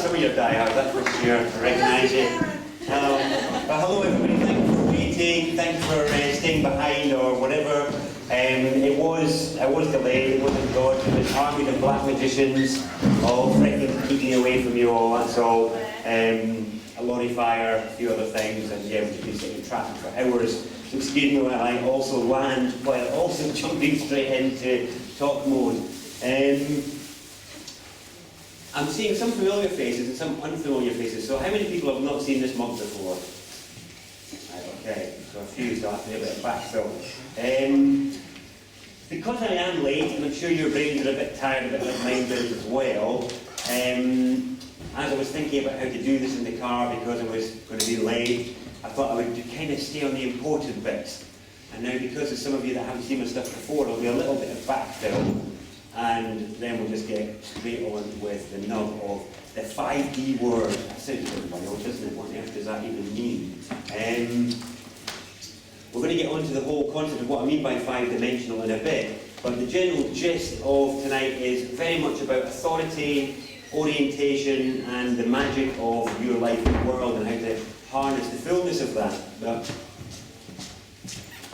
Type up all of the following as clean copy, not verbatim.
some of your die-hard, that's for sure. I recognise you. But hello everybody, thank you for waiting, thank you for staying behind or whatever. It was delayed, it wasn't God, it was armies of black magicians, all freaking keeping away from you all, that's all. A lorry fire, a few other things, and yeah, we've just been sitting in traffic for hours. So excuse me while I also land, while also jumping straight into talk mode. I'm seeing some familiar faces and some unfamiliar faces, so how many people have not seen this mug before? Right, okay, so a few, so I have to do a bit of backfill. Because I am late, and I'm sure your brains are a bit tired, a bit like mine is as well, as I was thinking about how to do this in the car because I was going to be late, I thought I would kind of stay on the important bits. And now because of some of you that haven't seen my stuff before, there'll be a little bit of backfill, and then we'll just get straight on with the nub of the 5D word. That sounds a bit wild, doesn't it? What on earth does that even mean? We're going to get onto the whole concept of what I mean by five-dimensional in a bit, but the general gist of tonight is very much about authority, orientation, and the magic of your life in the world and how to harness the fullness of that. But,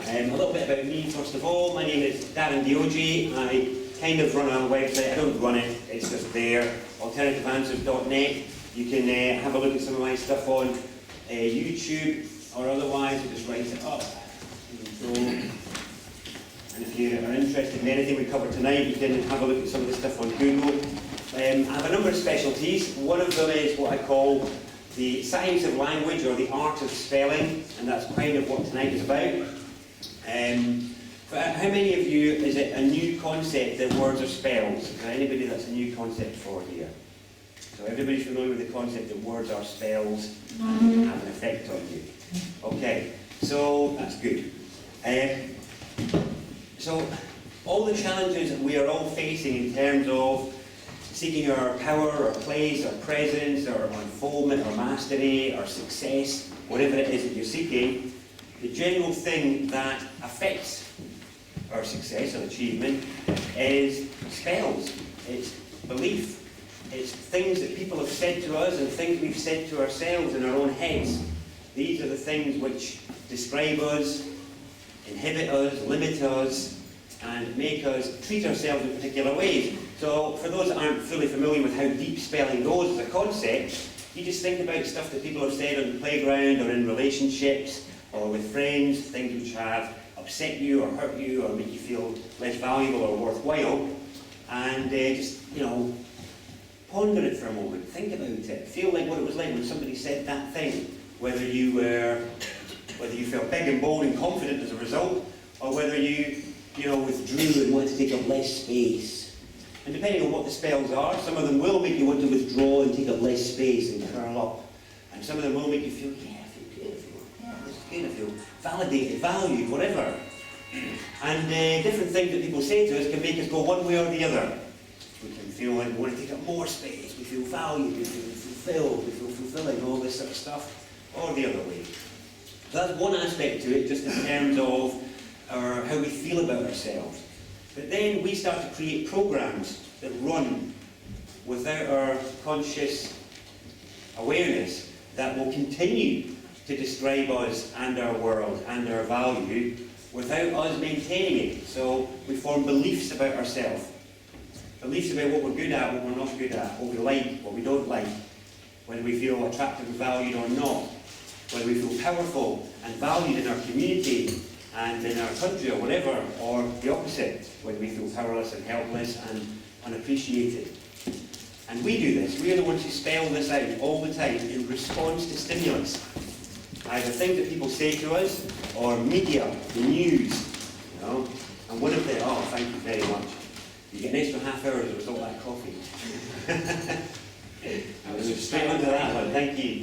a little bit about me first of all. My name is Darren Diogi. I kind of run a website. I don't run it, it's just there. AlternativeAnswers.net. You can have a look at some of my stuff on YouTube or otherwise. You just write it up. And if you are interested in anything we cover tonight, you can have a look at some of the stuff on Google. I have a number of specialties. One of them is what I call the science of language or the art of spelling, and that's kind of what tonight is about. For how many of you is it a new concept that words are spells? Is there anybody that's a new concept for here? So everybody's familiar with the concept that words are spells and have an effect on you. Okay, so that's good. So all the challenges we are all facing in terms of seeking our power, our place, our presence, our unfoldment, our mastery, our success, whatever it is that you're seeking, the general thing that affects our success or achievement is spells. It's belief. It's things that people have said to us and things we've said to ourselves in our own heads. These are the things which describe us, inhibit us, limit us, and make us treat ourselves in particular ways. So for those that aren't fully familiar with how deep spelling goes as a concept, you just think about stuff that people have said on the playground or in relationships or with friends, things which have upset you or hurt you or make you feel less valuable or worthwhile, and just, ponder it for a moment, think about it, feel like what it was like when somebody said that thing, whether you felt big and bold and confident as a result, or whether you withdrew and wanted to take up less space. And depending on what the spells are, some of them will make you want to withdraw and take up less space and curl up. And some of them will make you feel, I feel good, this is good, I feel validated, valued, whatever. And different things that people say to us can make us go one way or the other. We can feel like we want to take up more space, we feel valued, we feel fulfilled, we feel fulfilling, all this sort of stuff, or the other way. So that's one aspect to it, just in terms of how we feel about ourselves. But then we start to create programs that run without our conscious awareness that will continue to describe us and our world and our value without us maintaining it. So we form beliefs about ourselves. Beliefs about what we're good at, what we're not good at, what we like, what we don't like, whether we feel attractive and valued or not, whether we feel powerful and valued in our community and in our country or whatever, or the opposite, whether we feel powerless and helpless and unappreciated. And we do this. We are the ones who spell this out all the time in response to stimulus. Either things that people say to us, or media, the news, And one of the, thank you very much. You get an extra half hour as a result of that coffee. I was straight onto that one, thank you.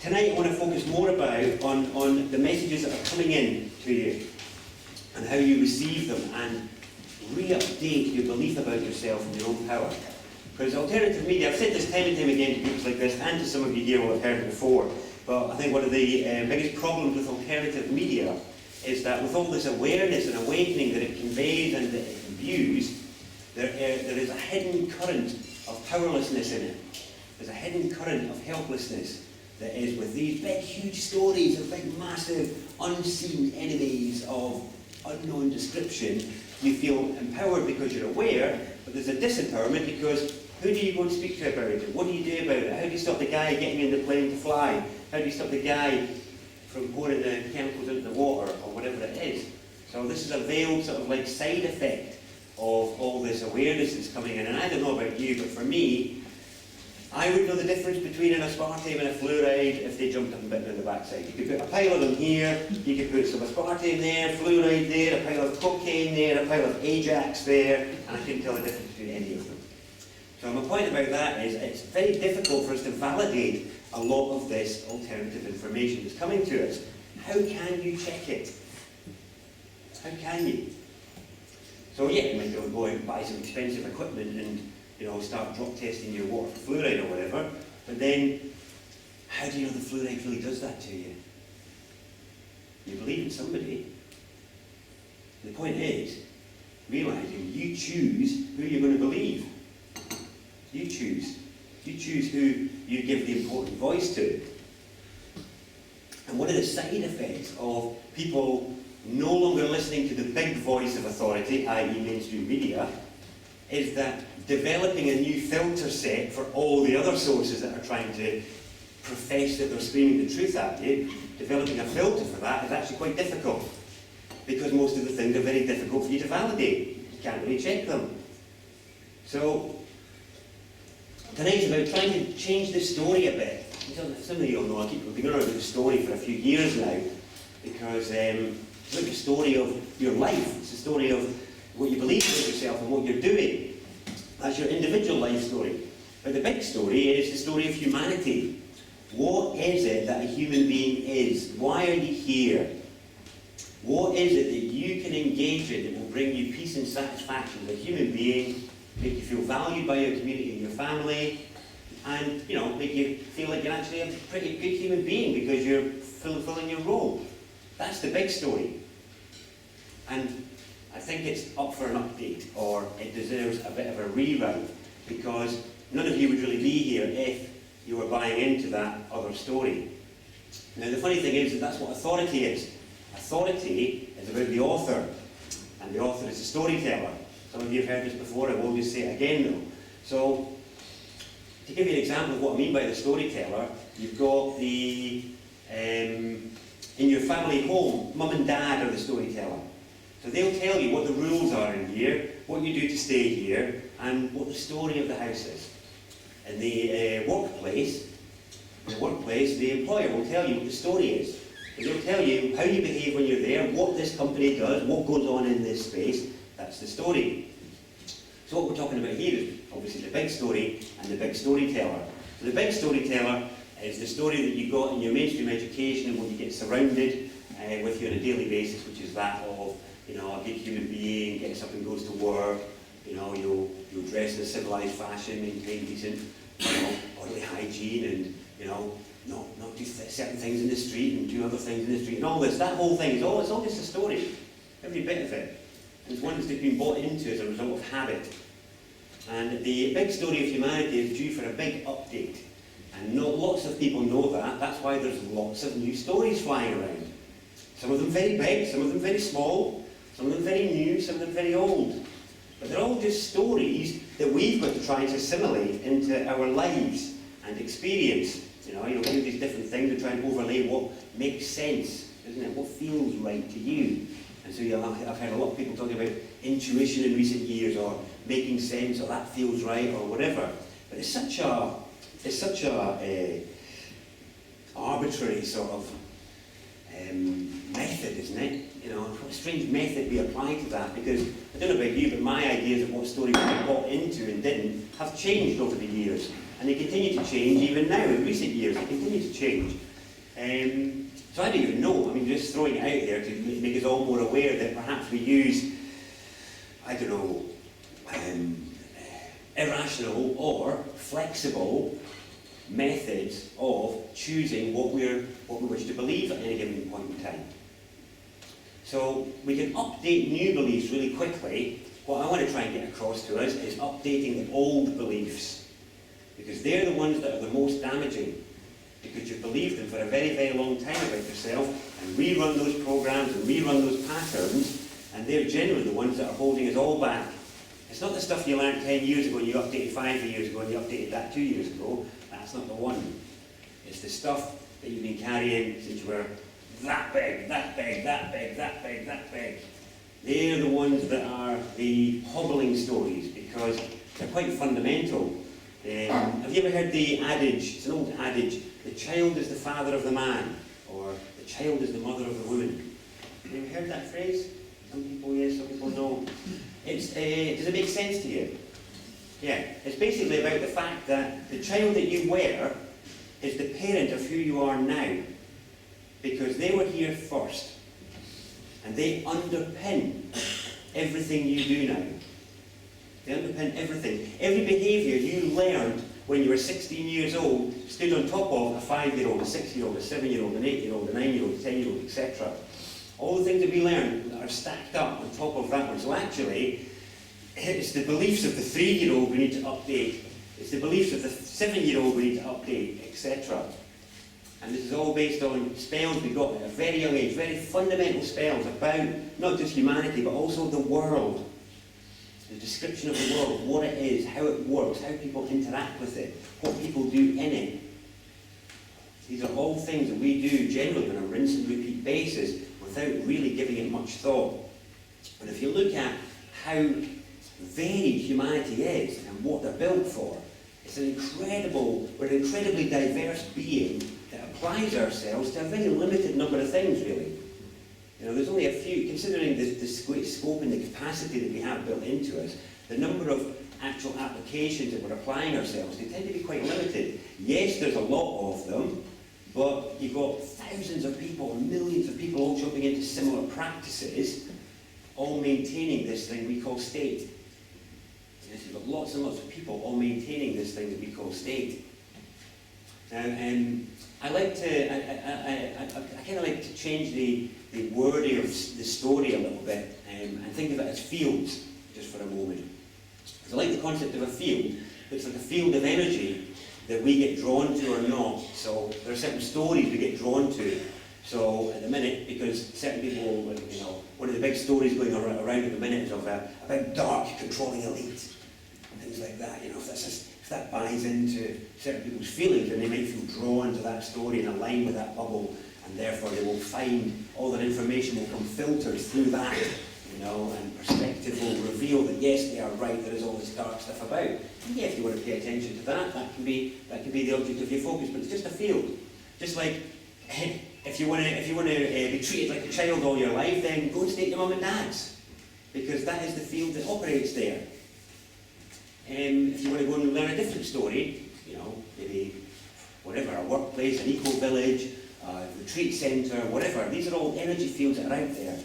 Tonight I want to focus more on the messages that are coming in to you and how you receive them and re-update your belief about yourself and your own power. Because alternative media, I've said this time and time again to groups like this and to some of you here will have heard it before, but I think one of the biggest problems with alternative media is that with all this awareness and awakening that it conveys and that it imbues, there is a hidden current of powerlessness in it. There's a hidden current of helplessness that is with these big, huge stories of big, massive, unseen enemies of unknown description. You feel empowered because you're aware, but there's a disempowerment because who do you go and speak to about it? What do you do about it? How do you stop the guy getting in the plane to fly? How do you stop the guy from pouring the chemicals into the water or whatever it is? So this is a veiled sort of like side effect of all this awareness that's coming in. And I don't know about you, but for me, I would know the difference between an aspartame and a fluoride if they jumped up and bit me in the backside. You could put a pile of them here, you could put some aspartame there, fluoride there, a pile of cocaine there, a pile of Ajax there, and I couldn't tell the difference between any of them. So my point about that is it's very difficult for us to validate a lot of this alternative information that's coming to us. How can you check it? How can you? So yeah, you might be able to go out and buy some expensive equipment and start drop testing your water for fluoride or whatever, but then how do you know the fluoride really does that to you? You believe in somebody. The point is, realising you choose who you're going to believe. You choose. You choose who you give the important voice to. And one of the side effects of people no longer listening to the big voice of authority, i.e. mainstream media, is that developing a new filter set for all the other sources that are trying to profess that they're screaming the truth at you, developing a filter for that is actually quite difficult. Because most of the things are very difficult for you to validate. You can't really check them. So, tonight's about trying to change the story a bit. Some of you will know, I've been going about the story for a few years now, because it's like the story of your life. It's the story of what you believe about yourself and what you're doing. That's your individual life story. But the big story is the story of humanity. What is it that a human being is? Why are you here? What is it that you can engage in that will bring you peace and satisfaction as a human being, make you feel valued by your community and your family, and make you feel like you're actually a pretty good human being because you're fulfilling your role? That's the big story. And I think it's up for an update, or it deserves a bit of a rewrite, because none of you would really be here if you were buying into that other story. Now the funny thing is that that's what authority is. Authority is about the author, and the author is the storyteller. Some of you have heard this before, I won't just say it again though. So, to give you an example of what I mean by the storyteller, you've got in your family home, mum and dad are the storyteller. So they'll tell you what the rules are in here, what you do to stay here, and what the story of the house is. In the workplace, the employer will tell you what the story is. And they'll tell you how you behave when you're there, what this company does, what goes on in this space. That's the story. So what we're talking about here is obviously the big story and the big storyteller. So the big storyteller is the story that you got in your mainstream education and what you get surrounded with you on a daily basis, which is that of a good human being, gets up and goes to work, you'll dress in a civilised fashion, maintain decent bodily hygiene, and not do certain things in the street and do other things in the street, and all this. That whole thing it's all just a story, every bit of it. And it's one that's been bought into as a result of habit. And the big story of humanity is due for a big update. And lots of people know that. That's why there's lots of new stories flying around. Some of them very big, some of them very small, some of them very new, some of them very old. But they're all just stories that we've got to try to assimilate into our lives and experience. You'll do these different things and try and overlay what makes sense, isn't it? What feels right to you. And so I've heard a lot of people talking about intuition in recent years, or making sense, or that feels right, or whatever. But it's such a arbitrary sort of method, isn't it? What a strange method we apply to that, because I don't know about you, but my ideas of what story we bought into and didn't have changed over the years. And they continue to change even now, in recent years, they continue to change. So I don't even know, just throwing it out there to make us all more aware that perhaps we use, irrational or flexible methods of choosing what we wish to believe at any given point in time. So we can update new beliefs really quickly. What I want to try and get across to us is updating the old beliefs, because they're the ones that are the most damaging, because you've believed them for a very, very long time about yourself, and rerun those programs and rerun those patterns, and they're generally the ones that are holding us all back. It's not the stuff you learned 10 years ago and you updated 5 years ago and you updated that 2 years ago. That's not the one. It's the stuff that you've been carrying since you were that big, that big, that big, that big, that big. They're the ones that are the hobbling stories, because they're quite fundamental. Have you ever heard the adage, it's an old adage, the child is the father of the man, or the child is the mother of the woman? Have you ever heard that phrase? Some people yes, some people no. Does it make sense to you? Yeah, it's basically about the fact that the child that you were is the parent of who you are now, because they were here first, and they underpin everything you do now. They underpin everything. Every behaviour you learned when you were 16 years old stood on top of a 5-year-old, a 6-year-old, a 7-year-old, an 8-year-old, a 9-year-old, a 10-year-old, etc. All the things that we learned are stacked up on top of that one. So actually, it's the beliefs of the 3-year-old we need to update. It's the beliefs of the 7-year-old we need to update, etc. And this is all based on spells we got at a very young age, very fundamental spells about not just humanity, but also the world. The description of the world, what it is, how it works, how people interact with it, what people do in it. These are all things that we do generally on a rinse and repeat basis without really giving it much thought. But if you look at how varied humanity is and what they're built for, we're an incredibly diverse being that applies ourselves to a very limited number of things, really. You know, there's only a few, considering the scope and the capacity that we have built into us, the number of actual applications that we're applying ourselves to tend to be quite limited. Yes, there's a lot of them, but you've got thousands of people, millions of people all jumping into similar practices, all maintaining this thing we call state. Yes, you've got lots and lots of people all maintaining this thing that we call state. Now, I kind of like to change the wording of the story a little bit and think of it as fields, just for a moment. Because I like the concept of a field. It's like a field of energy that we get drawn to or not. So there are certain stories we get drawn to. So at the minute, because certain people, you know, one of the big stories going around at the minute is about dark controlling elite and things like that. You know, if that buys into certain people's feelings, then they might feel drawn to that story and align with that bubble, and therefore they will find all that information will come filtered through that, you know, and perspective will reveal that yes, they are right, there is all this dark stuff about. And yeah, if you want to pay attention to that, that can be the object of your focus, but it's just a field. Just like if you want to be treated like a child all your life, then go and stay at your mum and dad's, because that is the field that operates there. If you want to go and learn a different story, you know, maybe whatever, a workplace, an eco-village, a retreat centre, whatever, these are all energy fields that are out there.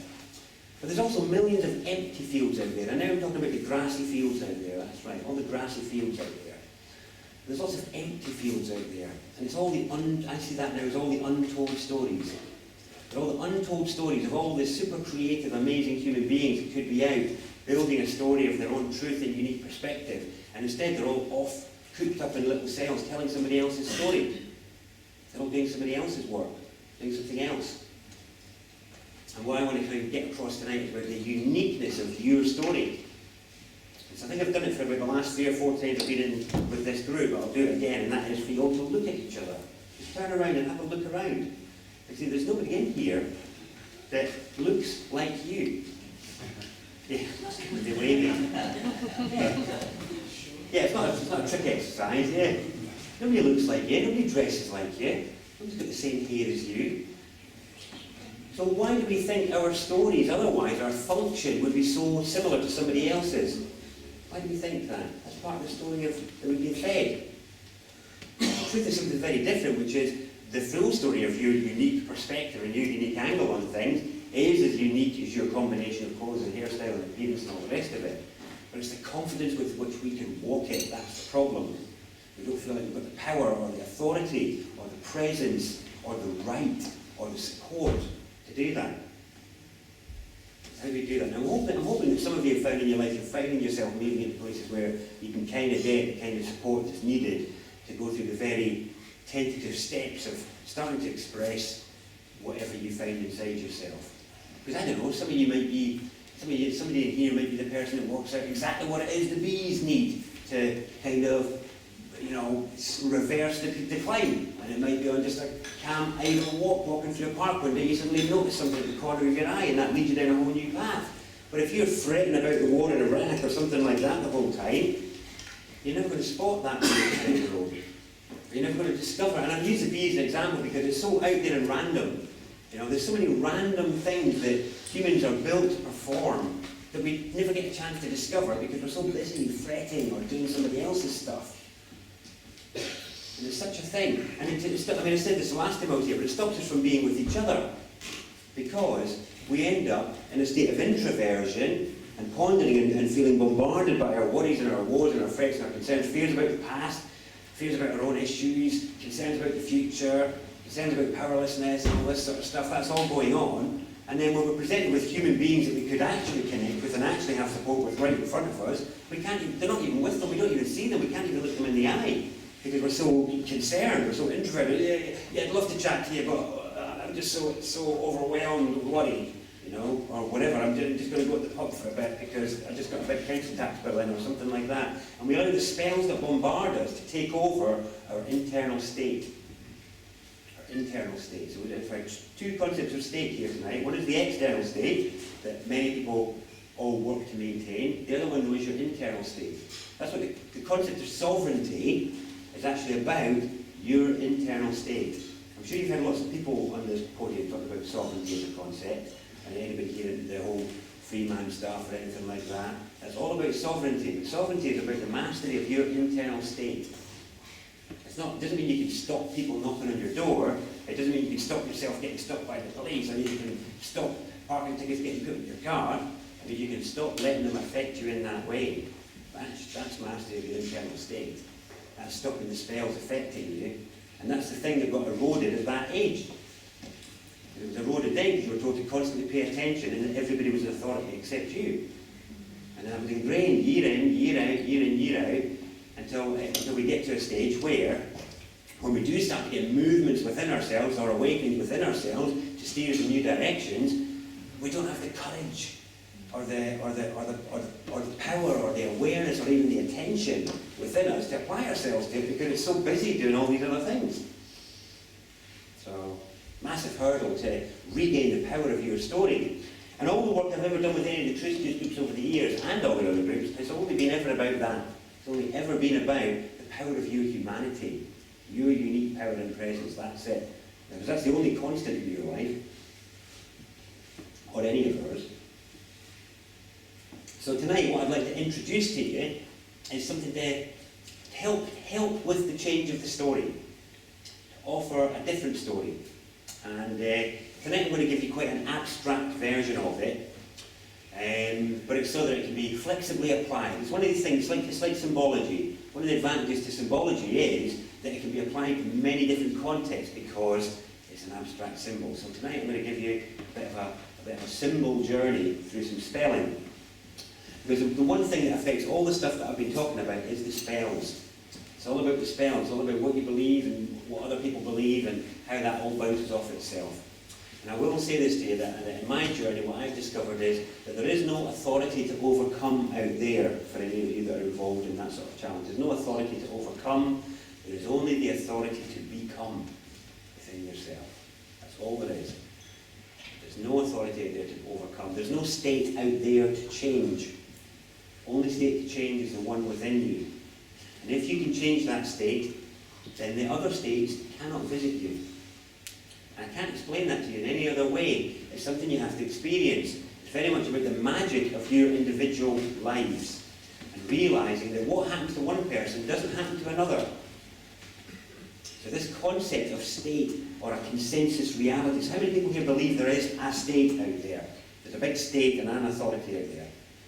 But there's also millions of empty fields out there. And now I'm talking about the grassy fields out there, that's right, all the grassy fields out there. There's lots of empty fields out there. And it's all I see that now as all the untold stories. They're all the untold stories of all the super creative, amazing human beings that could be out building a story of their own truth and unique perspective. And instead they're all off, cooped up in little cells, telling somebody else's story. They're all doing somebody else's work, doing something else. And what I want to kind of get across tonight is about the uniqueness of your story. And so I think I've done it for about the last 3 or 4 times I've been in with this group, but I'll do it again, and that is for you all to look at each other. Just turn around and have a look around. You see, there's nobody in here that looks like you. Yeah, they're waving. Yeah, it's not a trick exercise, yeah. Nobody looks like you, nobody dresses like you, nobody's got the same hair as you. So why do we think our stories, otherwise our function, would be so similar to somebody else's? Why do we think that? That's part of the story that we've been fed. The truth is something very different, which is the full story of your unique perspective and your unique angle on things is as unique as your combination of clothes and hairstyle and appearance and all the rest of it. But it's the confidence with which we can walk it, that's the problem. We don't feel like we've got the power or the authority or the presence or the right or the support to do that. How do we do that? And I'm hoping that some of you have found in your life, you're finding yourself moving into places where you can kind of get the kind of support that's needed to go through the very tentative steps of starting to express whatever you find inside yourself. Because I don't know, some of you might be, somebody in here might be the person that works out exactly what it is the bees need to kind of, you know, reverse the decline. And it might be on just a calm, idle walk, walking through a park one day, you suddenly notice something at the corner of your eye, and that leads you down a whole new path. But if you're fretting about the war in Iraq or something like that the whole time, you're never going to spot that on the road. You're never going to discover, and I've used the bee as an example because it's so out there and random. You know, there's so many random things that humans are built to perform that we never get a chance to discover because we're so busy fretting or doing somebody else's stuff. And there's such a thing. And I said this last time I was here, but it stops us from being with each other. Because we end up in a state of introversion and pondering and feeling bombarded by our worries and our woes and our frets and our concerns, fears about the past, fears about our own issues, concerns about the future, concerns about powerlessness and all this sort of stuff. That's all going on. And then when we're presented with human beings that we could actually connect with and actually have support with right in front of us, we can't even, they're not even with them, we don't even see them, we can't even look them in the eye. Because we're so concerned, we're so introverted. Yeah, I'd love to chat to you, but I'm just so overwhelmed with worry, you know, or whatever. I'm just going to go to the pub for a bit because I just got a big council tax bill in or something like that. And we allow the spells that bombard us to take over our internal state. Our internal state. So we've got two concepts of state here tonight. One is the external state that many people all work to maintain. The other one, though, is your internal state. That's what the concept of sovereignty is actually about, your internal state. I'm sure you've heard lots of people on this podium talk about sovereignty as a concept, and anybody here, the whole free man stuff or anything like that. It's all about sovereignty. But sovereignty is about the mastery of your internal state. It doesn't mean you can stop people knocking on your door. It doesn't mean you can stop yourself getting stopped by the police. I mean you can stop parking tickets getting put in your car. I mean you can stop letting them affect you in that way. That's mastery of your internal state. That's stopping the spells affecting you. And that's the thing that got eroded at that age. It was eroded then because you were told to constantly pay attention and that everybody was an authority except you. And that was ingrained year in, year out, year in, year out, until we get to a stage where, when we do start to get movements within ourselves or awakenings within ourselves to steer us in new directions, we don't have the courage or the power or the awareness or even the attention within us to apply ourselves to it because it's so busy doing all these other things. So, massive hurdle to regain the power of your story. And all the work I've ever done with any of the Truth News groups over the years, and all the other groups, it's only been ever about that. It's only ever been about the power of your humanity, your unique power and presence, that's it. Because that's the only constant in your life, or any of ours. So tonight, what I'd like to introduce to you is something to help with the change of the story, to offer a different story. And tonight I'm going to give you quite an abstract version of it, but it's so that it can be flexibly applied. It's one of these things, it's like symbology. One of the advantages to symbology is that it can be applied to many different contexts because it's an abstract symbol. So tonight I'm going to give you a bit of a symbol journey through some spelling. Because the one thing that affects all the stuff that I've been talking about is the spells. It's all about the spells, it's all about what you believe and what other people believe and how that all bounces off itself. And I will say this to you, that in my journey, what I've discovered is that there is no authority to overcome out there for any of you that are involved in that sort of challenge. There's no authority to overcome, there is only the authority to become within yourself. That's all there is. There's no authority out there to overcome. There's no state out there to change. Only state to change is the one within you. And if you can change that state, then the other states cannot visit you. And I can't explain that to you in any other way. It's something you have to experience. It's very much about the magic of your individual lives. And realising that what happens to one person doesn't happen to another. So this concept of state or a consensus reality. How many people here believe there is a state out there? There's a big state and an authority out there.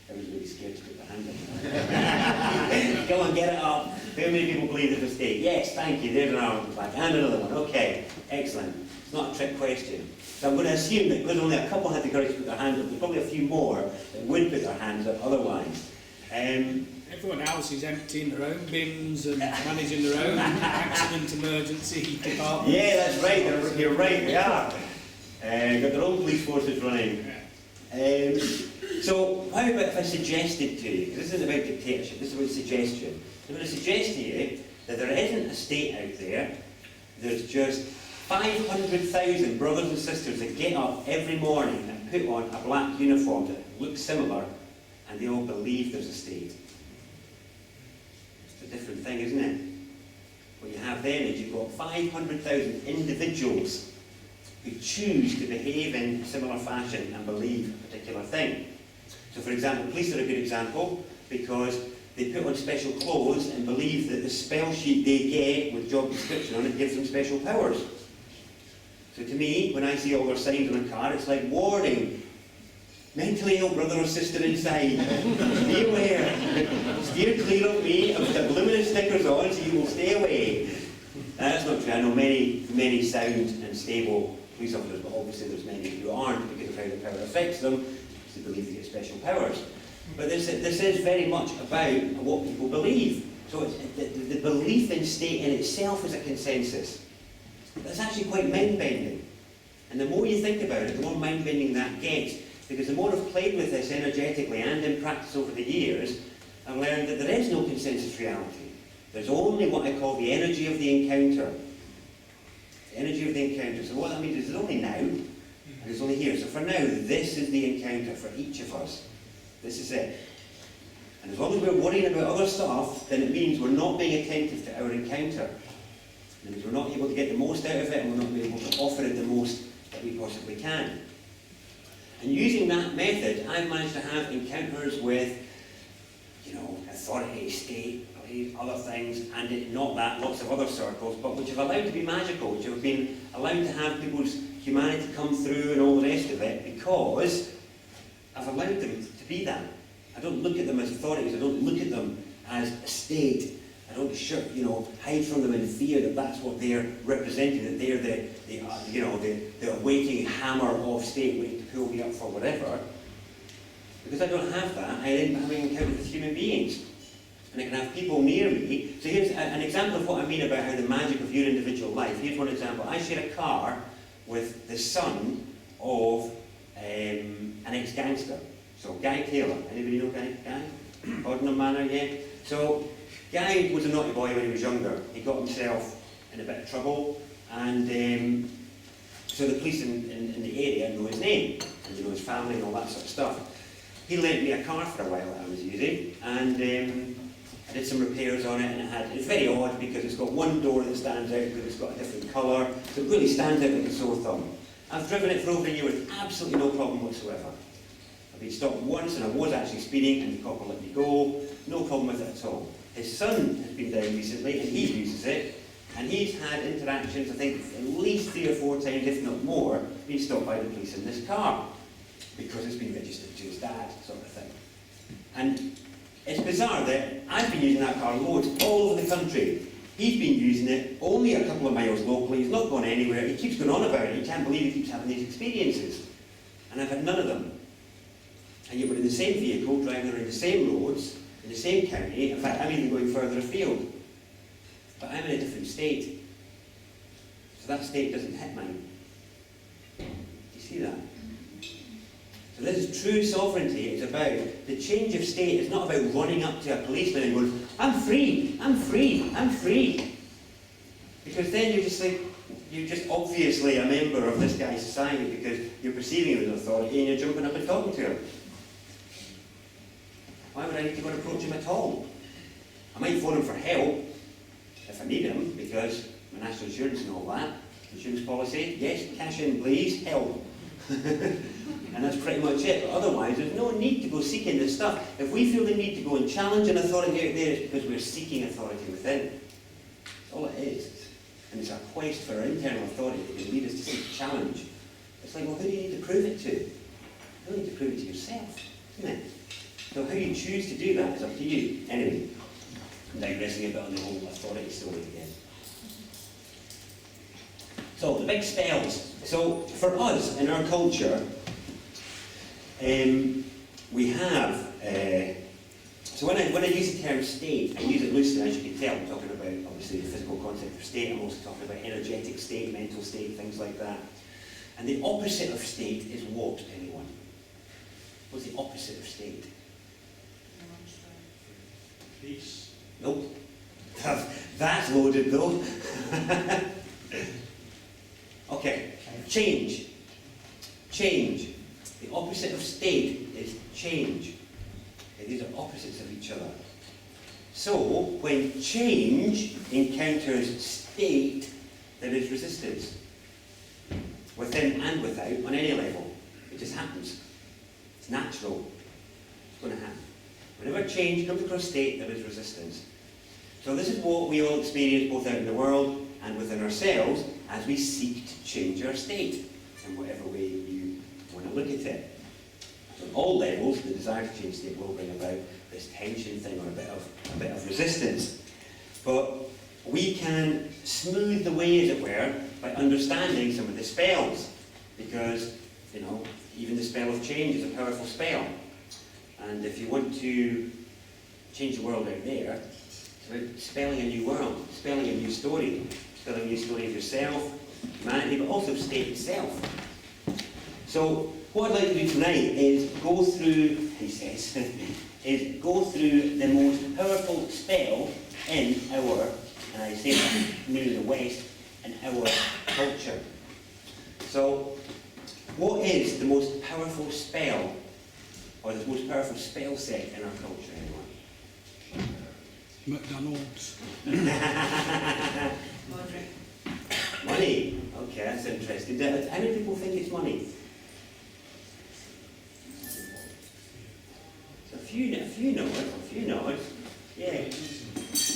Everybody's scared to put their hand up. Go on, get it up. How many people believe there's a state? Yes, thank you. There's an arm back. And another one. Okay, excellent. It's not a trick question. So I'm going to assume that because only a couple had the courage to put their hands up, there's probably a few more that would put their hands up otherwise. Everyone else is emptying their own bins and managing their own accident emergency department. Yeah, that's right. You're right. They are. Got their own police forces running. So how about if I suggested to you, because this isn't about dictatorship, this is about suggestion. I'm going to suggest to you that there isn't a state out there. There's just 500,000 brothers and sisters that get up every morning and put on a black uniform that looks similar, and they all believe there's a state. It's a different thing, isn't it? What you have then is you've got 500,000 individuals who choose to behave in a similar fashion and believe a particular thing. So for example, police are a good example because they put on special clothes and believe that the spell sheet they get with job description on it gives them special powers. So to me, when I see all their signs on a car, it's like, warning, mentally ill brother or sister inside, be aware, steer clear of me, I've got luminous stickers on so you will stay away. That's not true. I know many sound and stable police officers, but obviously there's many who aren't because of how the power affects them, because they believe they get special powers. But this is very much about what people believe. So the belief in state in itself is a consensus. That's actually quite mind-bending. And the more you think about it, the more mind-bending that gets. Because the more I've played with this energetically and in practice over the years, I've learned that there is no consensus reality. There's only what I call the energy of the encounter. The energy of the encounter. So what that means is there's only now, and it's only here. So for now, this is the encounter for each of us. This is it. And as long as we're worrying about other stuff, then it means we're not being attentive to our encounter. It means we're not able to get the most out of it, and we're not able to offer it the most that we possibly can. And using that method, I've managed to have encounters with, authority, state, other things, and not that, lots of other circles, but which have allowed to be magical, which have been allowed to have people's humanity come through and all the rest of it, because I've allowed them to be that. I don't look at them as authorities, I don't look at them as a state. I don't hide from them in fear that that's what they're representing, that they're the awaiting hammer of state waiting to pull me up for whatever. Because I don't have that, I end up having encounters with human beings. And I can have people near me. So here's an example of what I mean about how the magic of your individual life. Here's one example. I share a car with the son of an ex-gangster. So Guy Taylor. Anybody know Guy? Ordinary Manor, yeah? So Guy was a naughty boy when he was younger. He got himself in a bit of trouble, and so the police in the area know his name, and his family and all that sort of stuff. He lent me a car for a while that I was using, and I did some repairs on it, and it's very odd because it's got one door that stands out because it's got a different colour, so it really stands out like a sore thumb. I've driven it for over a year with absolutely no problem whatsoever. I've been stopped once, and I was actually speeding, and the cop let me go. No problem with it at all. His son has been down recently, and he uses it, and he's had interactions, I think, at least 3 or 4 times, if not more, being stopped by the police in this car, because it's been registered to his dad, sort of thing. And it's bizarre that I've been using that car loads all over the country. He's been using it only a couple of miles locally, he's not gone anywhere, he keeps going on about it, he can't believe he keeps having these experiences. And I've had none of them. And yet we're in the same vehicle, driving around the same roads, in the same county. In fact, I'm even going further afield. But I'm in a different state. So that state doesn't hit mine. Do you see that? So this is true sovereignty. It's about the change of state. It's not about running up to a policeman and going, I'm free, I'm free, I'm free. Because then you're just obviously a member of this guy's society because you're perceiving him as authority and you're jumping up and talking to him. Why would I need to go and approach him at all? I might phone him for help if I need him, because my national insurance and all that, insurance policy, yes, cash in please, help. And that's pretty much it. But otherwise, there's no need to go seeking this stuff. If we feel the need to go and challenge an authority out there, it's because we're seeking authority within. That's all it is. And it's a quest for our internal authority that can lead us to seek challenge. It's like, well, who do you need to prove it to? You don't need to prove it to yourself, isn't it? So how you choose to do that is up to you. Anyway, I'm digressing a bit on the whole authority story again. So, the big spells. So, for us, in our culture, we have, so when I use the term state, I use it loosely, as you can tell. I'm talking about, obviously, the physical concept of state. I'm also talking about energetic state, mental state, things like that. And the opposite of state is what, anyone? What's the opposite of state? Peace. Nope. That's loaded, though. Okay, change. Change. The opposite of state is change. Okay, these are opposites of each other. So, when change encounters state, there is resistance. Within and without, on any level. It just happens. It's natural. It's going to happen. Whenever change comes across state, there is resistance. So this is what we all experience both out in the world and within ourselves as we seek to change our state in whatever way you want to look at it. So on all levels, the desire to change state will bring about this tension thing or a bit of resistance. But we can smooth the way, as it were, by understanding some of the spells. Because, you know, even the spell of change is a powerful spell. And if you want to change the world out there, it's about spelling a new world, spelling a new story of yourself, humanity, but also state itself. So what I'd like to do tonight is go through, he says, is go through the most powerful spell in our, and I say that near the West, in our culture. So what is the most powerful spell, or the most powerful spell set in our culture, anyone? McDonald's. Money. Okay, that's interesting. How many people think it's money? So a few know it. Yeah.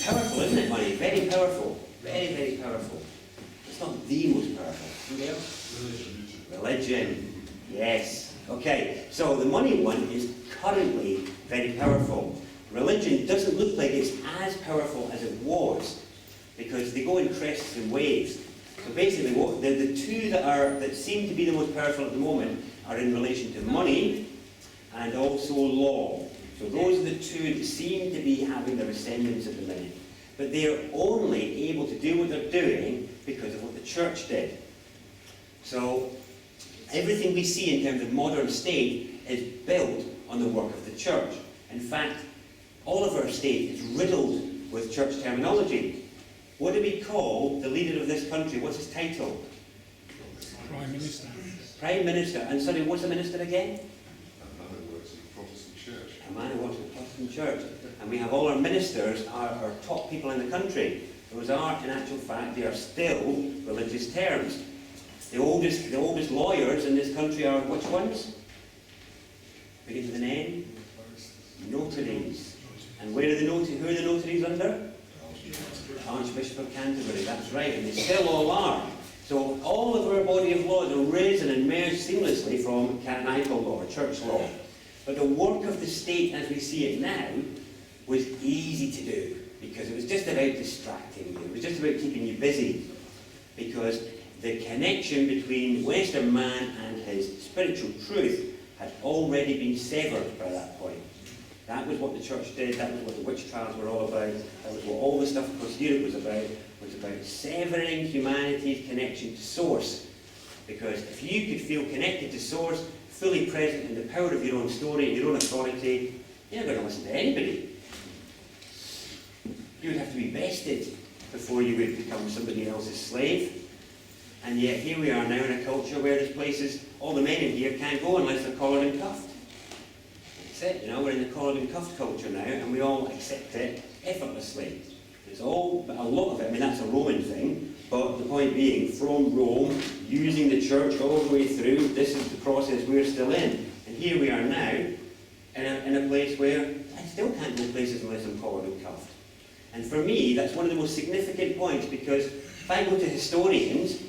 Powerful, isn't it, money? Very powerful. Very, very powerful. It's not the most powerful. Anybody else? Religion. Yes. Okay, so the money one is currently very powerful. Religion doesn't look like it's as powerful as it was, because they go in crests and waves. So basically, what the two that seem to be the most powerful at the moment are in relation to money and also law. So those are the two that seem to be having their ascendance at the minute. But they're only able to do what they're doing because of what the church did. So everything we see in terms of modern state is built on the work of the church. In fact, all of our state is riddled with church terminology. What do we call the leader of this country? What's his title? Prime Minister. Prime Minister. And sorry, what's the minister again? A man who works in the Protestant church. A man who works in the Protestant church. And we have all our ministers are our top people in the country. Those are, in actual fact, they are still religious terms. The oldest lawyers in this country are which ones? Begin with an N? Notaries. And who are the notaries under? Archbishop of Canterbury, that's right, and they still all are. So all of our body of laws are risen and merged seamlessly from canonical law, or church law. But the work of the state as we see it now was easy to do, because it was just about distracting you. It was just about keeping you busy, because the connection between Western man and his spiritual truth had already been severed by that point. That was what the church did, that was what the witch trials were all about, that was what all the stuff across Europe was about severing humanity's connection to source. Because if you could feel connected to source, fully present in the power of your own story, your own authority, you're not going to listen to anybody. You would have to be vested before you would become somebody else's slave. And yet here we are now in a culture where there's places, all the men in here can't go unless they're collared and cuffed. That's it, you know, we're in the collared and cuffed culture now, and we all accept it effortlessly. It's a lot of it, I mean that's a Roman thing, but the point being, from Rome, using the church all the way through, this is the process we're still in. And here we are now, in a place where I still can't go places unless I'm collared and cuffed. And for me, that's one of the most significant points, because if I go to historians,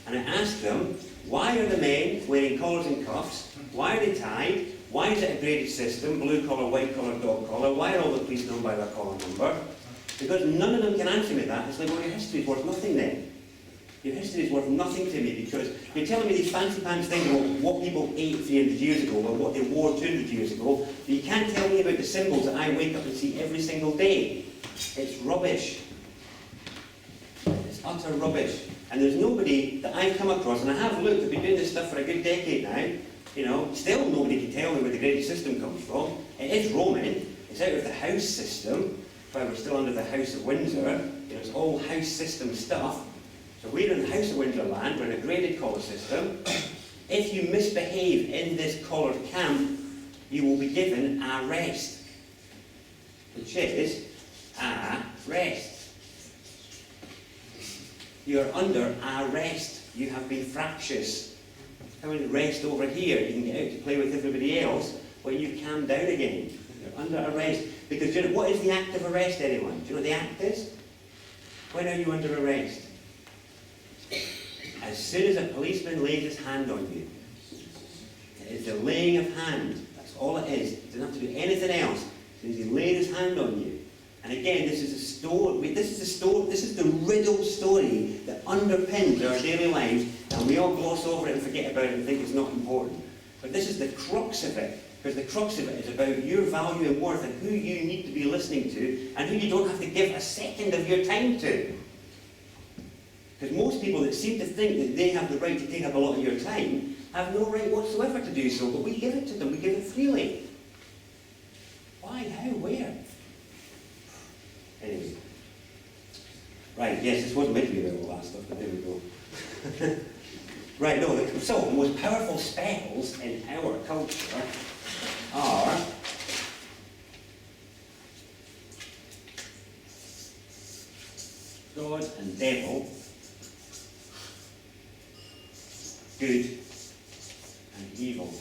and I ask them, why are the men wearing collars and cuffs? Why are they tied? Why is it a graded system? Blue collar, white collar, dog collar. Why are all the police known by their collar number? Because none of them can answer me that. It's like, well, your history is worth nothing then. Your history is worth nothing to me because you're telling me these fancy pants things about what people ate 300 years ago or what they wore 200 years ago, but you can't tell me about the symbols that I wake up and see every single day. It's rubbish. It's utter rubbish. And there's nobody that I've come across, and I have looked, I've been doing this stuff for a good decade now, you know, still nobody can tell me where the graded system comes from. It is Roman, it's out of the house system, while we're still under the House of Windsor, you know, it's all house system stuff. So we're in the House of Windsor land, we're in a graded collar system. If you misbehave in this collared camp, you will be given a rest, which is a rest. You're under arrest. You have been fractious. Come and rest over here. You can get out to play with everybody else when you calm down again. You're under arrest. Because you know, what is the act of arrest, anyone? Do you know what the act is? When are you under arrest? As soon as a policeman lays his hand on you. It is the laying of hand. That's all it is. It doesn't have to do anything else. As soon as he lays his hand on you. And again, this is a story. This is the riddle story that underpins our daily lives, and we all gloss over it and forget about it and think it's not important. But this is the crux of it, because the crux of it is about your value and worth and who you need to be listening to and who you don't have to give a second of your time to. Because most people that seem to think that they have the right to take up a lot of your time have no right whatsoever to do so, but we give it to them, we give it freely. Why? How? Where? Anyway. Right, yes, this wasn't meant to be about all that stuff, but there we go. Right, no, so the most powerful spells in our culture are God and devil, good and evil.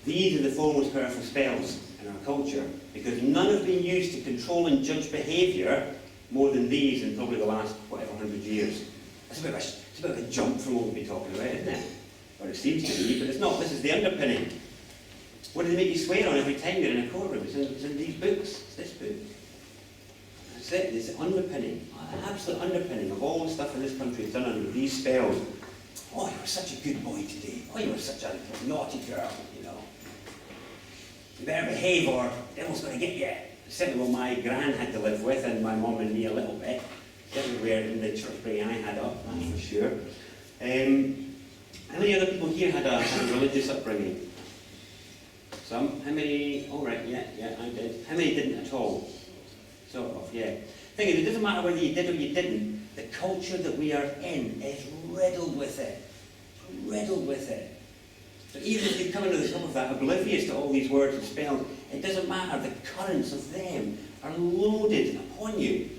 These are the four most powerful spells in our culture, because none have been used to control and judge behaviour more than these in probably the last, whatever, 100 years. It's a bit of a jump from what we've been talking about, isn't it? Or it seems to be, but it's not. This is the underpinning. What do they make you swear on every time you're in a courtroom? It's in these books. It's this book. That's it. It's the underpinning, absolute underpinning of all the stuff in this country is done under these spells. Oh, you were such a good boy today. Oh, you were such a naughty girl, you know. You better behave or the devil's going to get you. Certainly what my gran had to live with, and my mum and me a little bit. Everywhere in the church bringing I had up, that's for sure. How many other people here had a religious upbringing? Some? How many? All right, yeah, I did. How many didn't at all? Sort of, yeah. Thing is, it doesn't matter whether you did or you didn't. The culture that we are in is riddled with it. Riddled with it. So even if you come into the top of that, oblivious to all these words and spells, it doesn't matter. The currents of them are loaded upon you.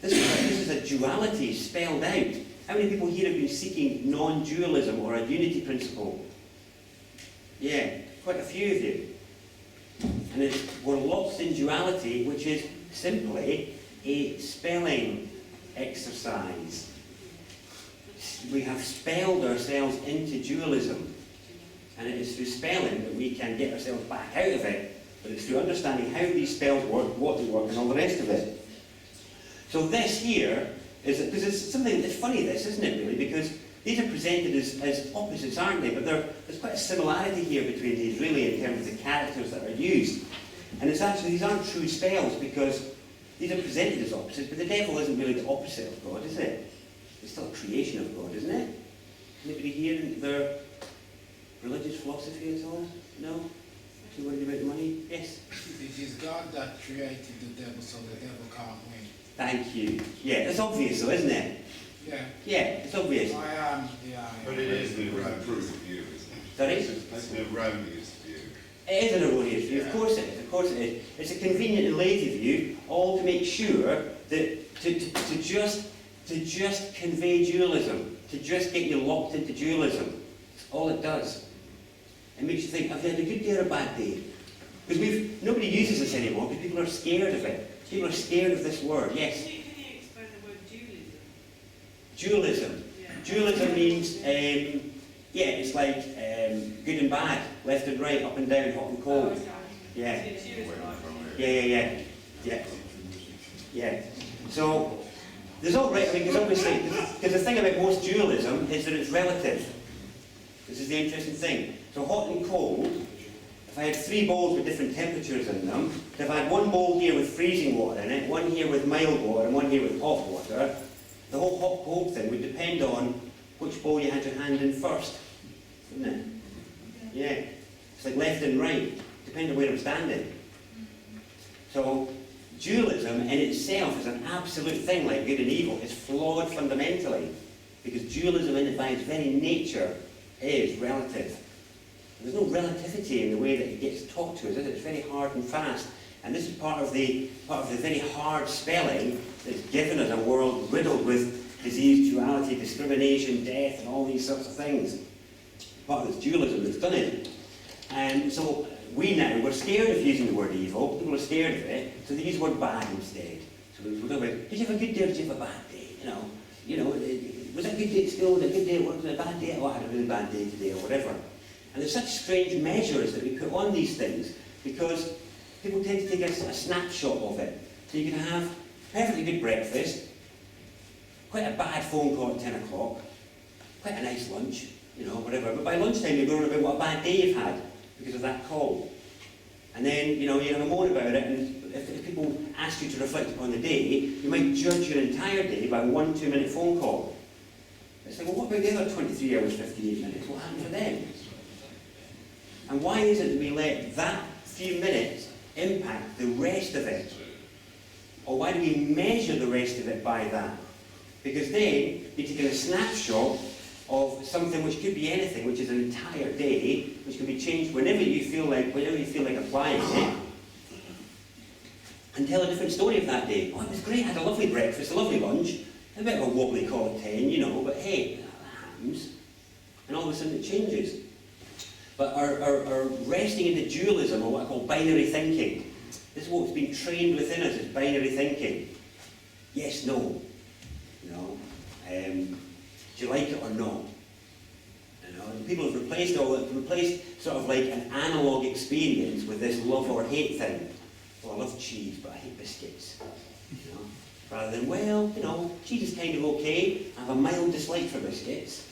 This is a duality spelled out. How many people here have been seeking non-dualism or a unity principle? Yeah, quite a few of you. And we're lost in duality, which is simply a spelling exercise. We have spelled ourselves into dualism. And it is through spelling that we can get ourselves back out of it. But it's through understanding how these spells work, what they work, and all the rest of it. So this here is, because it's something that's funny, this, isn't it, really? Because these are presented as opposites, aren't they? But there's quite a similarity here between these, really, in terms of the characters that are used. And it's actually, these aren't true spells, because these are presented as opposites, but the devil isn't really the opposite of God, is it? It's still a creation of God, isn't it? Anybody here in their religious philosophy at all? No? Too worried about money? Yes? It is God that created the devil, so the devil can't win. Thank you. Yeah, it's obvious though, isn't it? Yeah. Yeah, it's obvious. I am. But it is the erroneous view, isn't it? Sorry? It's the erroneous view. It is an erroneous view, of course it is, of course it is. It's a convenient and lazy view, all to make sure that to just convey dualism, to just get you locked into dualism. That's all it does. It makes you think, have you had a good day or a bad day? Because nobody uses this anymore because people are scared of it. People are scared of this word. Yes? Can you explain the word dualism? Dualism. Yeah. Dualism means Yeah, it's like good and bad, left and right, up and down, hot and cold. Yeah. Yeah. So, there's all right, I mean, there's obviously, because the thing about most dualism is that it's relative. This is the interesting thing. So hot and cold, if I had 3 bowls with different temperatures in them, if I had one bowl here with freezing water in it, one here with mild water, and one here with hot water, the whole hot-cold thing would depend on which bowl you had your hand in first, wouldn't it? Yeah. It's like left and right, depending on where I'm standing. So, dualism in itself is an absolute thing, like good and evil. It's flawed fundamentally, because dualism in it by its very nature is relative. There's no relativity in the way that it gets taught to us, is it? It's very hard and fast. And this is part of the very hard spelling that's given us a world riddled with disease, duality, discrimination, death, and all these sorts of things. Part of this dualism that's done it. And so we're scared of using the word evil. People are scared of it, so they use the word bad instead. So we're talking about, did you have a good day or did you have a bad day? Was it a good day at school? Was it a good day at work? Was it a bad day? Oh, I had a really bad day today, or whatever. And there's such strange measures that we put on these things because people tend to take a snapshot of it. So you can have perfectly good breakfast, quite a bad phone call at 10 o'clock, quite a nice lunch, whatever. But by lunchtime you're going on about what a bad day you've had because of that call. And then, you have a moan about it, and if people ask you to reflect upon the day, you might judge your entire day by 1 2-minute phone call. It's like, well, what about the other 23 hours, 58 minutes? What happened to them? And why is it that we let that few minutes impact the rest of it? Or why do we measure the rest of it by that? Because then you're taking a snapshot of something which could be anything, which is an entire day, which can be changed whenever you feel like applying it, and tell a different story of that day. Oh, it was great, I had a lovely breakfast, a lovely lunch, a bit of a wobbly call at 10, but hey, that happens. And all of a sudden it changes. But our resting into dualism, or what I call binary thinking, this is what's been trained within us, is binary thinking. Yes, no. Do you like it or not? And people have replaced sort of like an analogue experience with this love or hate thing. Well, I love cheese, but I hate biscuits. Rather than, cheese is kind of okay. I have a mild dislike for biscuits.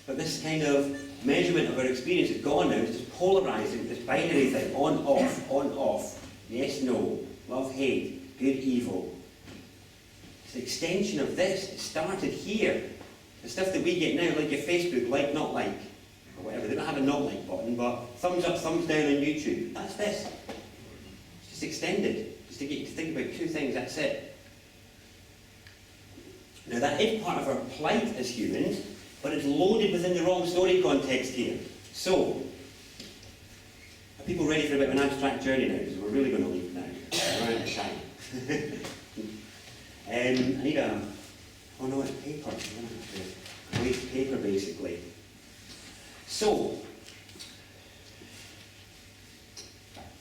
But this kind of measurement of our experience is gone now. It's just polarising, this binary thing, on, off, yes, no, love, hate, good, evil. It's the extension of this. It started here. The stuff that we get now, like your Facebook, like, not like, or whatever. They don't have a not like button, but thumbs up, thumbs down on YouTube. That's this. It's just extended. Just to get you to think about 2 things, that's it. Now that is part of our plight as humans, but it's loaded within the wrong story context here. So, are people ready for a bit of an abstract journey now? Because we're really going to leave now. We're running out of time. I need oh no, it's paper. I need paper basically. So,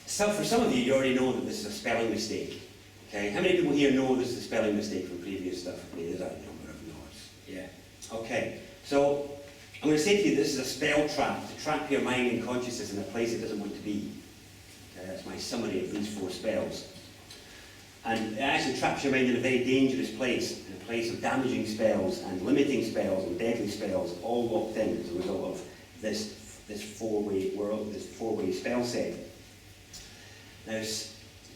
for some of you already know that this is a spelling mistake. Okay, how many people here know this is a spelling mistake from previous stuff? There's a number of nods. Yeah. Okay, so I'm going to say to you this is a spell trap, to trap your mind and consciousness in a place it doesn't want to be. Okay, that's my summary of these 4 spells. And it actually traps your mind in a very dangerous place, in a place of damaging spells and limiting spells and deadly spells, all locked in as a result of this 4-way world, this 4-way spell set. Now,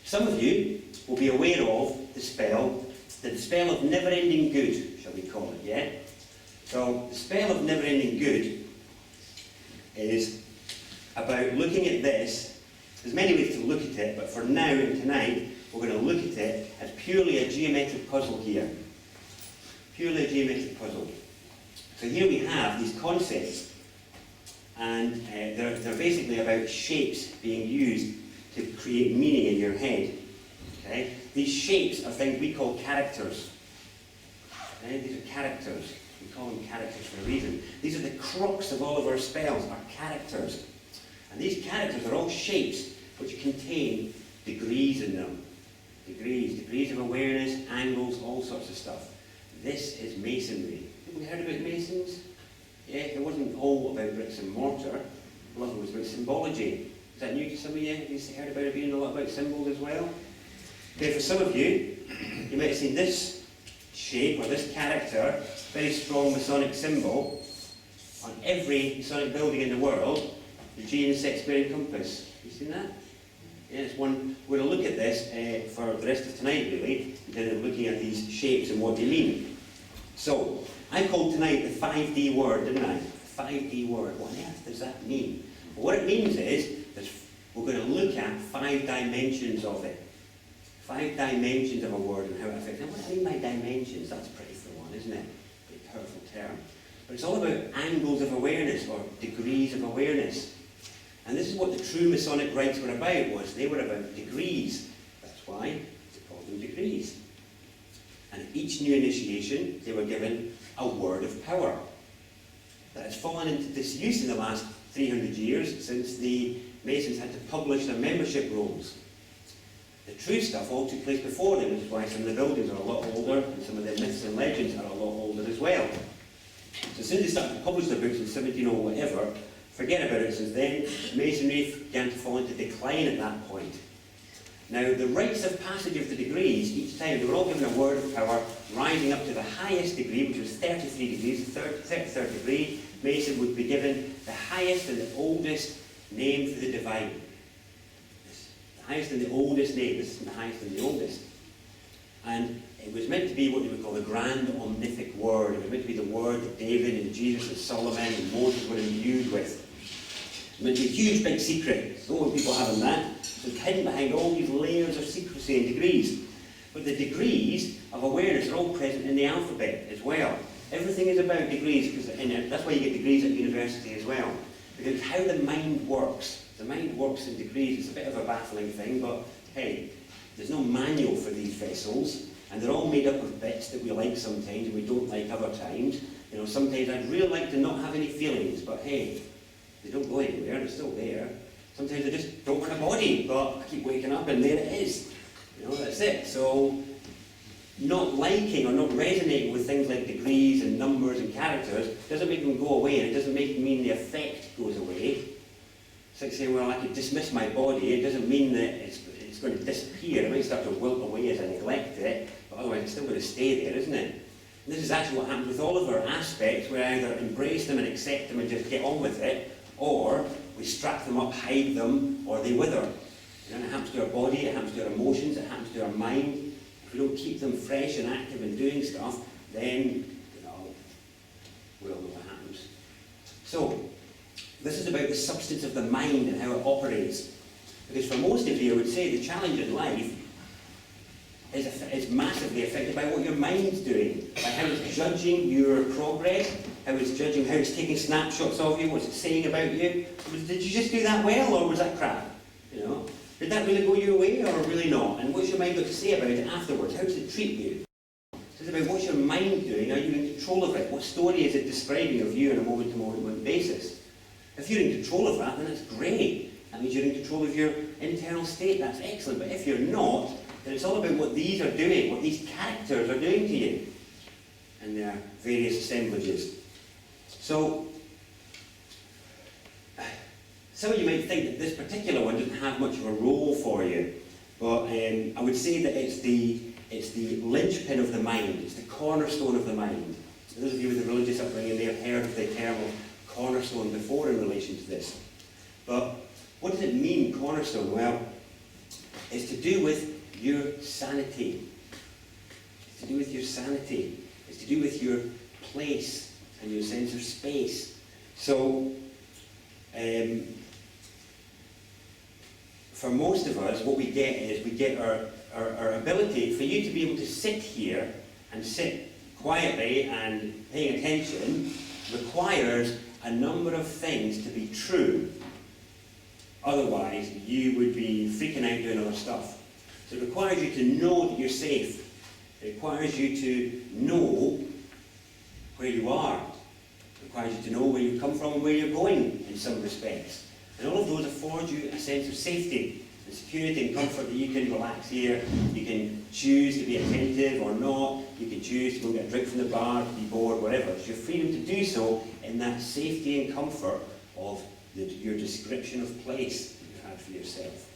some of you will be aware of the spell of never-ending good, shall we call it, yeah? So, the spell of never-ending good is about looking at this. There's many ways to look at it, but for now and tonight, we're going to look at it as purely a geometric puzzle here. Purely a geometric puzzle. So here we have these concepts, and they're basically about shapes being used to create meaning in your head. Okay? These shapes are things we call characters. Okay? These are characters. We call them characters for a reason. These are the crux of all of our spells, our characters. And these characters are all shapes which contain degrees in them. Degrees of awareness, angles, all sorts of stuff. This is masonry. Have you heard about masons? Yeah, it wasn't all about bricks and mortar. A lot of it was about symbology. Is that new to some of you? Have you heard about it being a lot about symbols as well? Okay, for some of you, you might have seen this shape or this character, very strong Masonic symbol, on every Masonic building in the world, the G in the six-square compass. You seen that? Yeah, it's one. We're going to look at this for the rest of tonight, really, instead of looking at these shapes and what they mean. So, I called tonight the 5D word, didn't I? The 5D word. What on earth does that mean? Well, what it means is that we're going to look at 5 dimensions of it. 5 dimensions of a word and how it affects. Now, what I mean by dimensions, that's pretty full on, isn't it? Pretty powerful term. But it's all about angles of awareness or degrees of awareness. And this is what the true Masonic rites were about, was they were about degrees. That's why they called them degrees. And at each new initiation, they were given a word of power. That has fallen into disuse in the last 300 years since the Masons had to publish their membership rolls. The true stuff all took place before them, which is why some of the buildings are a lot older and some of the myths and legends are a lot older as well. So as soon as they started to publish their books in 17 or whatever, forget about it, since then Masonry began to fall into decline at that point. Now the rites of passage of the degrees, each time they were all given a word of power, rising up to the highest degree, which was 33 degrees, the 33rd degree. Mason would be given the highest and the oldest name for the divine. The highest and the oldest name, this is the highest and the oldest. And it was meant to be what they would call the grand omnific word. It was meant to be the word that David and Jesus and Solomon and Moses were imbued with. It was meant to be a huge big secret. So many people having that. So it's hidden behind all these layers of secrecy and degrees. But the degrees of awareness are all present in the alphabet as well. Everything is about degrees, because that's why you get degrees at university as well. Because it's how the mind works. The mind works in degrees. It's a bit of a baffling thing, but hey, there's no manual for these vessels, and they're all made up of bits that we like sometimes and we don't like other times. You know, sometimes I'd really like to not have any feelings, but hey, they don't go anywhere, they're still there. Sometimes I just don't want a body, but I keep waking up and there it is. You know, that's it. So, not liking or not resonating with things like degrees and numbers and characters doesn't make them go away, and it doesn't mean the effect goes away. It's like saying, well, I could dismiss my body. It doesn't mean that it's going to disappear. It might start to wilt away as I neglect it, but otherwise it's still going to stay there, isn't it? And this is actually what happens with all of our aspects. We either embrace them and accept them and just get on with it, or we strap them up, hide them, or they wither. You know, it happens to our body, it happens to our emotions, it happens to our mind. If we don't keep them fresh and active and doing stuff, then, you know, we'll know what happens. So, this is about the substance of the mind and how it operates. Because for most of you, I would say the challenge in life is massively affected by what your mind's doing, by how it's judging your progress, how it's judging, how it's taking snapshots of you, what's it saying about you. Did you just do that well, or was that crap? You know, did that really go your way, or really not? And what's your mind got to say about it afterwards? How does it treat you? It's about what's your mind doing. Are you in control of it? What story is it describing of you on a moment-to-moment basis? If you're in control of that, then that's great. That means you're in control of your internal state. That's excellent. But if you're not, then it's all about what these are doing, what these characters are doing to you, and their various assemblages. So, some of you might think that this particular one doesn't have much of a role for you, but I would say that it's the linchpin of the mind. It's the cornerstone of the mind. Those of you with a religious upbringing may have heard of the term cornerstone before in relation to this. But what does it mean, cornerstone? Well, it's to do with your sanity. It's to do with your sanity. It's to do with your place and your sense of space. So, for most of us, what we get is we get our ability for you to be able to sit here and sit quietly and paying attention requires a number of things to be true. Otherwise, you would be freaking out doing other stuff. So it requires you to know that you're safe. It requires you to know where you are. It requires you to know where you come from and where you're going in some respects. And all of those afford you a sense of safety and security and comfort that you can relax here. You can choose to be attentive or not. You can choose to go get a drink from the bar, to be bored, whatever. It's your freedom to do so in that safety and comfort of your description of place that you had for yourself.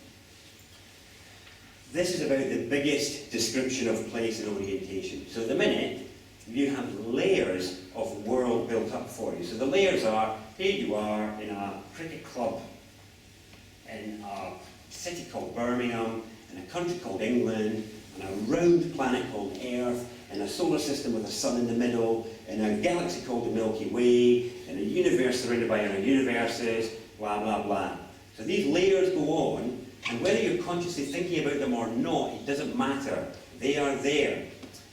This is about the biggest description of place and orientation. So at the minute, you have layers of world built up for you. So the layers are, here you are in a cricket club, in a city called Birmingham, in a country called England, in a round planet called Earth, in a solar system with a sun in the middle, in a galaxy called the Milky Way, in a universe surrounded by other universes, blah, blah, blah. So these layers go on, and whether you're consciously thinking about them or not, it doesn't matter. They are there,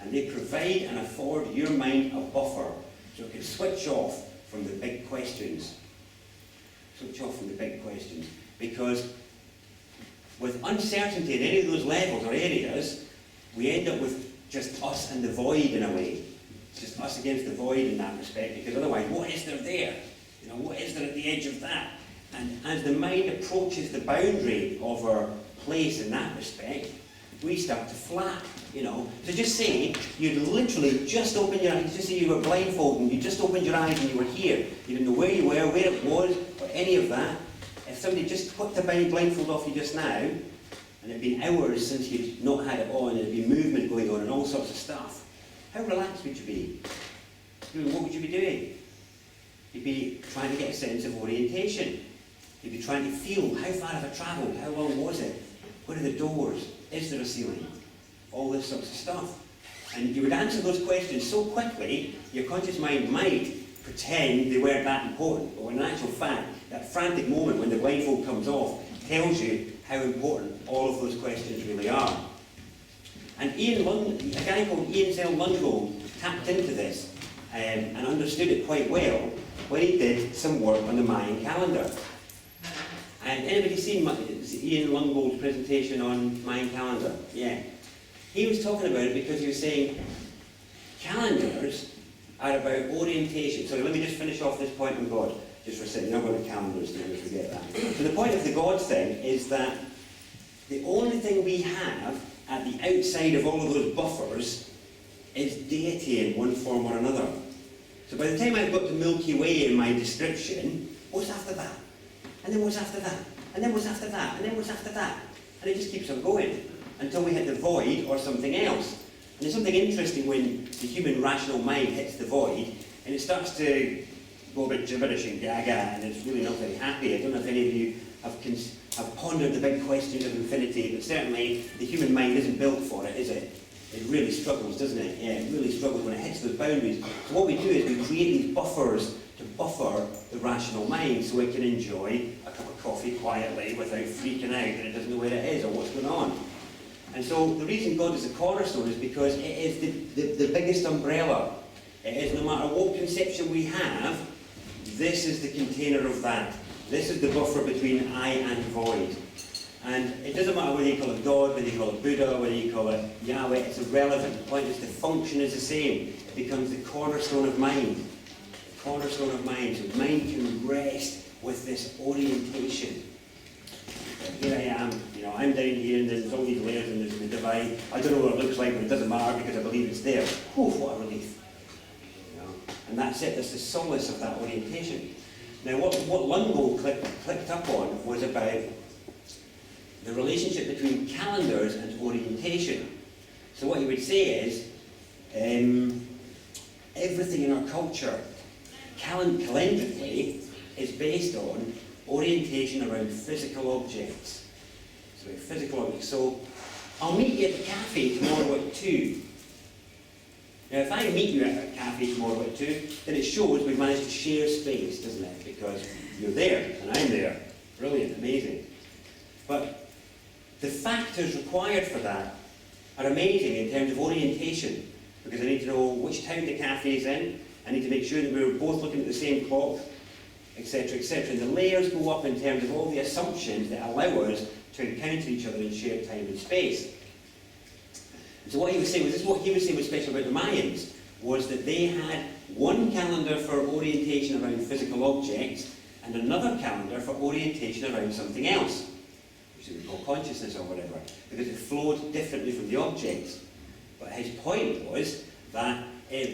and they provide and afford your mind a buffer so it can switch off from the big questions. Switch off from the big questions. Because with uncertainty in any of those levels or areas, we end up with just us and the void in a way. Just us against the void in that respect, because otherwise, what is there there? You know, what is there at the edge of that? And as the mind approaches the boundary of our place in that respect, we start to flap, you know. So just say you'd literally just open your eyes, just say you were blindfolded, and you just opened your eyes and you were here. You didn't know where you were, where it was, or any of that. If somebody just took the blindfold off you just now, and it had been hours since you'd not had it on, and there'd been movement going on and all sorts of stuff, how relaxed would you be? What would you be doing? You'd be trying to get a sense of orientation. You'd be trying to feel, how far have I travelled? How long was it? What are the doors? Is there a ceiling? All this sorts of stuff. And you would answer those questions so quickly, your conscious mind might pretend they weren't that important. But in actual fact, that frantic moment when the blindfold comes off tells you how important all of those questions really are. And a guy called Ian Sell Lungold tapped into this and understood it quite well when he did some work on the Mayan calendar. And anybody seen Ian Lungold's presentation on Mayan calendar? Yeah. He was talking about it because he was saying calendars are about orientation. Sorry, let me just finish off this point on God, just for a second. You're not going to calendars, never forget that. So the point of the God thing is that the only thing we have at the outside of all of those buffers is deity in one form or another. So by the time I've got the Milky Way in my description, what's after that? And then what's after that? And then what's after that? And then what's after that? And it just keeps on going until we hit the void or something else. And there's something interesting when the human rational mind hits the void and it starts to go a bit gibberish and gaga and it's really not very happy. I don't know if any of you have pondered the big question of infinity, but certainly the human mind isn't built for it, is it? It really struggles, doesn't it? Yeah, it really struggles when it hits those boundaries. So what we do is we create these buffers to buffer the rational mind so it can enjoy a cup of coffee quietly without freaking out that it doesn't know where it is or what's going on. And so the reason God is a cornerstone is because it is the biggest umbrella. It is, no matter what conception we have, this is the container of that. This is the buffer between I and void. And it doesn't matter whether you call it God, whether you call it Buddha, whether you call it Yahweh, it's irrelevant. The point is the function is the same. It becomes the cornerstone of mind. The cornerstone of mind. So mind can rest with this orientation. Here I am, you know, I'm down here and there's all these layers and there's the divine. I don't know what it looks like, but it doesn't matter because I believe it's there. Whew, what a relief. You know? And that's it, that's the solace of that orientation. Now what Lungold clicked up on was about the relationship between calendars and orientation. So what he would say is, everything in our culture, calendarically, is based on orientation around physical objects. So physical objects. So I'll meet you at the cafe tomorrow at 2. Now if I meet you at a cafe tomorrow at 2, then it shows we've managed to share space, doesn't it? Because you're there and I'm there. Brilliant, amazing. But the factors required for that are amazing in terms of orientation, because I need to know which town the cafe is in, I need to make sure that we're both looking at the same clock, etc., etc. And the layers go up in terms of all the assumptions that allow us to encounter each other in shared time and space. And so what he was saying was, this is what he was saying was special about the Mayans, was that they had one calendar for orientation around physical objects and another calendar for orientation around something else, which we call consciousness or whatever, because it flowed differently from the objects. But his point was that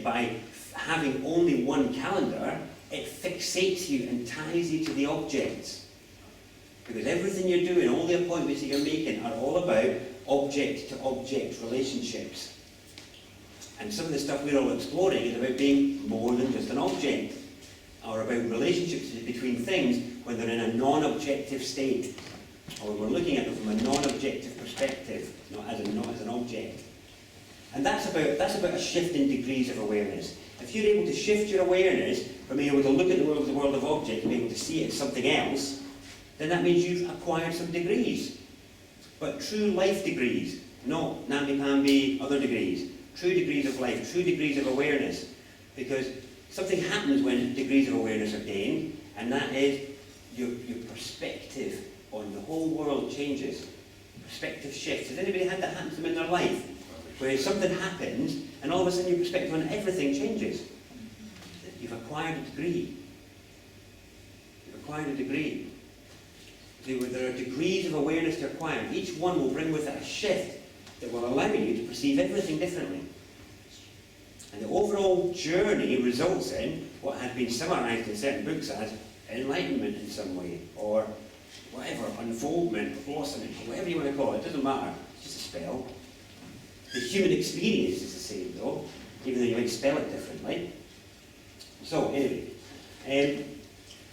by having only one calendar, it fixates you and ties you to the objects. Because everything you're doing, all the appointments that you're making are all about object-to-object relationships. And some of the stuff we're all exploring is about being more than just an object, or about relationships between things when they're in a non-objective state, or we're looking at them from a non-objective perspective, not as an object. And that's about a shift in degrees of awareness. If you're able to shift your awareness from being able to look at the world as a world of objects and being able to see it as something else, then that means you've acquired some degrees. But true life degrees, not namby-pamby other degrees. True degrees of life, true degrees of awareness. Because something happens when degrees of awareness are gained, and that is your perspective on the whole world changes. Perspective shifts. Has anybody had that happen to them in their life? Where something happens, and all of a sudden your perspective on everything changes. You've acquired a degree. You've acquired a degree. There are degrees of awareness to acquire. Each one will bring with it a shift that will allow you to perceive everything differently. And the overall journey results in what has been summarized in certain books as enlightenment in some way, or whatever, unfoldment, blossoming, whatever you want to call it. It doesn't matter. It's just a spell. The human experience is the same though, even though you might spell it differently. So anyway,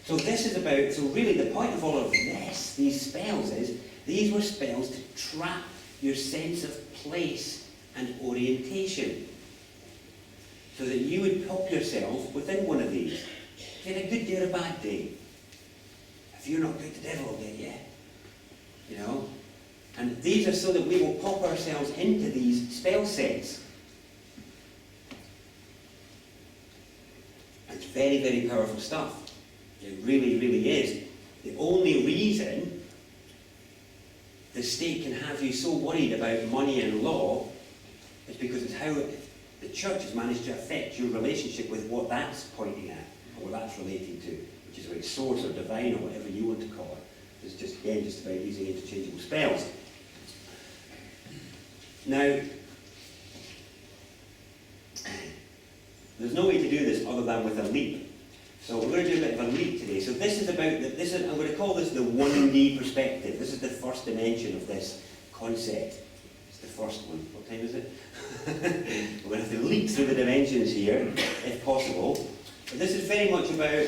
so this is about, so really the point of all of this, these spells is, these were spells to trap your sense of place and orientation. So that you would pop yourself within one of these. If you had a good day or a bad day. If you're not good, the devil will get you. You know? And these are so that we will pop ourselves into these spell sets. It's very, very powerful stuff. It really, really is. The only reason the state can have you so worried about money and law is because it's how the church has managed to affect your relationship with what that's pointing at, or what that's relating to, which is like source or divine or whatever you want to call it. It's just, again, just about using interchangeable spells. Now, there's no way to do this other than with a leap. So we're going to do a bit of a leap today. So this is about, I'm going to call this the 1D perspective. This is the first dimension of this concept. It's the first one. What time is it? We're going to have to leap through the dimensions here, if possible. But this is very much about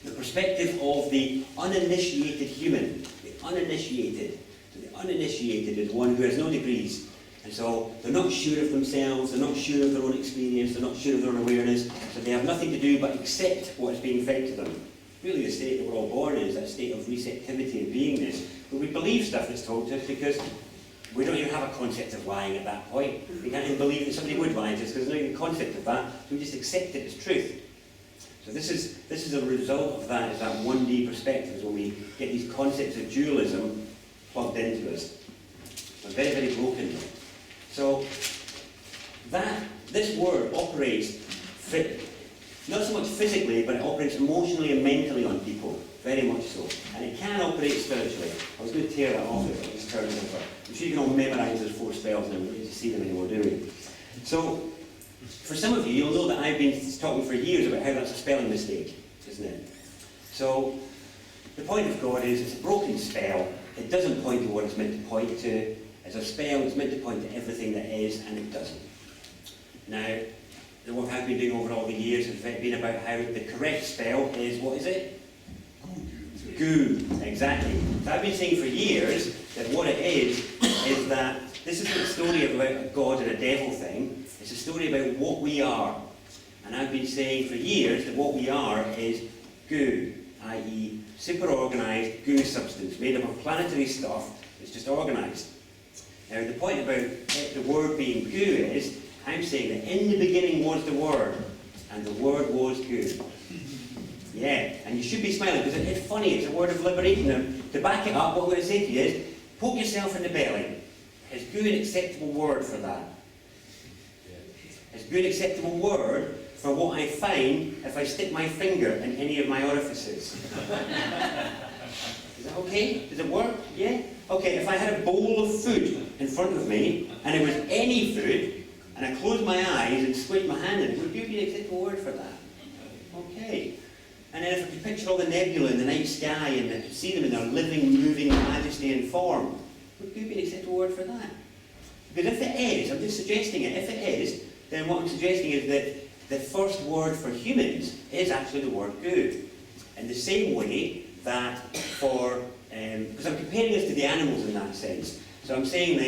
the perspective of the uninitiated human. The uninitiated. So the uninitiated is one who has no degrees. And so they're not sure of themselves, they're not sure of their own experience, they're not sure of their own awareness, so they have nothing to do but accept what is being fed to them. Really the state that we're all born in is that state of receptivity and beingness. But we believe stuff that's told to us because we don't even have a concept of lying at that point. We can't even believe that somebody would lie to us because there's no even concept of that, so we just accept it as truth. So this is a result of that, is that 1D perspective, is when we get these concepts of dualism plugged into us. We're very, very broken. So this word operates, not so much physically, but it operates emotionally and mentally on people, very much so. And it can operate spiritually. I was going to tear that off if I just turned it over. I'm sure you can all memorise those 4 spells and I don't need to see them anymore, do we? So, for some of you, you'll know that I've been talking for years about how that's a spelling mistake, isn't it? So, the point of God is it's a broken spell. It doesn't point to what it's meant to point to. It's a spell, it's meant to point to everything that is, and it doesn't. Now, the work I've been doing over all the years has been about how the correct spell is, what is it? Goo, exactly. So I've been saying for years that what it is that this isn't a story about a God and a devil thing, it's a story about what we are. And I've been saying for years that what we are is goo, i.e. super-organised goo substance made up of planetary stuff that's just organised. Now the point about the word being goo is, I'm saying that in the beginning was the Word, and the Word was goo. Yeah, and you should be smiling, because it's funny, it's a word of liberation. And to back it up, what I'm going to say to you is, poke yourself in the belly. Is goo an acceptable word for that? Is goo an acceptable word for what I find if I stick my finger in any of my orifices? Is that okay? Does it work? Yeah? Okay, if I had a bowl of food in front of me, and it was any food, and I closed my eyes and squeezed my hand in, would you be an acceptable word for that? Okay. And then if I could picture all the nebula in the night sky and I could see them in their living, moving majesty and form, would could be an acceptable word for that? Because if it is, I'm just suggesting it, if it is, then what I'm suggesting is that the first word for humans is actually the word good. In the same way that for, because I'm comparing this to the animals in that sense. So I'm saying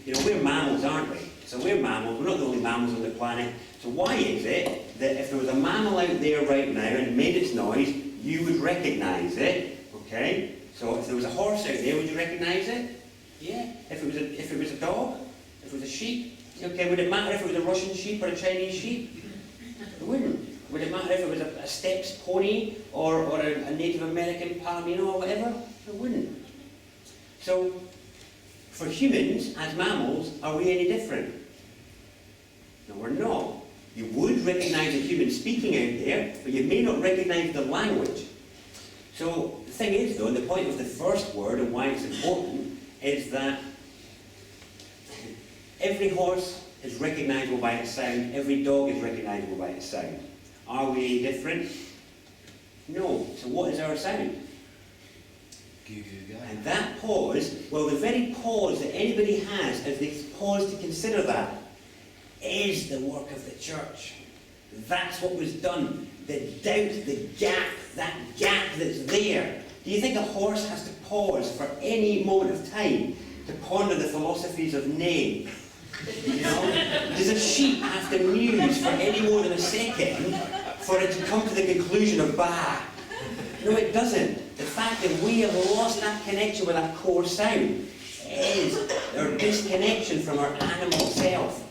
that, we're mammals, aren't we? So we're mammals, we're not the only mammals on the planet. So why is it that if there was a mammal out there right now and it made its noise, you would recognise it, okay? So if there was a horse out there, would you recognise it? Yeah. If it was a dog, if it was a sheep, okay, would it matter if it was a Russian sheep or a Chinese sheep? It wouldn't. Would it matter if it was a steppes pony or a Native American palomino or whatever? It wouldn't. So, for humans, as mammals, are we any different? No, we're not. You would recognise a human speaking out there, but you may not recognise the language. So, the thing is, though, and the point of the first word and why it's important, is that every horse is recognisable by its sound, every dog is recognisable by its sound. Are we any different? No. So what is our sound? And that pause, well, the very pause that anybody has as they pause to consider that, is the work of the church. That's what was done. The doubt, the gap, that gap that's there. Do you think a horse has to pause for any moment of time to ponder the philosophies of neigh? Does a sheep have to muse for any more than a second for it to come to the conclusion of bah? No, it doesn't. The fact that we have lost that connection with that core sound is our disconnection from our animal self.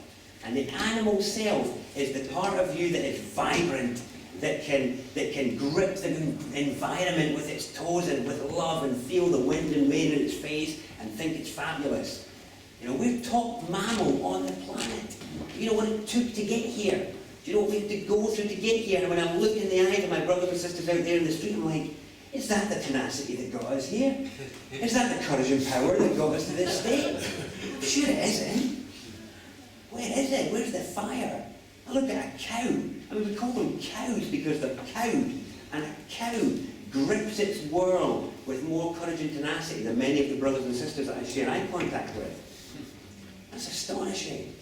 And the animal self is the part of you that is vibrant, that can grip the environment with its toes and with love and feel the wind and rain in its face and think it's fabulous. We're top mammal on the planet. You know what it took to get here? Do you know what we had to go through to get here? And when I look in the eyes of my brothers and sisters out there in the street, I'm like, is that the tenacity that got us here? Is that the courage and power that got us to this state? Sure it isn't. Where is it? Where's the fire? I look at a cow. I mean, we call them cows because they're cowed. And a cow grips its world with more courage and tenacity than many of the brothers and sisters that I share eye contact with. That's astonishing.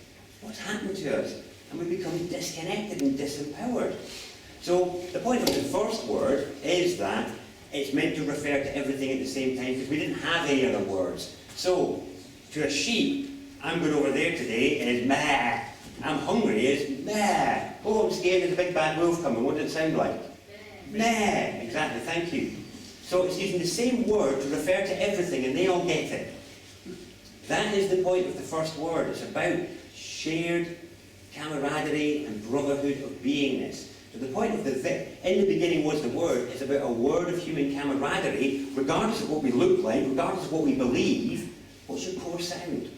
What's happened to us? And we become disconnected and disempowered. So the point of the first word is that it's meant to refer to everything at the same time because we didn't have any other words. So to a sheep, I'm going over there today is meh. I'm hungry is meh. Oh, I'm scared there's a big bad wolf coming. What does it sound like? Meh. Exactly, thank you. So it's using the same word to refer to everything and they all get it. That is the point of the first word. It's about shared camaraderie and brotherhood of beingness. So the point of in the beginning was the word, it's about a word of human camaraderie, regardless of what we look like, regardless of what we believe. What's your core sound?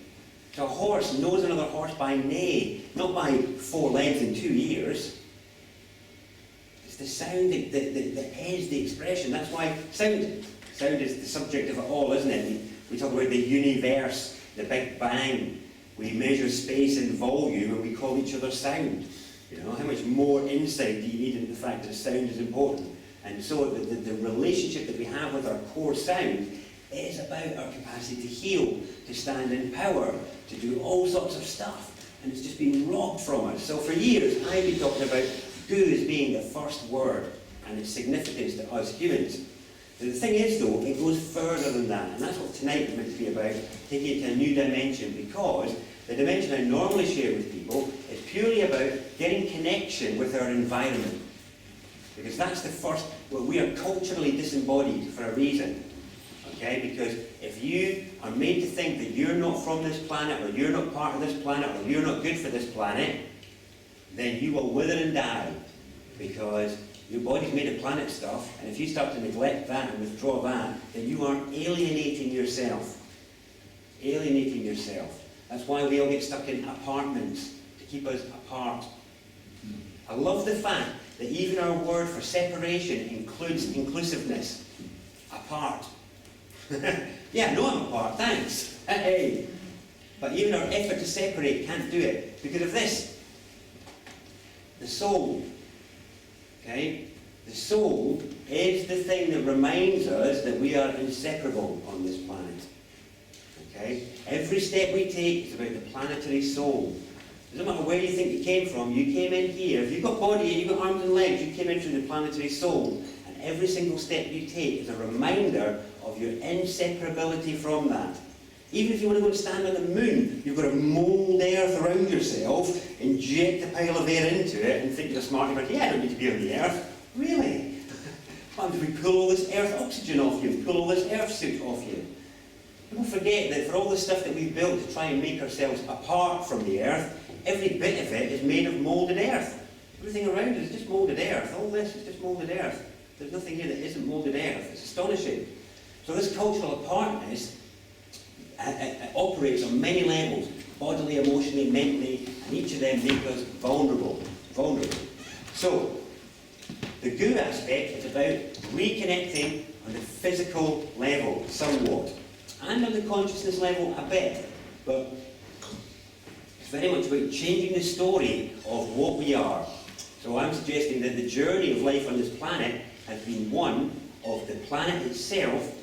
So a horse knows another horse by neigh, not by 4 legs and 2 ears. It's the sound that is the expression. That's why sound is the subject of it all, isn't it? We talk about the universe, the Big Bang. We measure space and volume and we call each other sound. How much more insight do you need into the fact that sound is important? And so the relationship that we have with our core sound is about our capacity to heal, to stand in power, to do all sorts of stuff. And it's just been robbed from us. So for years, I've been talking about good as being the first word and its significance to us humans. The thing is, though, it goes further than that, and that's what tonight is meant to be about, taking it to a new dimension, because the dimension I normally share with people is purely about getting connection with our environment. Because that's the first, we are culturally disembodied for a reason. Okay? Because if you are made to think that you're not from this planet, or you're not part of this planet, or you're not good for this planet, then you will wither and die. Because your body's made of planet stuff, and if you start to neglect that and withdraw that, then you are alienating yourself. Alienating yourself. That's why we all get stuck in apartments, to keep us apart. I love the fact that even our word for separation includes inclusiveness. Apart. Yeah, no, I'm apart, thanks. Hey. But even our effort to separate can't do it because of this. The soul. Okay? The soul is the thing that reminds us that we are inseparable on this planet. Okay? Every step we take is about the planetary soul. Doesn't matter where you think you came from, you came in here. If you've got body, you've got arms and legs, you came in through the planetary soul. And every single step you take is a reminder of your inseparability from that. Even if you want to go and stand on the moon, you've got to mould earth around yourself, inject a pile of air into it, and think you're smart. You're like, yeah, I don't need to be on the earth. Really? What happens if we pull all this earth oxygen off you, pull all this earth suit off you? Don't forget that for all the stuff that we've built to try and make ourselves apart from the earth, every bit of it is made of moulded earth. Everything around us is just moulded earth. All this is just moulded earth. There's nothing here that isn't moulded earth. It's astonishing. So this cultural apartness operates on many levels, bodily, emotionally, mentally, and each of them make us vulnerable. So, the goo aspect is about reconnecting on the physical level, somewhat, and on the consciousness level, a bit. But it's very much about changing the story of what we are. So I'm suggesting that the journey of life on this planet has been one of the planet itself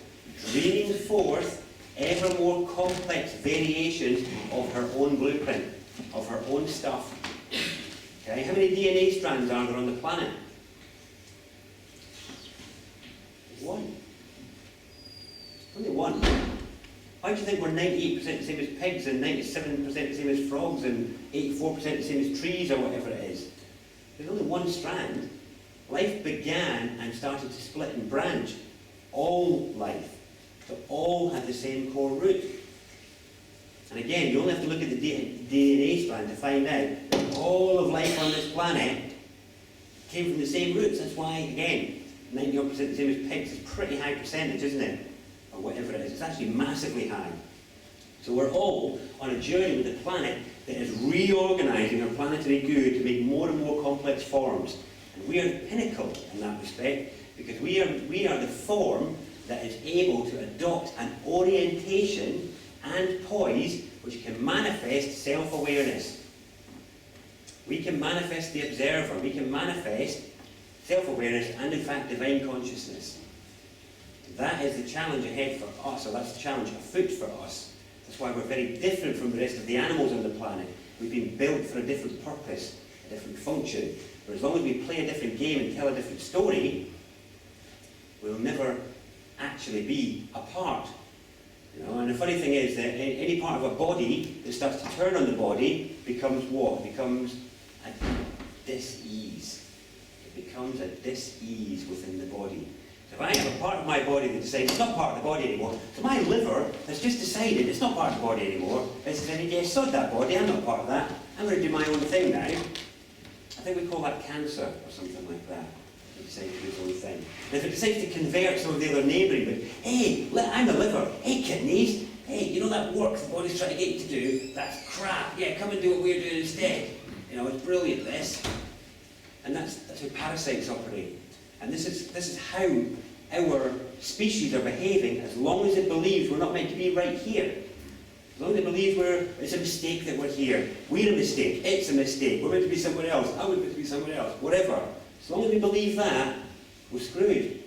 dreaming forth ever more complex variations of her own blueprint, of her own stuff. Okay, how many DNA strands are there on the planet? One. Only one. Why do you think we're 98% the same as pigs and 97% the same as frogs and 84% the same as trees or whatever it is? There's only one strand. Life began and started to split and branch. All life. So all have the same core root. And again, you only have to look at the DNA strand to find out that all of life on this planet came from the same roots. That's why, again, 90% the same as pigs is a pretty high percentage, isn't it? Or whatever it is. It's actually massively high. So we're all on a journey with the planet that is reorganising our planetary goo to make more and more complex forms. And we are the pinnacle in that respect, because we are the form that is able to adopt an orientation and poise which can manifest self-awareness. We can manifest the observer, we can manifest self-awareness and in fact divine consciousness. That is the challenge ahead for us, or that's the challenge afoot for us. That's why we're very different from the rest of the animals on the planet. We've been built for a different purpose, a different function. But as long as we play a different game and tell a different story, we'll never actually be apart. You know, and the funny thing is that any part of a body that starts to turn on the body becomes what? It becomes a dis-ease. It becomes a dis-ease within the body. So if I have a part of my body that decides it's not part of the body anymore, so my liver has just decided it's not part of the body anymore, it says, yeah, sod that body, I'm not part of that, I'm going to do my own thing now. I think we call that cancer or something like that. It decides to do its own thing. And if it decides to convert some of the other neighbouring, but hey, I'm a liver, hey kidneys, hey, you know that work the body's trying to get you to do, that's crap, yeah, come and do what we're doing instead. You know, it's brilliant this. And that's how parasites operate. And this is how our species are behaving as long as it believes we're not meant to be right here. As long as it believes it's a mistake that we're here. We're a mistake. It's a mistake. We're meant to be somewhere else. I was meant to be somewhere else. Whatever. As long as we believe that, we're screwed.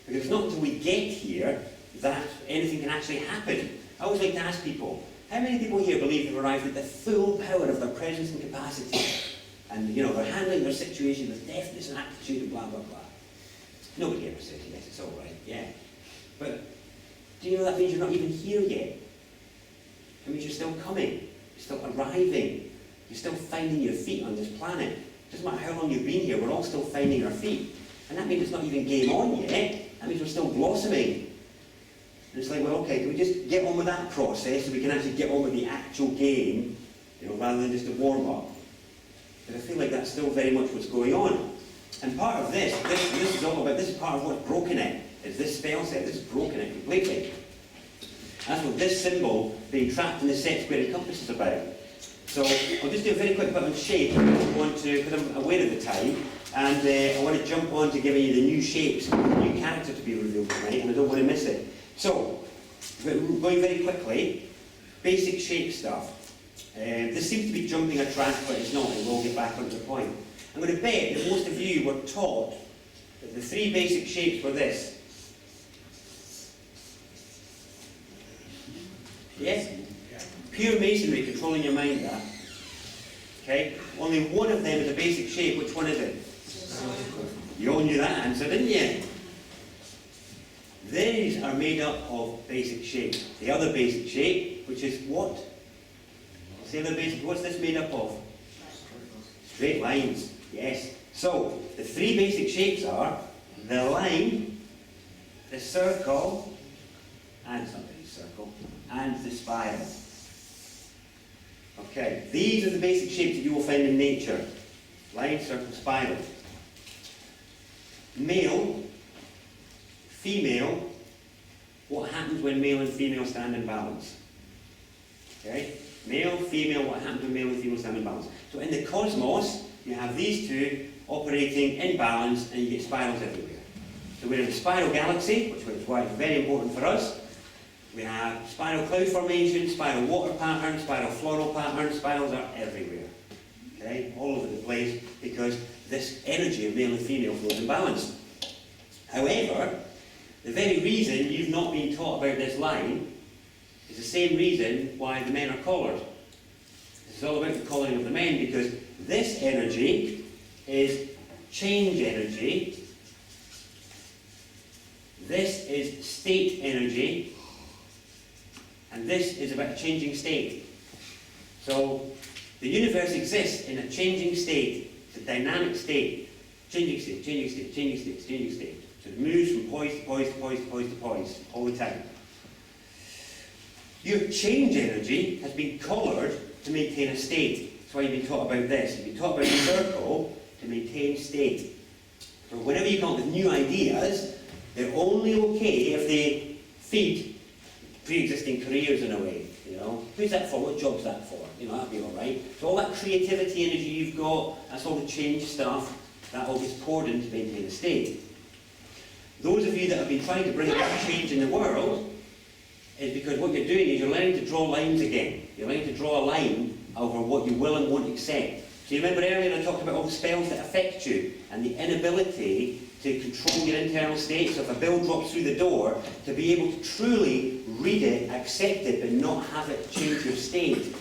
Because it's not until we get here that anything can actually happen. I always like to ask people, how many people here believe they've arrived at the full power of their presence and capacity? And, you know, they're handling their situation with deftness and aptitude and blah, blah, blah. Nobody ever says, yes, it's all right, yeah. But do you know that means you're not even here yet? It means you're still coming. You're still arriving. You're still finding your feet on this planet. It doesn't matter how long you've been here, we're all still finding our feet. And that means it's not even game on yet. That means we're still blossoming. And it's like, well, okay, can we just get on with that process so we can actually get on with the actual game, you know, rather than just a warm-up? Because I feel like that's still very much what's going on. And part of this is all about, this is part of what's broken it, is this spell set. This has broken it completely. That's what this symbol, being trapped in the set square compass, is about. So I'll just do a very quick bit on shape, because I'm aware of the time, and I want to jump on to giving you the new shapes, the new character to be revealed tonight, and I don't want to miss it. So, going very quickly, basic shape stuff. This seems to be jumping a track, but it's not, and we'll get back onto the point. I'm going to bet that most of you were taught that the three basic shapes were this. Yes? Pure masonry controlling your mind, that. Okay? Only one of them is a basic shape. Which one is it? You all knew that answer, didn't you? These are made up of basic shapes. The other basic shape, which is what? What's the other basic? What's this made up of? Straight lines. Yes. So, the three basic shapes are the line, the circle, and somebody's circle, and the spiral. Okay, these are the basic shapes that you will find in nature. Line, circle, spiral. Male, female, what happens when male and female stand in balance? Okay? Male, female, what happens when male and female stand in balance? So in the cosmos, you have these two operating in balance and you get spirals everywhere. So we're in a spiral galaxy, which is why it's very important for us. We have spiral cloud formation, spiral water patterns, spiral floral patterns. Spirals are everywhere. Okay? All over the place, because this energy of male and female flows in balance. However, the very reason you've not been taught about this line is the same reason why the men are collared. This is all about the collaring of the men, because this energy is change energy. This is state energy. And this is about a changing state. So, the universe exists in a changing state. It's a dynamic state. Changing state, changing state, changing state, changing state. So it moves from poise to poise to poise to poise to poise all the time. Your change energy has been collared to maintain a state. That's why you've been taught about this. You've been taught about the circle to maintain state. So whenever you come up with new ideas, they're only okay if they feed pre-existing careers in a way, you know. Who's that for? What job's that for? You know, that'd be all right. So all that creativity energy you've got, that's all the change stuff, that all gets poured in to maintain a state. Those of you that have been trying to bring about change in the world is because what you're doing is you're learning to draw lines again. You're learning to draw a line over what you will and won't accept. So you remember earlier I talked about all the spells that affect you and the inability to control your internal state. So if a bill drops through the door, to be able to truly read it, accept it, but not have it change your state.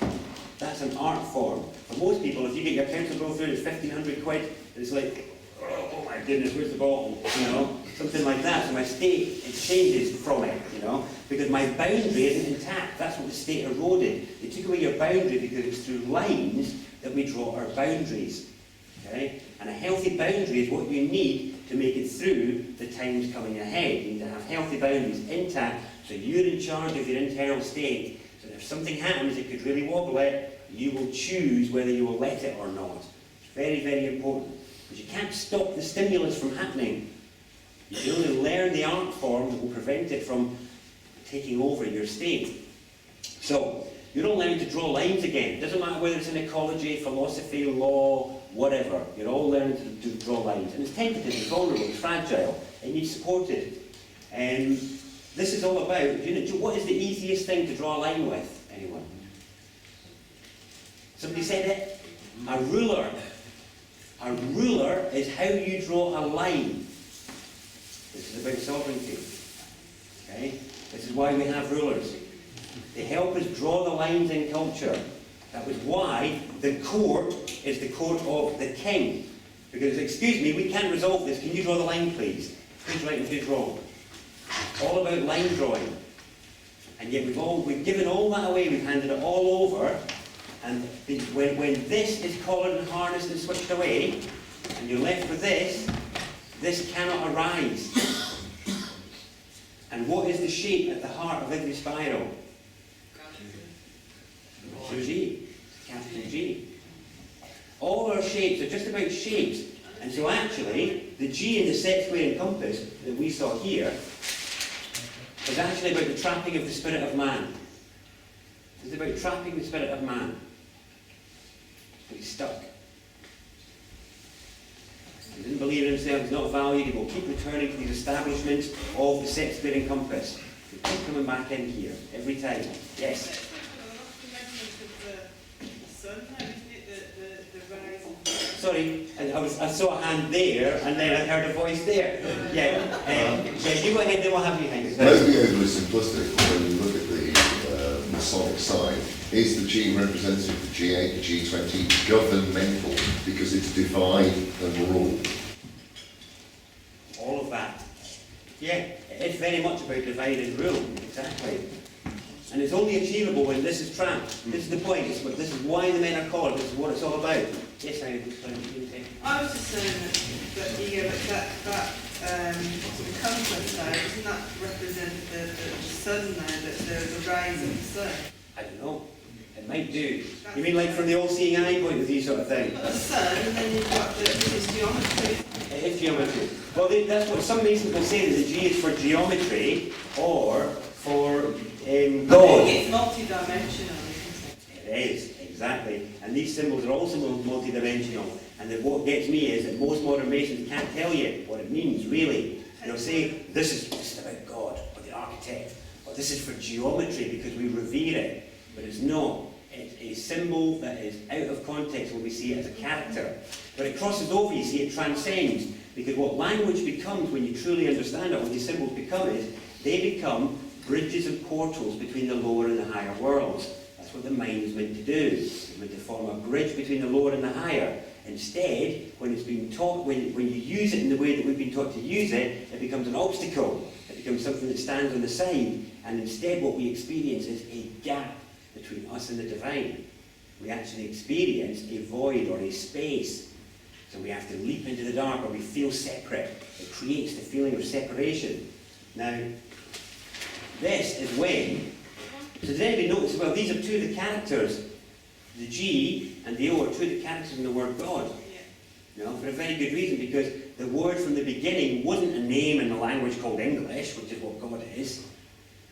That's an art form. For most people, if you get your council bill through, it's 1,500 quid, it's like, oh my goodness, where's the bottle? You know, something like that. So my state, it changes from it, you know, because my boundary isn't intact. That's what the state eroded. They took away your boundary because it's through lines that we draw our boundaries. Okay? And a healthy boundary is what you need to make it through the times coming ahead. You need to have healthy boundaries intact, so you're in charge of your internal state. So if something happens that could really wobble it, you will choose whether you will let it or not. It's very, very important. Because you can't stop the stimulus from happening. You can only learn the art form that will prevent it from taking over your state. So, you're all learning to draw lines again. It doesn't matter whether it's in ecology, philosophy, law, whatever. You're all learning to draw lines. And it's tentative, it's vulnerable, it's fragile. It needs supported. And this is all about, you know, what is the easiest thing to draw a line with? Anyone? Somebody said it? A ruler. A ruler is how you draw a line. This is about sovereignty. Okay? This is why we have rulers. They help us draw the lines in culture. That was why the court is the court of the king. Because, excuse me, we can't resolve this. Can you draw the line, please? Who's right and who's wrong? All about line drawing. And yet we've given all that away. We've handed it all over. And when this is collared and harnessed and switched away, and you're left with this cannot arise. And what is the shape at the heart of every spiral? G. Capital G. All our shapes are just about shapes. And so actually, the G in the set, square and compass that we saw here is actually about the trapping of the spirit of man. It's about trapping the spirit of man. He's stuck. He doesn't believe in himself, he's not valued, he will keep returning to these establishments of the set, square and compass. He keep coming back in here, every time. Yes? sorry, I saw a hand there, and then I heard a voice there. Yeah, you go ahead, then we'll have you hang. Maybe overly simplistic when you look at the Masonic sign. Is the G representative of the G8, the G20 governmental because it's divide and rule? All of that. Yeah, it's very much about divide and rule, exactly. And it's only achievable when this is trapped. This is the point. This is why the men are called. This is what it's all about. Yes, I I was just saying that the compass now, doesn't that represent the sun now, the rise of the sun? I don't know. It might do. You mean like from the all-seeing eye point of view sort of thing? You've got the sun, and then you've got this geometry. It is geometry. Well, that's what some Masons will say, that the G is for geometry or for God. It's multi-dimensional, isn't it? It is, exactly. And these symbols are also multi-dimensional. And then what gets me is that most modern Masons can't tell you what it means, really. They'll say, this is about God, or the architect, or this is for geometry because we revere it. But it's not. It's a symbol that is out of context when we see it as a character. When it crosses over, you see it transcends. Because what language becomes when you truly understand it, what these symbols become is, they become bridges and portals between the lower and the higher worlds. That's what the mind is meant to do. It's meant to form a bridge between the lower and the higher. Instead, when it's been taught, when you use it in the way that we've been taught to use it, it becomes an obstacle. It becomes something that stands on the side. And instead what we experience is a gap between us and the divine. We actually experience a void or a space. So we have to leap into the dark, or we feel separate. It creates the feeling of separation. Now, this is when, so did anybody notice, well, these are two of the characters. The G and the O are two of the characters in the word God. You know, for a very good reason, because the word from the beginning wasn't a name in the language called English, which is what God is.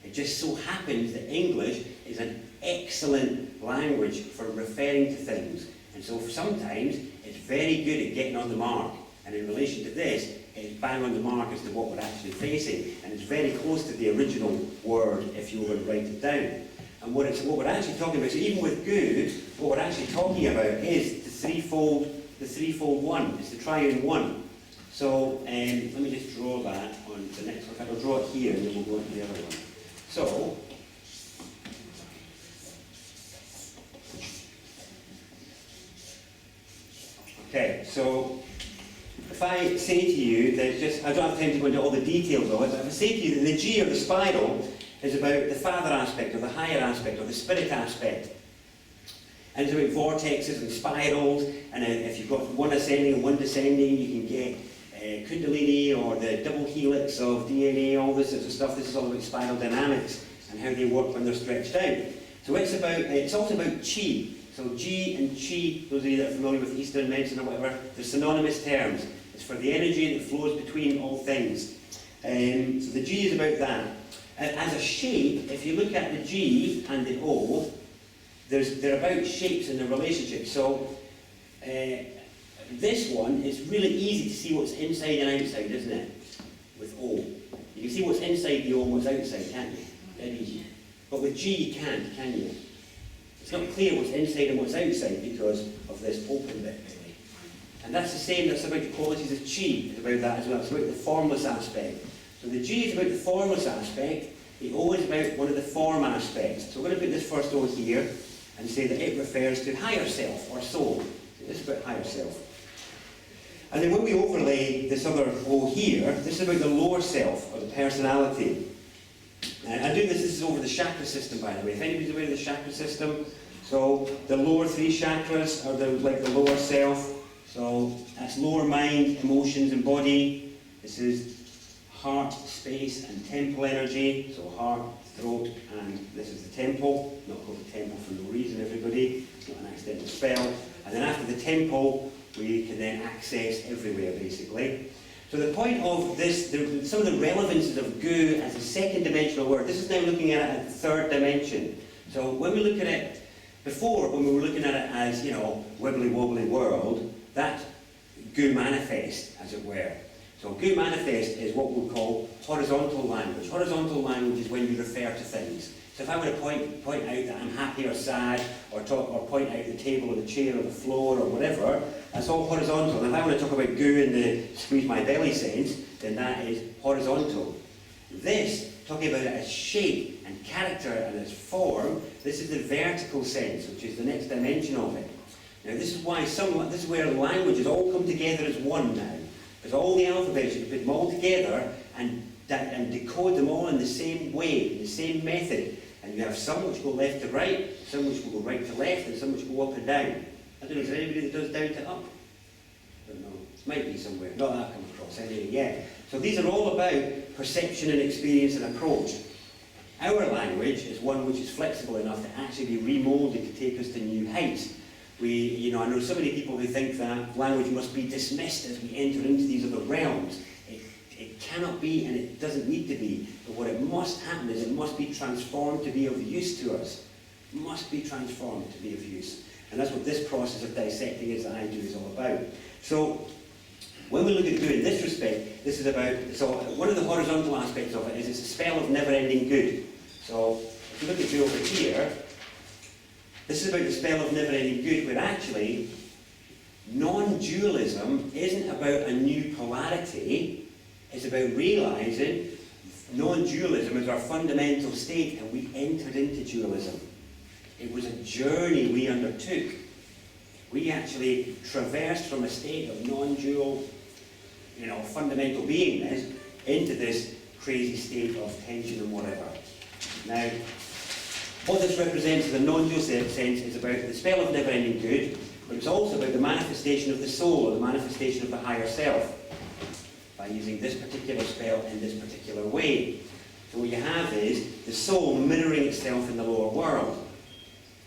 It just so happens that English is an excellent language for referring to things. And so sometimes it's very good at getting on the mark. And in relation to this, it's bang on the mark as to what we're actually facing. And it's very close to the original word if you were to write it down. And what we're actually talking about, so even with good, what we're actually talking about is the threefold one. It's the triune one. So let me just draw that on the next one. In fact, I'll draw it here and then we'll go on to the other one. So, okay, so if I say to you, I don't have time to go into all the details of it, but if I say to you that the G or the spiral is about the father aspect, or the higher aspect, or the spirit aspect. And it's about vortexes and spirals, and if you've got one ascending and one descending, you can get Kundalini, or the double helix of DNA, all this sort of stuff. This is all about spiral dynamics, and how they work when they're stretched out. So it's also about Chi. So G and Chi, those of you that are familiar with Eastern medicine or whatever, they're synonymous terms. It's for the energy that flows between all things. So the G is about that. And as a shape, if you look at the G and the O, they're about shapes in the relationship. So this one is really easy to see what's inside and outside, isn't it? With O. You can see what's inside the O and what's outside, can't you? Very easy. But with G you can't, can you? It's not clear what's inside and what's outside because of this open bit, really. And that's the same, that's about the qualities of Chi. It's about that as well. It's about the formless aspect. So the G is about the formless aspect, the O is about one of the form aspects. So we're going to put this first O here and say that it refers to higher self or soul. So this is about higher self. And then when we overlay this other O here, this is about the lower self or the personality. I'm doing this is over the chakra system, by the way. If anybody's aware of the chakra system, so the lower three chakras are like the lower self. So that's lower mind, emotions and body. This is heart, space and temple energy. So heart, throat, and this is the temple. Not called the temple for no reason, everybody. It's not an accidental spell. And then after the temple, we can then access everywhere, basically. So the point of this, some of the relevances of Gu as a second dimensional word, this is now looking at it as the third dimension. So when we look at it, before, when we were looking at it as, wibbly wobbly world, that Gu manifest, as it were. So Gu manifest is what we'll call horizontal language. Horizontal language is when you refer to things. So if I want to point out that I'm happy or sad, or point out the table or the chair or the floor or whatever, that's all horizontal. And if I want to talk about goo in the squeeze my belly sense, then that is horizontal. This, talking about it as shape and character and as form, this is the vertical sense, which is the next dimension of it. Now this is why this is where languages all come together as one now. Because all the alphabets, you can put them all together and decode them all in the same way, in the same method. And you have some which go left to right, some which will go right to left, and some which go up and down. I don't know, is there anybody that does down to up? I don't know. It might be somewhere. Not that I've come across anyway, yeah. So these are all about perception and experience and approach. Our language is one which is flexible enough to actually be remoulded to take us to new heights. I know so many people who think that language must be dismissed as we enter into these other realms. It cannot be, and it doesn't need to be. But what it must happen is it must be transformed to be of use to us. It must be transformed to be of use. And that's what this process of dissecting is that I do is all about. So, when we look at good in this respect, this is about, so one of the horizontal aspects of it is it's a spell of never-ending good. So, if you look at you over here, this is about the spell of never-ending good, where actually, non-dualism isn't about a new polarity. It's about realising non-dualism is our fundamental state, and we entered into dualism. It was a journey we undertook. We actually traversed from a state of non-dual, fundamental beingness into this crazy state of tension and whatever. Now, what this represents in a non-dual sense is about the spell of never-ending good, but it's also about the manifestation of the soul, or the manifestation of the higher self, by using this particular spell in this particular way. So what you have is the soul mirroring itself in the lower world.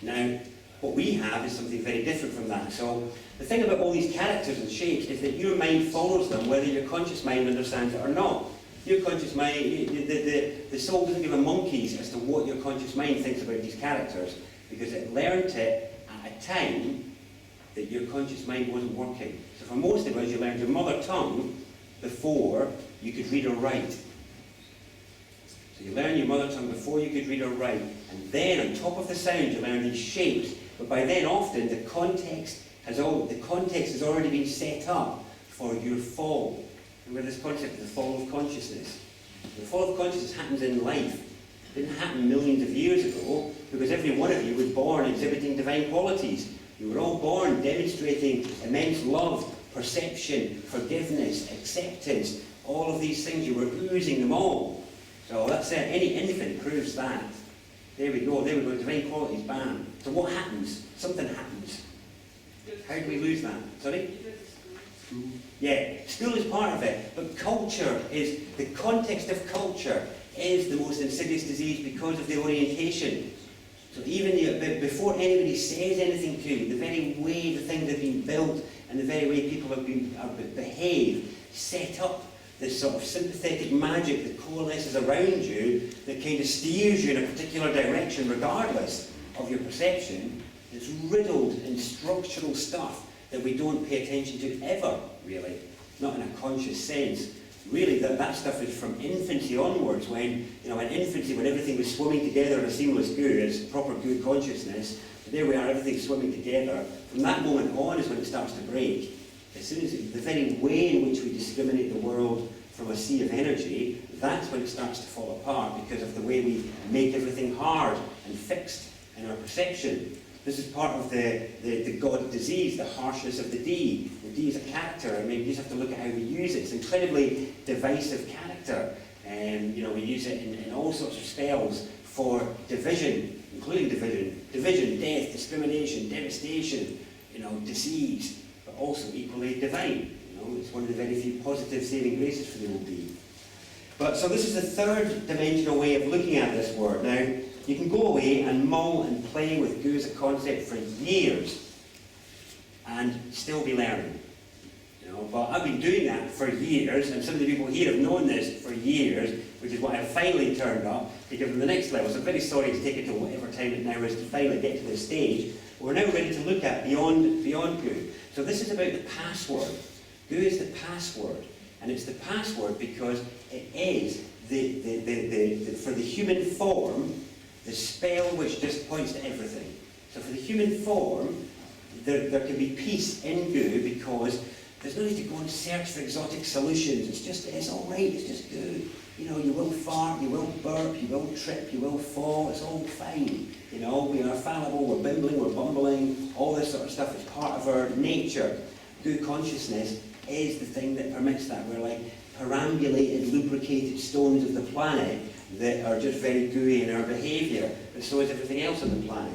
Now, what we have is something very different from that. So the thing about all these characters and shapes is that your mind follows them whether your conscious mind understands it or not. Your conscious mind, the soul doesn't give a monkeys as to what your conscious mind thinks about these characters, because it learned it at a time that your conscious mind wasn't working. So for most of us, you learned your mother tongue before you could read or write. So you learn your mother tongue before you could read or write, and then on top of the sound you learn these shapes. But by then often the context has already been set up for your fall. Remember this concept of the fall of consciousness. The fall of consciousness happens in life. It didn't happen millions of years ago, because every one of you was born exhibiting divine qualities. You were all born demonstrating immense love, perception, forgiveness, acceptance, all of these things. You were oozing them all. So that's it. Any infant proves that. There we go, divine qualities, bam. So what happens? Something happens. How do we lose that? Sorry? Yeah, school is part of it, but culture is, the context of culture is the most insidious disease because of the orientation. So even before anybody says anything to you, the very way the things have been built and the very way people have behaved set up this sort of sympathetic magic that coalesces around you that kind of steers you in a particular direction regardless of your perception. It's riddled in structural stuff that we don't pay attention to ever, really, not in a conscious sense. Really, that stuff is from infancy onwards, when, in infancy, when everything was swimming together in a seamless goo, as proper good consciousness. So there we are, everything's swimming together. From that moment on is when it starts to break. As soon as the very way in which we discriminate the world from a sea of energy, that's when it starts to fall apart, because of the way we make everything hard and fixed in our perception. This is part of the God disease, the harshness of the D. The D is a character, and maybe you just have to look at how we use it. It's an incredibly divisive character. We use it in all sorts of spells for division, including division, death, discrimination, devastation, disease, but also equally divine. It's one of the very few positive saving graces for the old D. But so this is the third dimensional way of looking at this word. Now, you can go away and mull and play with goo as a concept for years and still be learning. But I've been doing that for years, and some of the people here have known this for years, which is why I've finally turned up to give them the next level. So I'm very sorry to take it to whatever time it now is to finally get to this stage. We're now ready to look at beyond goo. So this is about the password. Goo is the password, and it's the password because it is for the human form, the spell which just points to everything. So for the human form, there can be peace in goo because there's no need to go and search for exotic solutions. It's all right, it's just goo. You know, you will fart, you will burp, you will trip, you will fall, it's all fine. You know, we are fallible, we're bimbling, we're bumbling, all this sort of stuff is part of our nature. Goo consciousness is the thing that permits that. We're like perambulated, lubricated stones of the planet that are just very gooey in our behaviour, but so is everything else on the planet.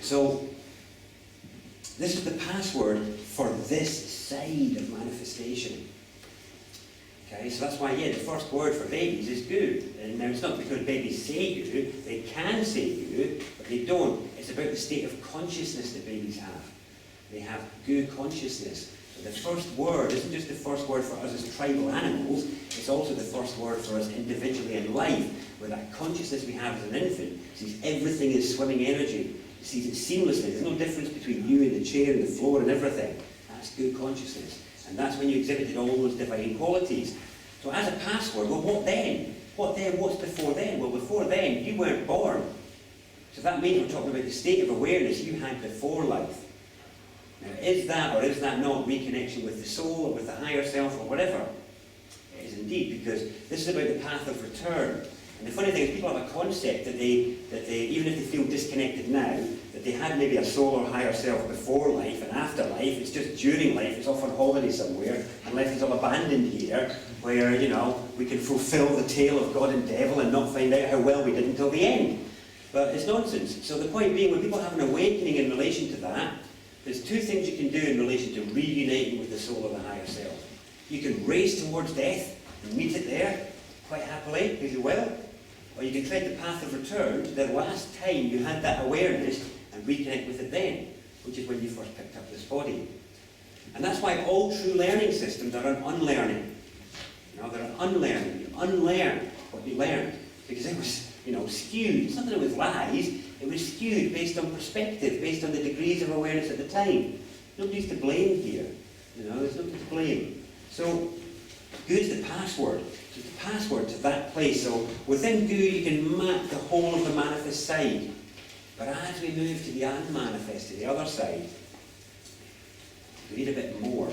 So this is the password for this side of manifestation. Okay, so that's why, yeah, the first word for babies is goo. And now it's not because babies say goo, they can say goo, but they don't. It's about the state of consciousness that babies have. They have goo consciousness. So the first word isn't just the first word for us as tribal animals, it's also the first word for us individually in life, where that consciousness we have as an infant sees everything as swimming energy. It sees it seamlessly. There's no difference between you and the chair and the floor and everything. That's goo consciousness. And that's when you exhibited all those divine qualities. So as a password, well, what then? What then? What's before then? Well, before then, you weren't born. So that means we're talking about the state of awareness you had before life. Now, is that or is that not reconnection with the soul or with the higher self or whatever? It is indeed, because this is about the path of return. And the funny thing is, people have a concept that they even if they feel disconnected now, that they had maybe a soul or higher self before life and after life. It's just during life, it's off on holiday somewhere, and life is all abandoned here, where, you know, we can fulfill the tale of God and devil and not find out how well we did until the end. But it's nonsense. So the point being, when people have an awakening in relation to that, there's two things you can do in relation to reuniting with the soul of the higher self. You can race towards death and meet it there, quite happily, because you will. Or you can tread the path of return to the last time you had that awareness and reconnect with it then, which is when you first picked up this body. And that's why all true learning systems are an unlearning. You know, they're an unlearning. You unlearn what you learned, because it was, you know, skewed. It's not that it was lies, it was skewed based on perspective, based on the degrees of awareness at the time. Nobody's to blame here. You know, there's nobody to blame. So, goo is the password. So the password to that place. So within goo you can map the whole of the manifest side. But as we move to the unmanifest, to the other side, we need a bit more.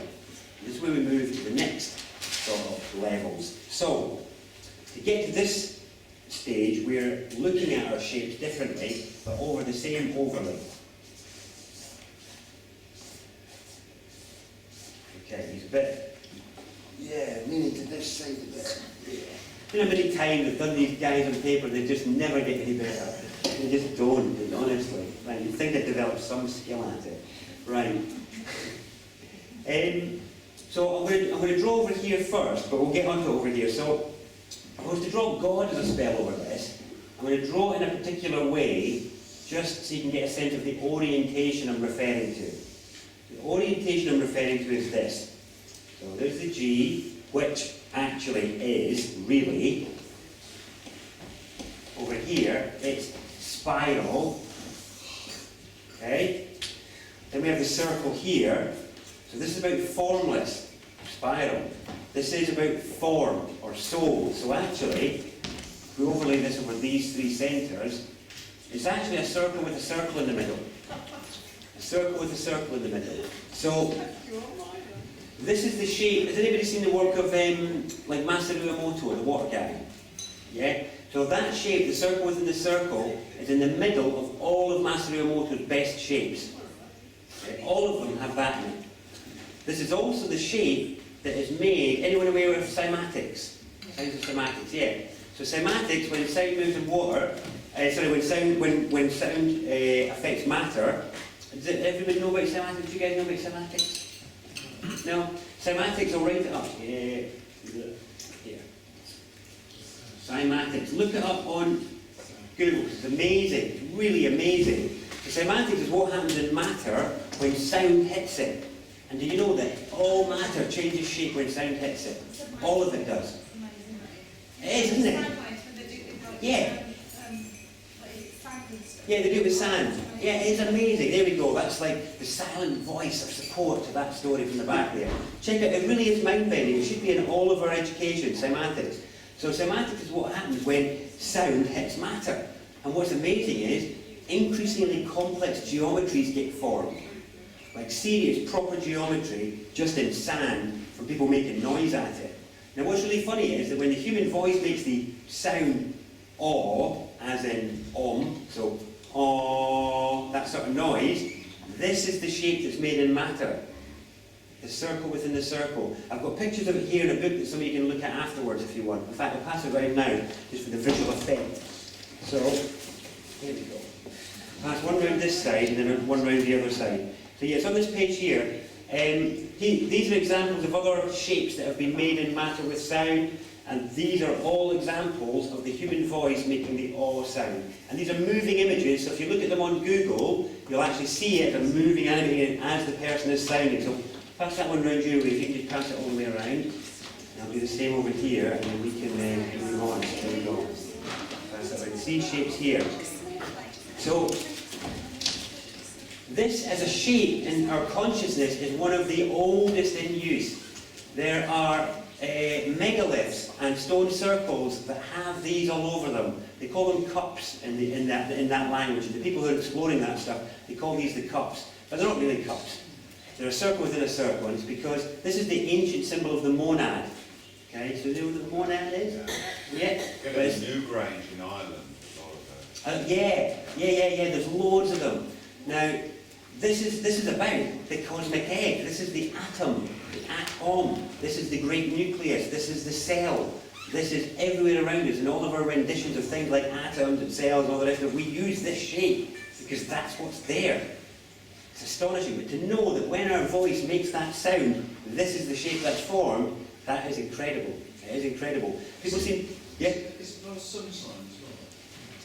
This is where we move to the next sort of levels. So, to get to this stage, we're looking at our shapes differently, but over the same overlay. Okay, he's a bit, leaning to this side a bit. Yeah. You know how many times I've done these guys on paper, they just never get any better. They just don't, honestly. Right, you'd think they'd develop some skill at it. Right. So I'm going to draw over here first, but we'll get onto over here. So if I was to draw God as a spell over this, I'm going to draw it in a particular way, just so you can get a sense of the orientation I'm referring to. The orientation I'm referring to is this. So there's the G, which actually is really, over here, it's spiral. Okay? Then we have the circle here. So this is about formless, spiral. This is about form, or soul. So actually, if we overlay this over these three centres, it's actually a circle with a circle in the middle. A circle with a circle in the middle. So, this is the shape. Has anybody seen the work of like Masaru Emoto, the water guy? Yeah? So that shape, the circle within the circle, is in the middle of all of Masaru Emoto's best shapes. Okay? All of them have that in it. This is also the shape that is made. Anyone aware of cymatics? Sounds of cymatics, yeah. So cymatics, when sound moves in water, when sound affects matter. Does everybody know about cymatics? Do you guys know about cymatics? No? Cymatics, I'll write it up. Here. Cymatics. Look it up on Google. It's amazing. It's really amazing. So cymatics is what happens in matter when sound hits it. And do you know that all matter changes shape when sound hits it? All of it does. It is, isn't it? Yeah. Yeah, they do it with sand. Yeah, it's amazing. There we go. That's like the silent voice of support to that story from the back there. Check it. It really is mind-bending. It should be in all of our education, cymatics. So cymatics is what happens when sound hits matter. And what's amazing is, increasingly complex geometries get formed. Like serious, proper geometry, just in sand, from people making noise at it. Now what's really funny is that when the human voice makes the sound aw, as in so aw, that sort of noise, this is the shape that's made in matter. The circle within the circle. I've got pictures of it here in a book that some of you can look at afterwards if you want. In fact, I'll pass it around now, just for the visual effect. So, here we go. Pass one round this side and then one round the other side. So yes, on this page here, these are examples of other shapes that have been made in matter with sound, and these are all examples of the human voice making the aw sound. And these are moving images, so if you look at them on Google, you'll actually see it as moving, animated as the person is sounding. So pass that one round your way, if you can just pass it all the way around. And I'll do the same over here, and then we can move on. There we go. Pass that around. See shapes here. So, this as a shape in our consciousness is one of the oldest in use. There are megaliths and stone circles that have these all over them. They call them cups in that language. The people who are exploring that stuff, they call these the cups. But they're not really cups. They're a circle within a circle, and it's because this is the ancient symbol of the monad. Okay, so you know what the monad is? Yeah. Get a Newgrange in Ireland. Yeah, there's loads of them. Now, this is about the cosmic egg. This is the atom, the atom. This is the great nucleus. This is the cell. This is everywhere around us, and all of our renditions of things like atoms and cells and all the rest of it, we use this shape because that's what's there. It's astonishing, but to know that when our voice makes that sound, this is the shape that's formed, that is incredible. It is incredible. People seem, yeah? Is it not a sun sign as well?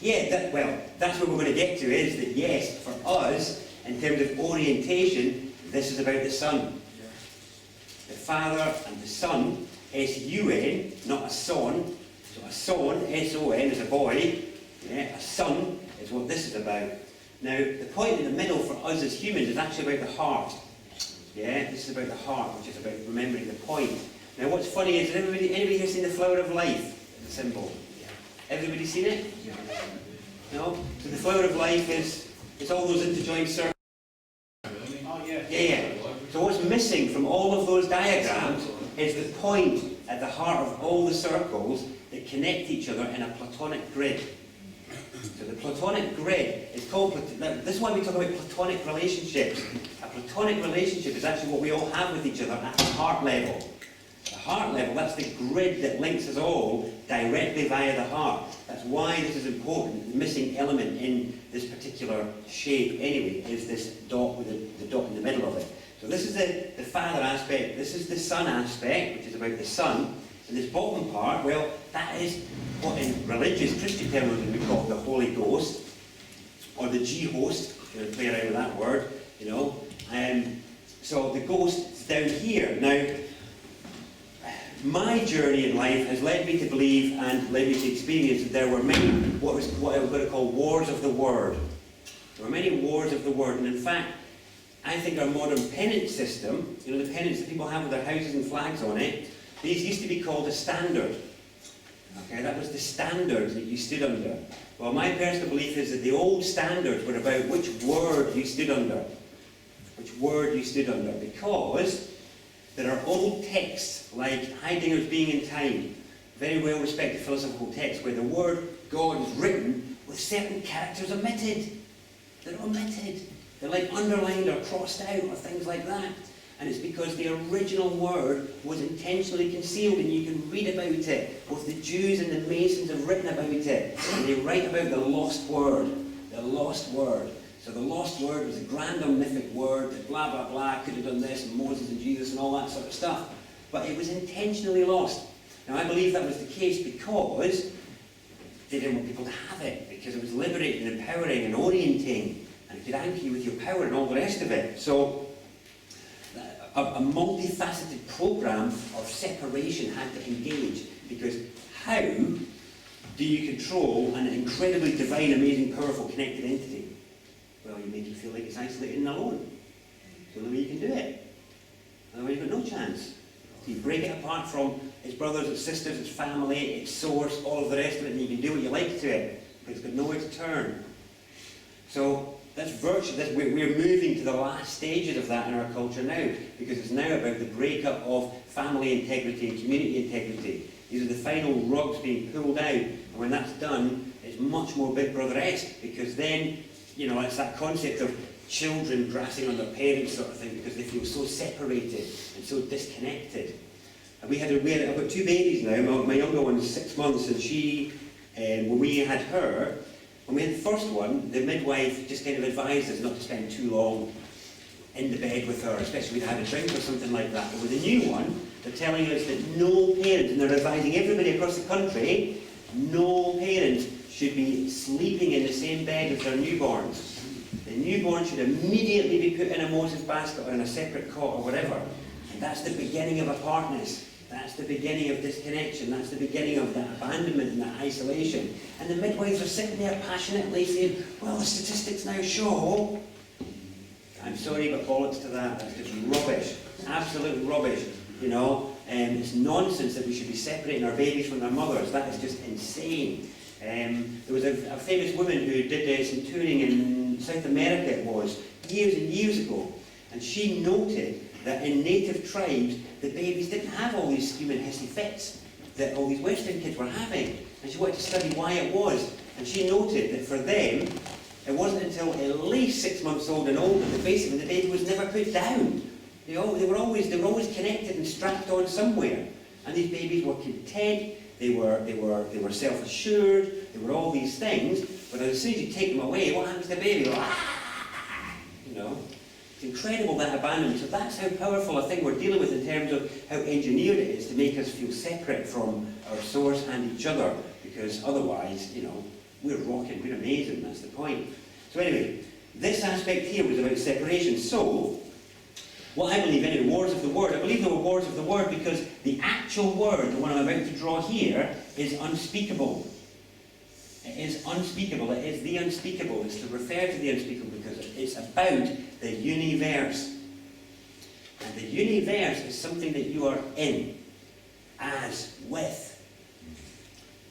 Yeah, that's what we're going to get to, is that yes, for us, in terms of orientation, this is about the sun. The Father and the Son, S-U-N, not a son. So a son, S-O-N, is a boy. Yeah, a son is what this is about. Now, the point in the middle for us as humans is actually about the heart. Yeah, this is about the heart, which is about remembering the point. Now, what's funny is, anybody here seen the flower of life, the symbol? Everybody seen it? No? So the flower of life is all those interjoined circles. Oh, yeah. Yeah. So what's missing from all of those diagrams is the point at the heart of all the circles that connect each other in a Platonic grid. So the Platonic grid is called, this is why we talk about Platonic relationships. A Platonic relationship is actually what we all have with each other at the heart level. The heart level, that's the grid that links us all directly via the heart. That's why this is important. The missing element in this particular shape, anyway, is this dot with the dot in the middle of it. So this is the Father aspect, this is the Son aspect, which is about the Son. And this bottom part, well, that is what in religious Christian terminology we call the Holy Ghost, or the G-host, if you want to play around with that word, you know. So the ghost is down here. Now, my journey in life has led me to believe and led me to experience that there were many, what I would call wars of the word. There were many wars of the word, and in fact, I think our modern penance system, you know, the penance that people have with their houses and flags on it, these used to be called a standard. Okay, that was the standard that you stood under. Well, my personal belief is that the old standards were about which word you stood under. Which word you stood under. Because there are old texts, like Heidegger's Being in Time, very well-respected philosophical text, where the word God is written with certain characters omitted. They're omitted. They're like underlined or crossed out or things like that. And it's because the original word was intentionally concealed, and you can read about it. Both the Jews and the Masons have written about it. And they write about the lost word. The lost word. So the lost word was a grand omnific word that blah, blah, blah, could have done this, and Moses and Jesus and all that sort of stuff. But it was intentionally lost. Now I believe that was the case because they didn't want people to have it, because it was liberating and empowering and orienting, and it could anchor you with your power and all the rest of it. So a multifaceted program of separation had to engage, because how do you control an incredibly divine, amazing, powerful, connected entity? Well, you make it feel like it's isolated and alone. So the only way you can do it. Otherwise you've got no chance. You break it apart from its brothers, its sisters, its family, its source, all of the rest of it, and you can do what you like to it, but it's got nowhere to turn. So that's virtually, we're moving to the last stages of that in our culture now, because it's now about the breakup of family integrity and community integrity. These are the final rugs being pulled out, and when that's done, it's much more Big Brother-esque, because then, you know, it's that concept of children grassing on their parents sort of thing, because they feel so separated and so disconnected. And I've got 2 babies now. My younger one's 6 months, and she, when we had her, when we had the first one, the midwife just kind of advised us not to spend too long in the bed with her, especially if we'd had a drink or something like that. But with the new one, they're telling us that no parent, and they're advising everybody across the country, no parent should be sleeping in the same bed as their newborns. The newborn should immediately be put in a Moses basket or in a separate cot or whatever. And that's the beginning of apartness. That's the beginning of disconnection. That's the beginning of that abandonment and that isolation. And the midwives are sitting there passionately saying, well, the statistics now show. I'm sorry, but bollocks to that. That's just rubbish. Absolute rubbish. You know, it's nonsense that we should be separating our babies from their mothers. That is just insane. There was a famous woman who did some touring in South America, it was, years and years ago. And she noted that in native tribes, the babies didn't have all these screaming hissy fits that all these Western kids were having. And she wanted to study why it was. And she noted that for them, it wasn't until at least 6 months old and older that basically the baby was never put down. They were always connected and strapped on somewhere. And these babies were content, they were self-assured, they were all these things, but as soon as you take them away, what happens to the baby? You know? It's incredible, that abandonment. So that's how powerful a thing we're dealing with in terms of how engineered it is to make us feel separate from our source and each other, because otherwise, you know, we're rocking, we're amazing, that's the point. So anyway, this aspect here was about separation. So, what I believe in wars of the word, I believe there were wars of the word because the actual word, the one I'm about to draw here, is unspeakable. It is unspeakable, it is the unspeakable. It's to refer to the unspeakable because it's about the universe. And the universe is something that you are in, as with.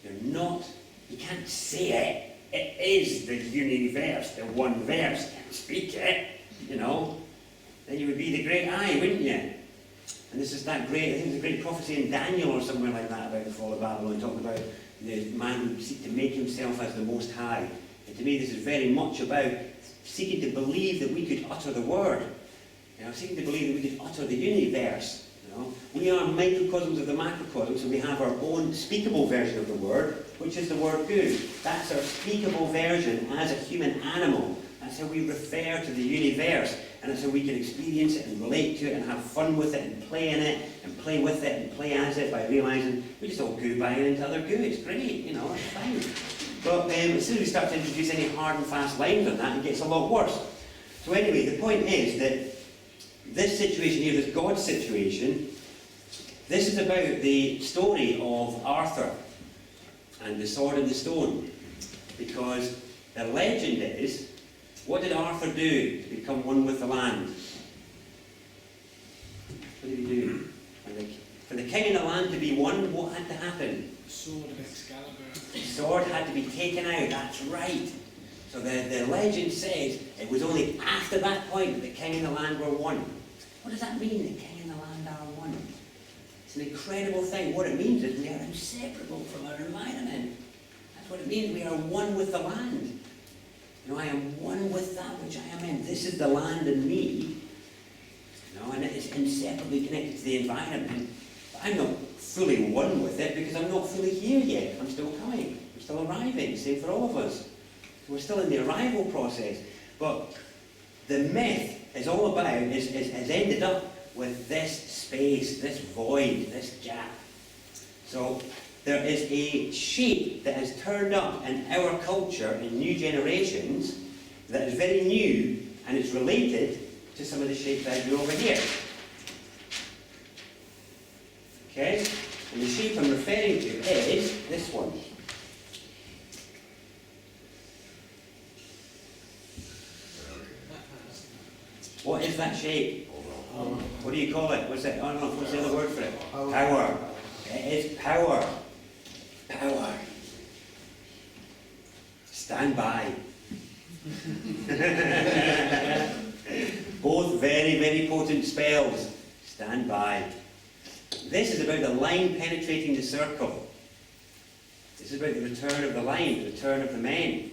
You're not, you can't say it. It is the universe, the one verse. You can't speak it, you know. Then you would be the great I, wouldn't you? And this is that great, I think there's a great prophecy in Daniel or somewhere like that about the fall of Babylon, talking about the man who would seek to make himself as the Most High. And to me this is very much about seeking to believe that we could utter the word. You know, seeking to believe that we could utter the universe. You know? We are microcosms of the macrocosm, so we have our own speakable version of the word, which is the word good. That's our speakable version as a human animal. That's how we refer to the universe. And that's how we can experience it and relate to it and have fun with it and play in it and play with it and play as it by realising we just all goo banging into other goo. It's great, you know, it's fine. But as soon as we start to introduce any hard and fast lines on that, it gets a lot worse. So anyway, the point is that this situation here, this God situation, this is about the story of Arthur and the sword and the stone. Because the legend is, what did Arthur do to become one with the land? What did he do? For the king and the land to be one, what had to happen? The sword of Excalibur. The sword had to be taken out, that's right. So the legend says it was only after that point that the king and the land were one. What does that mean, the king and the land are one? It's an incredible thing. What it means is we are inseparable from our environment. That's what it means, we are one with the land. You know, I am one with that which I am in. This is the land and me. You know, and it is inseparably connected to the environment. But I'm not fully one with it because I'm not fully here yet. I'm still coming. I'm still arriving. Same for all of us. So we're still in the arrival process. But the myth is all about, has ended up with this space, this void, this gap. So there is a shape that has turned up in our culture in new generations that is very new and it's related to some of the shapes I drew over here. Okay? And the shape I'm referring to is this one. What is that shape? What do you call it? What's it? Oh no, what's the other word for it? Power. It is power. Power. Stand by. Both very, very potent spells. Stand by. This is about the line penetrating the circle. This is about the return of the line, the return of the men.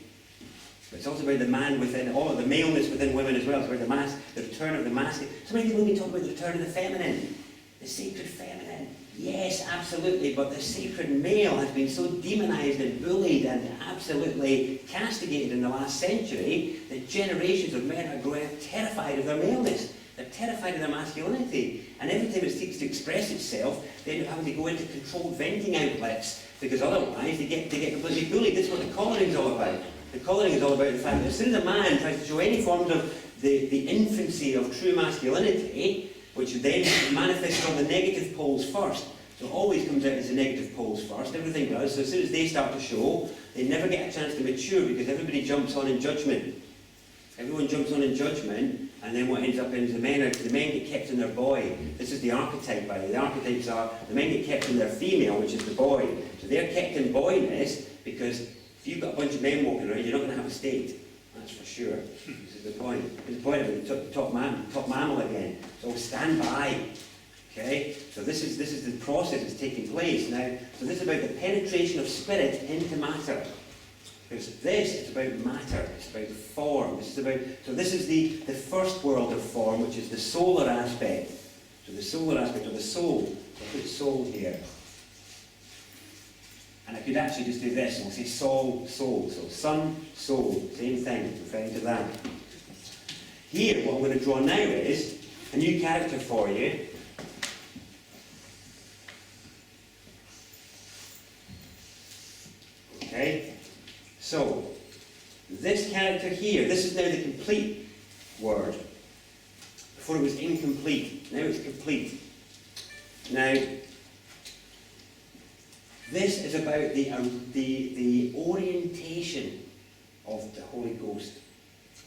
But it's also about the man within, all of the maleness within women as well. It's about the return of the masculine. So many people have been talking about the return of the feminine, the sacred feminine. Yes, absolutely, but the sacred male has been so demonized and bullied and absolutely castigated in the last century that generations of men are growing up terrified of their maleness. They're terrified of their masculinity. And every time it seeks to express itself, they end up having to go into controlled venting outlets, because otherwise they get completely bullied. This is what the collaring is all about. The collaring is all about the fact that as soon as a man tries to show any forms of the infancy of true masculinity, which then manifests on the negative poles first. So it always comes out as the negative poles first, everything does. So as soon as they start to show, they never get a chance to mature because everybody jumps on in judgment. Everyone jumps on in judgment, and then what ends up is the men get kept in their boy. This is the archetype, by the way. The archetypes are, the men get kept in their female, which is the boy. So they're kept in boyness because if you've got a bunch of men walking around, you're not going to have a state. That's for sure. This is the point. This is the point of the top mammal again. So stand by. Okay? So this is the process that's taking place now. So this is about the penetration of spirit into matter. Because this is about matter. It's about form. This is the first world of form, which is the solar aspect. So the solar aspect of the soul. I put soul here. And I could actually just do this, and we'll say soul, soul. So sun, soul, same thing, referring to that. Here, what I'm going to draw now is a new character for you. Okay? So, this character here, this is now the complete word. Before it was incomplete, now it's complete. Now, this is about the orientation of the Holy Ghost.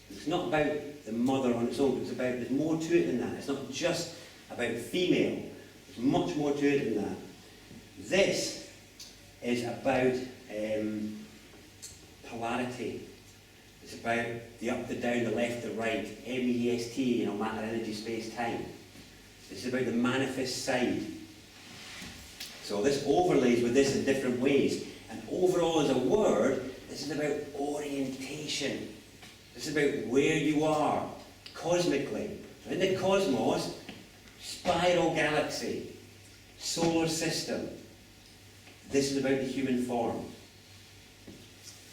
It's not about the mother on its own. There's more to it than that. It's not just about female. There's much more to it than that. This is about polarity. It's about the up, the down, the left, the right. MEST, matter, energy, space, time. This is about the manifest side. So this overlays with this in different ways. And overall as a word, this is about orientation. This is about where you are, cosmically. So in the cosmos, spiral galaxy, solar system. This is about the human form.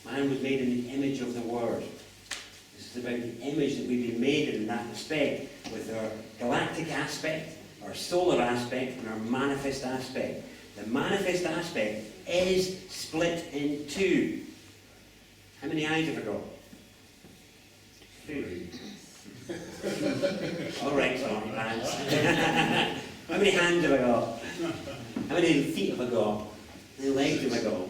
Man was made in the image of the Word. This is about the image that we've been made in that respect, with our galactic aspect, our solar aspect, and our manifest aspect. The manifest aspect is split in two. How many eyes have I got? Two. All right, sorry, hands. How many hands have I got? How many feet have I got? How many legs have I got?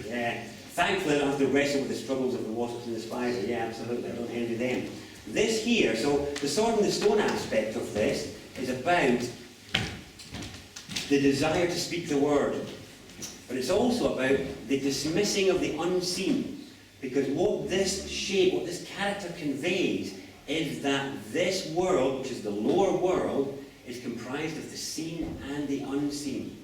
Yeah. Thankfully, I don't have to wrestle with the struggles of the wasps and the spiders. Yeah, absolutely. I don't envy them. This here, so the sword and the stone aspect of this is about the desire to speak the word. But it's also about the dismissing of the unseen. Because what this shape, what this character conveys, is that this world, which is the lower world, is comprised of the seen and the unseen.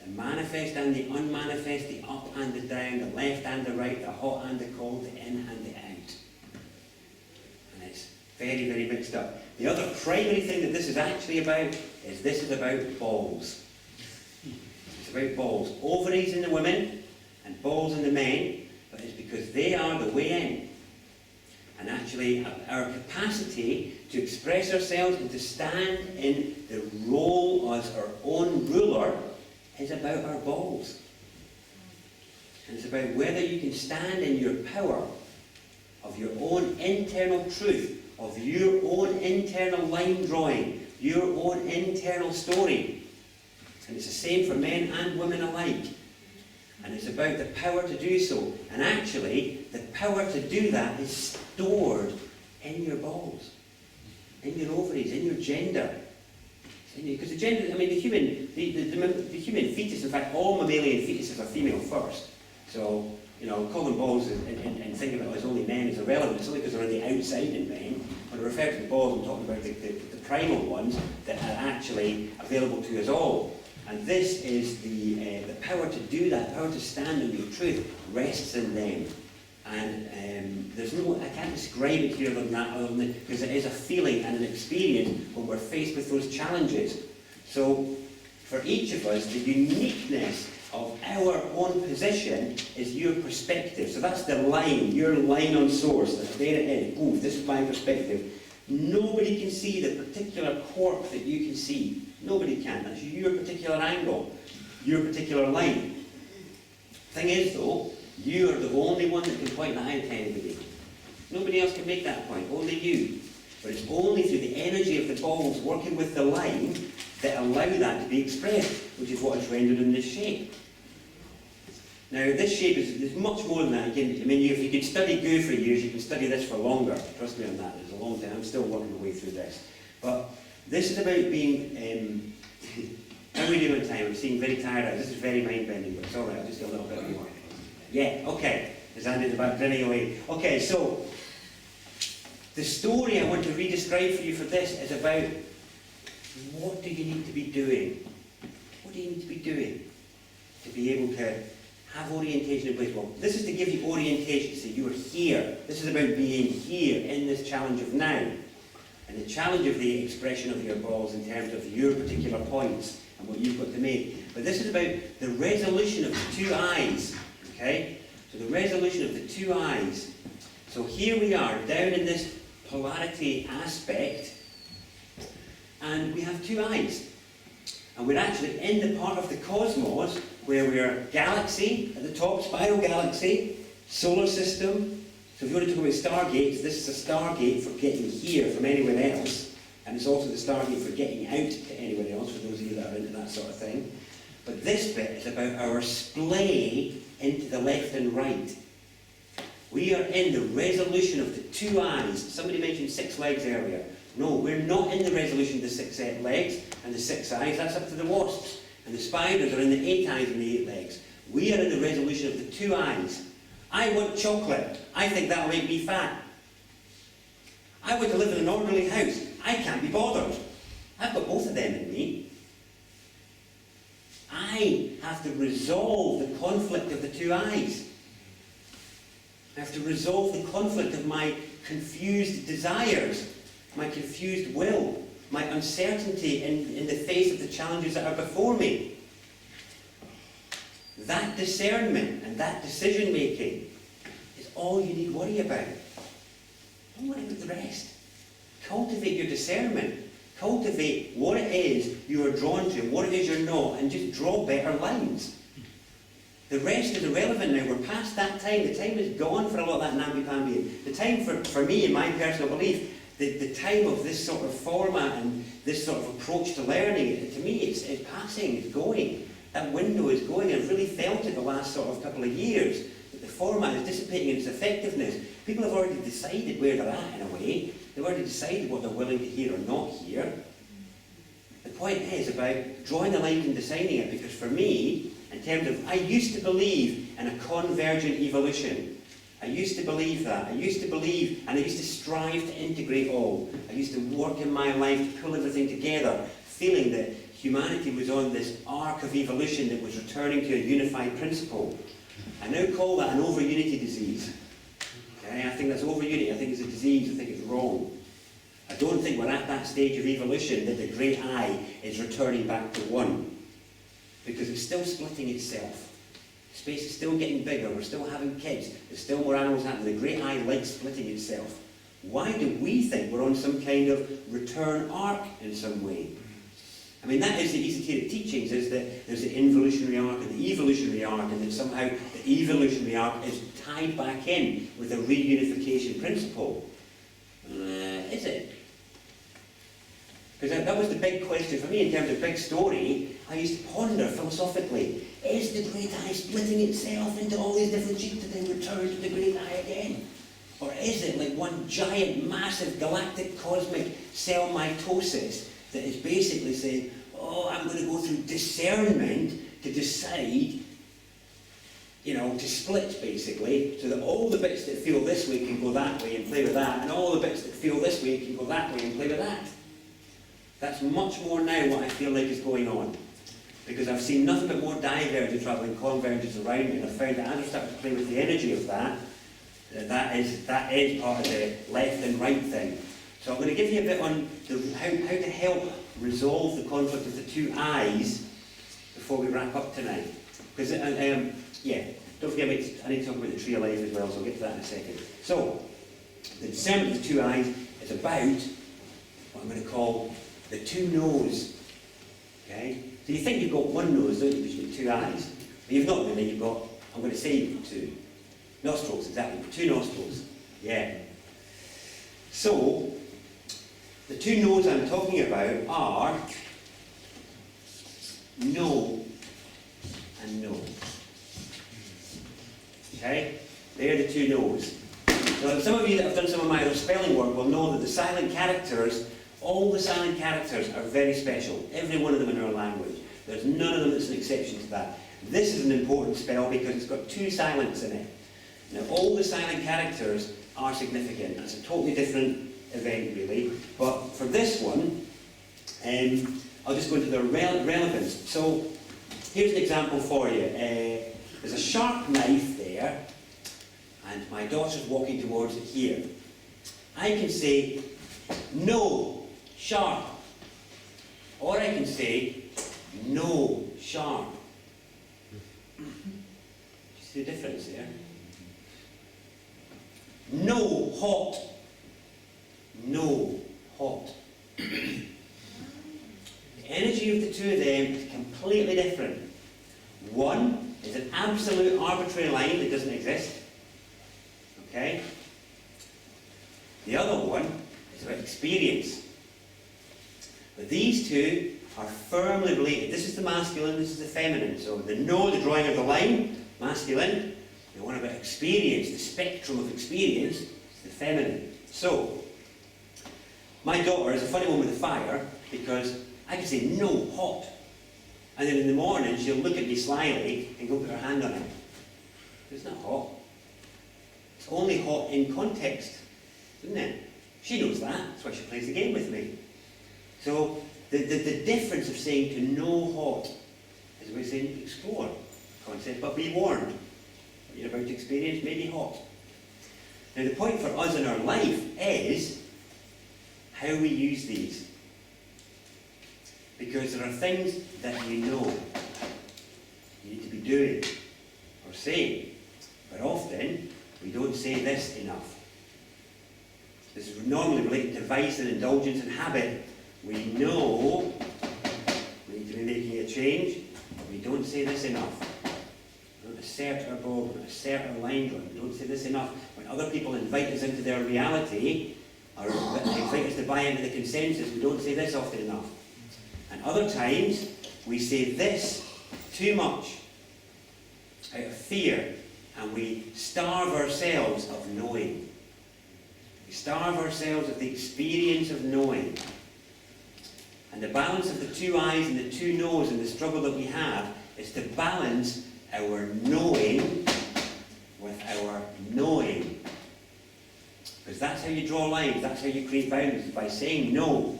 The manifest and the unmanifest, the up and the down, the left and the right, the hot and the cold, the in and the out. And it's very, very mixed up. The other primary thing that this is actually about is this is about balls. It's about balls. Ovaries in the women and balls in the men, but it's because they are the way in. And actually our capacity to express ourselves and to stand in the role as our own ruler is about our balls. And it's about whether you can stand in your power of your own internal truth, of your own internal line drawing, your own internal story. And it's the same for men and women alike. And it's about the power to do so. And actually, the power to do that is stored in your balls. in your ovaries, in your gender. Because the gender, I mean, the human fetus, in fact, all mammalian fetuses are female first. So, you know, calling balls and thinking about it as only men is irrelevant. It's only because they're on the outside in men. When I refer to the balls, I'm talking about the primal ones that are actually available to us all. And this is the power to do that, power to stand in your truth, rests in them. And there's no, I can't describe it here than that, other than because it is a feeling and an experience when we're faced with those challenges. So, for each of us, the uniqueness of our own position is your perspective. So that's the line, your line on source. There it is. Ooh, this is my perspective. Nobody can see the particular quark that you can see. Nobody can. That's your particular angle, your particular line. Thing is, though, you are the only one that can point that out to anybody. Nobody else can make that point, only you. But it's only through the energy of the balls working with the line that allow that to be expressed, which is what is rendered in this shape. Now, this shape is much more than that. I mean, if you could study Goo for years, you can study this for longer. Trust me on that. It's a long time. I'm still working my way through this. But this is about being... how are we doing on time? I'm seeing very tired out. This is very mind-bending, but it's all right. I'll just do a little bit more. Yeah, okay. There's Andy in the back grinning away. Okay, so the story I want to re-describe for you for this is about what do you need to be doing? What do you need to be doing to be able to have orientation in place? Well, this is to give you orientation, so you're here. This is about being here in this challenge of now. And the challenge of the expression of your balls in terms of your particular points and what you've got to make. But this is about the resolution of the two eyes. Okay? So the resolution of the two eyes. So here we are, down in this polarity aspect, and we have two eyes. And we're actually in the part of the cosmos where we are galaxy, at the top, spiral galaxy, solar system. So if you want to talk about stargates, this is a stargate for getting here from anywhere else. And it's also the stargate for getting out to anywhere else, for those of you that are into that sort of thing. But this bit is about our splay into the left and right. We are in the resolution of the two eyes. Somebody mentioned 6 legs earlier. No, we're not in the resolution of the 6 legs and the 6 eyes. That's up to the wasps. And the spiders are in the 8 eyes and the 8 legs. We are in the resolution of the 2 eyes. I want chocolate. I think that'll make me fat. I want to live in an orderly house. I can't be bothered. I've got both of them in me. I have to resolve the conflict of the 2 eyes. I have to resolve the conflict of my confused desires, my confused will, my uncertainty in the face of the challenges that are before me. That discernment and that decision making is all you need to worry about. Don't worry about the rest. Cultivate your discernment. Cultivate what it is you are drawn to and what it is you're not, and just draw better lines. The rest is irrelevant now. We're past that time. The time is gone for a lot of that namby-pamby. The time for me, in my personal belief, the time of this sort of format and this sort of approach to learning, to me, it's passing, it's going. That window is going. I've really felt it the last sort of couple of years, that the format is dissipating in its effectiveness. People have already decided where they're at, in a way. They've already decided what they're willing to hear or not hear. The point is about drawing the line and deciding it, because for me, in terms of, I used to believe in a convergent evolution. I used to believe that. I used to believe, and I used to strive to integrate all. I used to work in my life to pull everything together, feeling that humanity was on this arc of evolution that was returning to a unified principle. I now call that an over-unity disease. Okay? I think that's over-unity. I think it's a disease. I think it's wrong. I don't think we're at that stage of evolution that the great eye is returning back to one. Because it's still splitting itself. Space is still getting bigger. We're still having kids. There's still more animals happening. The great eye likes splitting itself. Why do we think we're on some kind of return arc in some way? I mean, that is the esoteric teachings, is that there's the involutionary arc and the evolutionary arc, and that somehow the evolutionary arc is tied back in with a reunification principle. Is it? Because that was the big question for me in terms of big story. I used to ponder philosophically, is the great eye splitting itself into all these different sheets to then return to the great eye again? Or is it like one giant, massive, galactic, cosmic cell mitosis that is basically saying, oh, I'm going to go through discernment to decide, you know, to split basically, so that all the bits that feel this way can go that way and play with that, and all the bits that feel this way can go that way and play with that. That's much more now what I feel like is going on. Because I've seen nothing but more divergence rather than convergence around me, and I've found that as I start to play with the energy of that, that is part of the left and right thing. So I'm going to give you a bit on how to help resolve the conflict of the two I's before we wrap up tonight. Because, yeah, don't forget, I need to talk about the tree of life as well, so I'll get to that in a second. So, the discernment of the two I's is about what I'm going to call the two no's. Okay? So you think you've got one nose, don't you, because you've got two eyes. But you've not really, you've got, I'm going to say you've got two. Nostrils, exactly. Two nostrils. Yeah. So, the two no's I'm talking about are no and no. Okay? They're the two no's. So some of you that have done some of my other spelling work will know that the silent characters, all the silent characters are very special. Every one of them in our language. There's none of them that's an exception to that. This is an important spell because it's got two silents in it. Now, all the silent characters are significant. It's a totally different event, really. But for this one, I'll just go into their relevance. So, here's an example for you. There's a sharp knife there, and my daughter's walking towards it here. I can say, no, sharp. Or I can say, no, sharp. Do you see the difference there? No, hot. No, hot. The energy of the two of them is completely different. One is an absolute arbitrary line that doesn't exist. Okay? The other one is about experience. But these two are firmly related. This is the masculine, this is the feminine. So the no, the drawing of the line, masculine. The one about experience, the spectrum of experience, is the feminine. So, my daughter is a funny one with the fire because I can say no, hot. And then in the morning she'll look at me slyly and go put her hand on it. It's not hot. It's only hot in context, isn't it? She knows that. That's why she plays the game with me. So the difference of saying to know hot is we're saying explore concept, but be warned. What you're about to experience may be hot. Now the point for us in our life is how we use these. Because there are things that you know you need to be doing or saying, but often we don't say this enough. This is normally related to vice and indulgence and habit. We know we need to be making a change, but we don't say this enough. We don't assert our bow, we don't assert our line drawing. We don't say this enough. When other people invite us into their reality, or invite us to buy into the consensus, we don't say this often enough. And other times, we say this too much out of fear, and we starve ourselves of knowing. We starve ourselves of the experience of knowing. And the balance of the two eyes and the two no's and the struggle that we have is to balance our knowing with our knowing. Because that's how you draw lines, that's how you create boundaries, by saying no.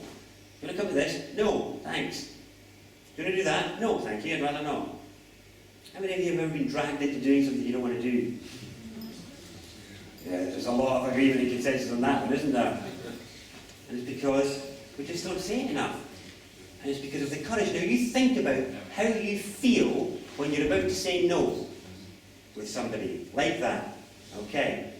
You want to come to this? No, thanks. Do you want to do that? No, thank you, I'd rather not. How many of you have ever been dragged into doing something you don't want to do? Yeah, there's a lot of agreement and consensus on that one, isn't there? And it's because we just don't say it enough. And it's because of the courage. Now you think about how you feel when you're about to say no with somebody like that. Okay?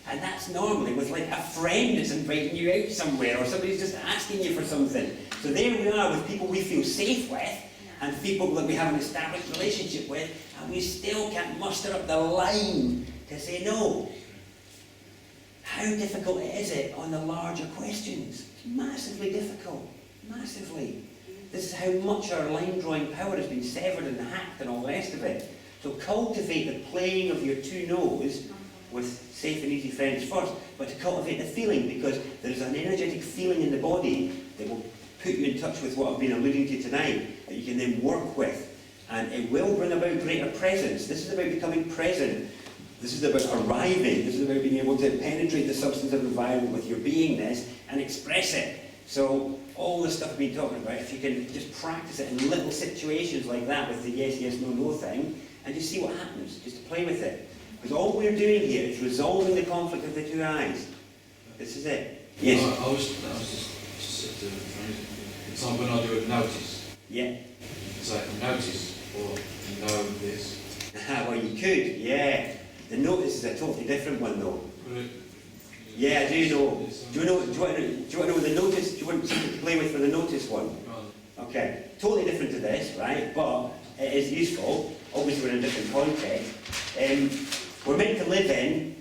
And that's normally with like a friend that's inviting you out somewhere, or somebody's just asking you for something. So there we are with people we feel safe with, and people that we have an established relationship with, and we still can't muster up the line to say no. How difficult is it on the larger questions? It's massively difficult. Massively. This is how much our line drawing power has been severed and hacked and all the rest of it. So cultivate the playing of your two no's with safe and easy friends first, but to cultivate the feeling, because there's an energetic feeling in the body that will put you in touch with what I've been alluding to tonight, that you can then work with. And it will bring about greater presence. This is about becoming present. This is about arriving. This is about being able to penetrate the substantive environment with your beingness and express it. So all the stuff we've been talking about, if you can just practice it in little situations like that with the yes, yes, no, no thing, and just see what happens, just to play with it. Because all we're doing here is resolving the conflict of the two eyes. This is it. Yes? I was just it's like when I do a notice. Yeah. It's like notice, or know this. Well, you could, yeah. The notice is a totally different one, though. Yeah, I do know. Do you want to know the notice? Do you want something to play with for the notice one? Okay. Totally different to this, right? But it is useful. Obviously, we're in a different context. We're meant to live in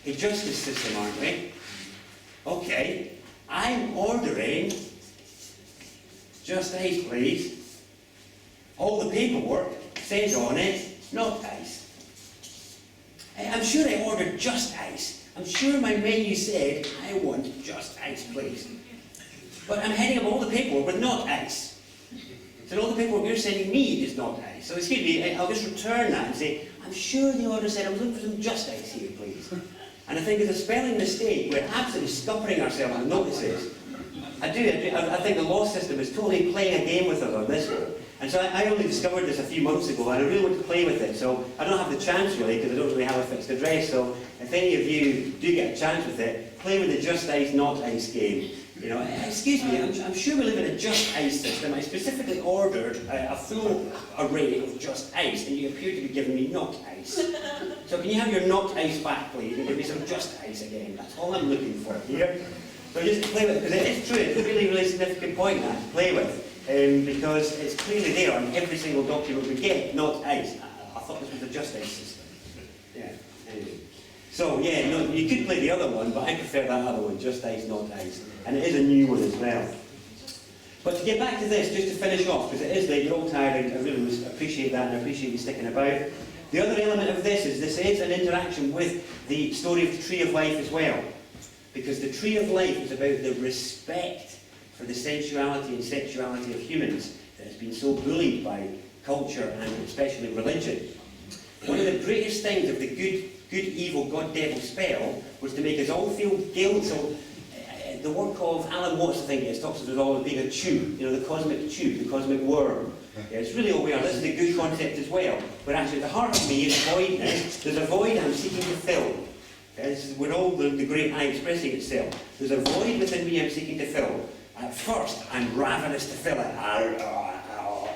a justice system, aren't we? Okay. I'm ordering just ice, please. All the paperwork says on it, not ice. I'm sure I ordered just ice. I'm sure my menu said, I want just ice, please. But I'm heading up all the paperwork with not ice. So all the paperwork you're sending me is not ice. So excuse me, I'll just return that and say, I'm sure the order said I was looking for some just ice here, please. And I think it's a spelling mistake. We're absolutely scuppering ourselves on notices. I think the law system is totally playing a game with us on this one. And so I only discovered this a few months ago, and I really want to play with it. So I don't have the chance really, because I don't really have a fixed address. So if any of you do get a chance with it, play with the just ice, not ice game. You know, excuse me, I'm sure we live in a just ice system. I specifically ordered a full array of just ice, and you appear to be giving me not ice. So can you have your not ice back, please, and give me some just ice again? That's all I'm looking for here. So just to play with it, because it is true, it's a really, really significant point that to play with. Because it's clearly there on every single document we get, not ice. I thought this was a just ice system. Yeah, anyway. So yeah, no, you could play the other one, but I prefer that other one, just ice, not ice. And it is a new one as well. But to get back to this, just to finish off, because it is late, you're all tired, I really appreciate that, and I appreciate you sticking about. The other element of this is an interaction with the story of the Tree of Life as well. Because the Tree of Life is about the respect for the sensuality and sexuality of humans that has been so bullied by culture and especially religion. One of the greatest things of the good, evil, God, devil spell was to make us all feel guilt. So the work of Alan Watts, I think it is, talks of us all as being a tube, you know, the cosmic tube, the cosmic worm. Yeah, it's really all we are. This is a good concept as well. But actually at the heart of me is voidness. There's a void I'm seeking to fill. Okay, this is where all the great I expressing itself. There's a void within me I'm seeking to fill. At first, I'm ravenous to fill it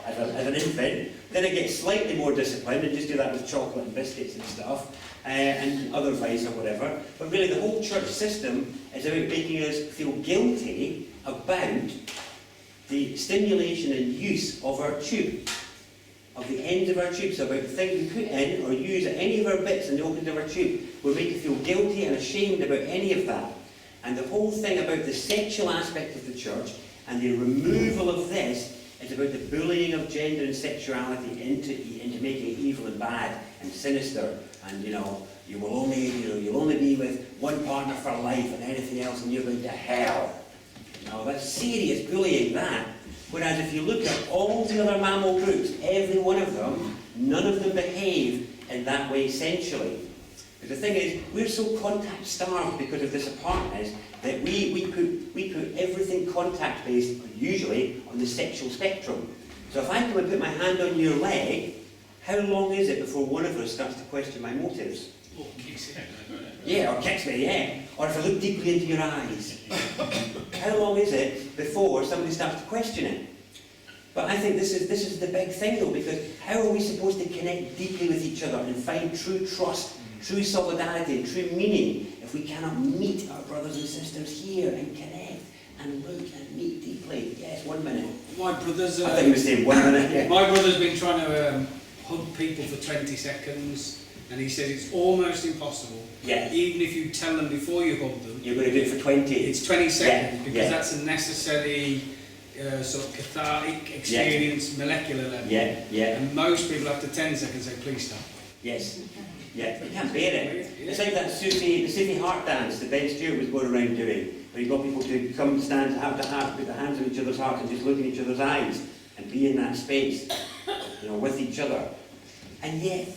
as an infant. Then I get slightly more disciplined and just do that with chocolate and biscuits and stuff, and other vice or whatever. But really, the whole church system is about making us feel guilty about the stimulation and use of our tube, of the ends of our tube. So about the things we put in or use at any of our bits in the openings of our tube, will make you feel guilty and ashamed about any of that. And the whole thing about the sexual aspect of the church and the removal of this is about the bullying of gender and sexuality into making it evil and bad and sinister. And you'll only be with one partner for life and anything else and you're going to hell. That's serious bullying, that. Whereas if you look at all the other mammal groups, every one of them, none of them behave in that way sensually. Because the thing is, we're so contact-starved because of this apartness that we put everything contact-based, usually, on the sexual spectrum. So if I come and put my hand on your leg, how long is it before one of us starts to question my motives? Or kicks it. Yeah, or kicks me, yeah. Or if I look deeply into your eyes. How long is it before somebody starts to question it? But I think this is the big thing, though, because how are we supposed to connect deeply with each other and find true trust, true solidarity and true meaning if we cannot meet our brothers and sisters here and connect and look and meet deeply? Yes, 1 minute. My brother's... I thought you were saying 1 minute, yeah. My brother's been trying to hug people for 20 seconds, and he said it's almost impossible. Yeah. Even if you tell them before you hug them. You're going to do it for 20. It's 20 seconds, because yeah. that's a necessary sort of cathartic experience, molecular level. Yeah, yeah. And most people after 10 seconds say, please stop. Yes. Yeah, you can't bear it. It's like that the Sufi heart dance that Ben Stewart was going around doing, where he got people to come stand hand to hand, put their hands on each other's hearts and just look in each other's eyes and be in that space, you know, with each other. And yet,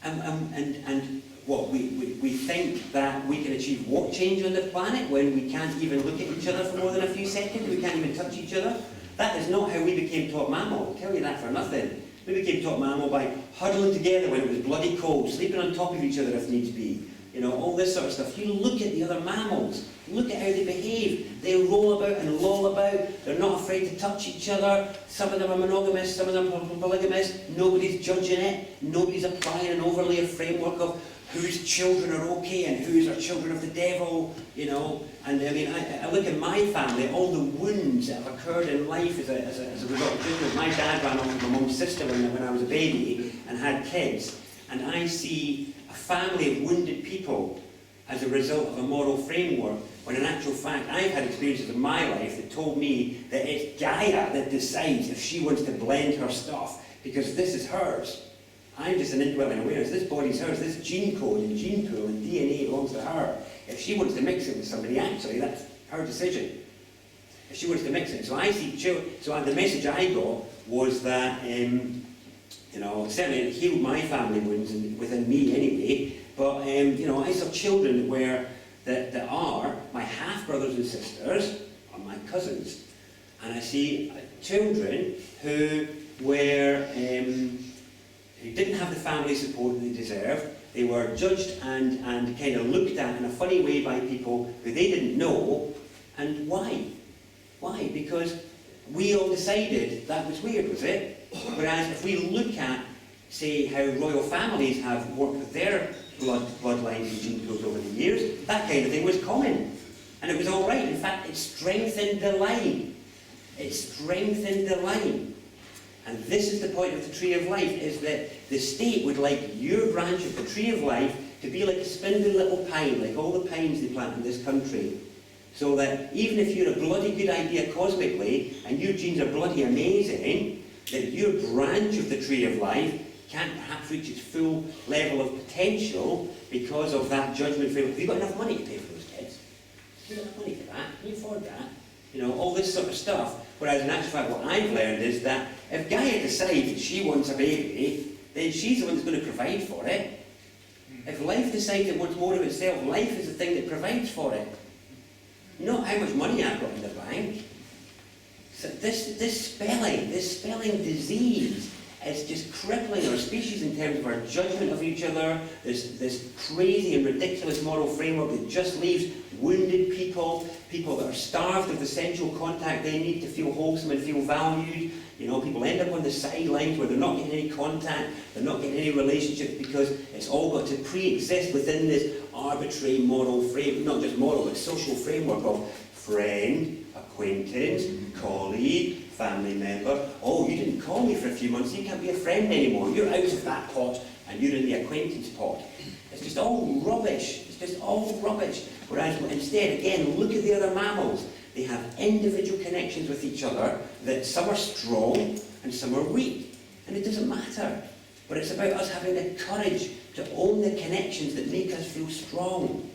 and what, we think that we can achieve what change on the planet when we can't even look at each other for more than a few seconds, we can't even touch each other? That is not how we became top mammal, I'll tell you that for nothing. We became top mammal by huddling together when it was bloody cold, sleeping on top of each other if needs be. You know, all this sort of stuff. You look at the other mammals, look at how they behave. They roll about and loll about. They're not afraid to touch each other. Some of them are monogamous, some of them are polygamous. Nobody's judging it. Nobody's applying an overlay of framework of whose children are okay and whose are children of the devil, you know. And I mean, I look at my family, all the wounds that have occurred in life as a result of just my dad ran off with my mum's sister when I was a baby and had kids. And I see a family of wounded people as a result of a moral framework, when in actual fact I've had experiences in my life that told me that it's Gaia that decides if she wants to blend her stuff, because this is hers. I'm just an indwelling awareness. This body's hers, this gene code and gene pool and DNA belongs to her. If she wants to mix it with somebody, actually, that's her decision. If she wants to mix it. So I see the message I got was that, you know, certainly it healed my family wounds within me anyway, but, you know, I saw children that are my half-brothers and sisters, or my cousins, and I see children who were, who didn't have the family support they deserved. They were judged and kind of looked at in a funny way by people who they didn't know. And why? Why? Because we all decided that was weird, was it? Whereas if we look at, say, how royal families have worked with their bloodlines and gene pools over the years, that kind of thing was common. And it was all right. In fact, it strengthened the line. It strengthened the line. And this is the point of the tree of life, is that the state would like your branch of the tree of life to be like a spindly little pine, like all the pines they plant in this country. So that even if you're a bloody good idea cosmically, and your genes are bloody amazing, that your branch of the tree of life can't perhaps reach its full level of potential because of that judgment framework. Have you got enough money to pay for those kids? Have you got enough money for that? Can you afford that? You know, all this sort of stuff. Whereas in actual fact, what I've learned is that if Gaia decides that she wants a baby, then she's the one that's going to provide for it. If life decides it wants more of itself, life is the thing that provides for it. Not how much money I've got in the bank. So this spelling disease is just crippling our species in terms of our judgment of each other. This crazy and ridiculous moral framework that just leaves wounded people, people that are starved of the sensual contact they need to feel wholesome and feel valued. You know, people end up on the sidelines where they're not getting any contact, they're not getting any relationships because it's all got to pre-exist within this arbitrary moral frame, not just moral, but social framework of friend, acquaintance, colleague, family member. Oh, you didn't call me for a few months, you can't be a friend anymore. You're out of that pot and you're in the acquaintance pot. It's just all rubbish. It's just all rubbish. Whereas instead, again, look at the other mammals. They have individual connections with each other that some are strong and some are weak. And it doesn't matter. But it's about us having the courage to own the connections that make us feel strong.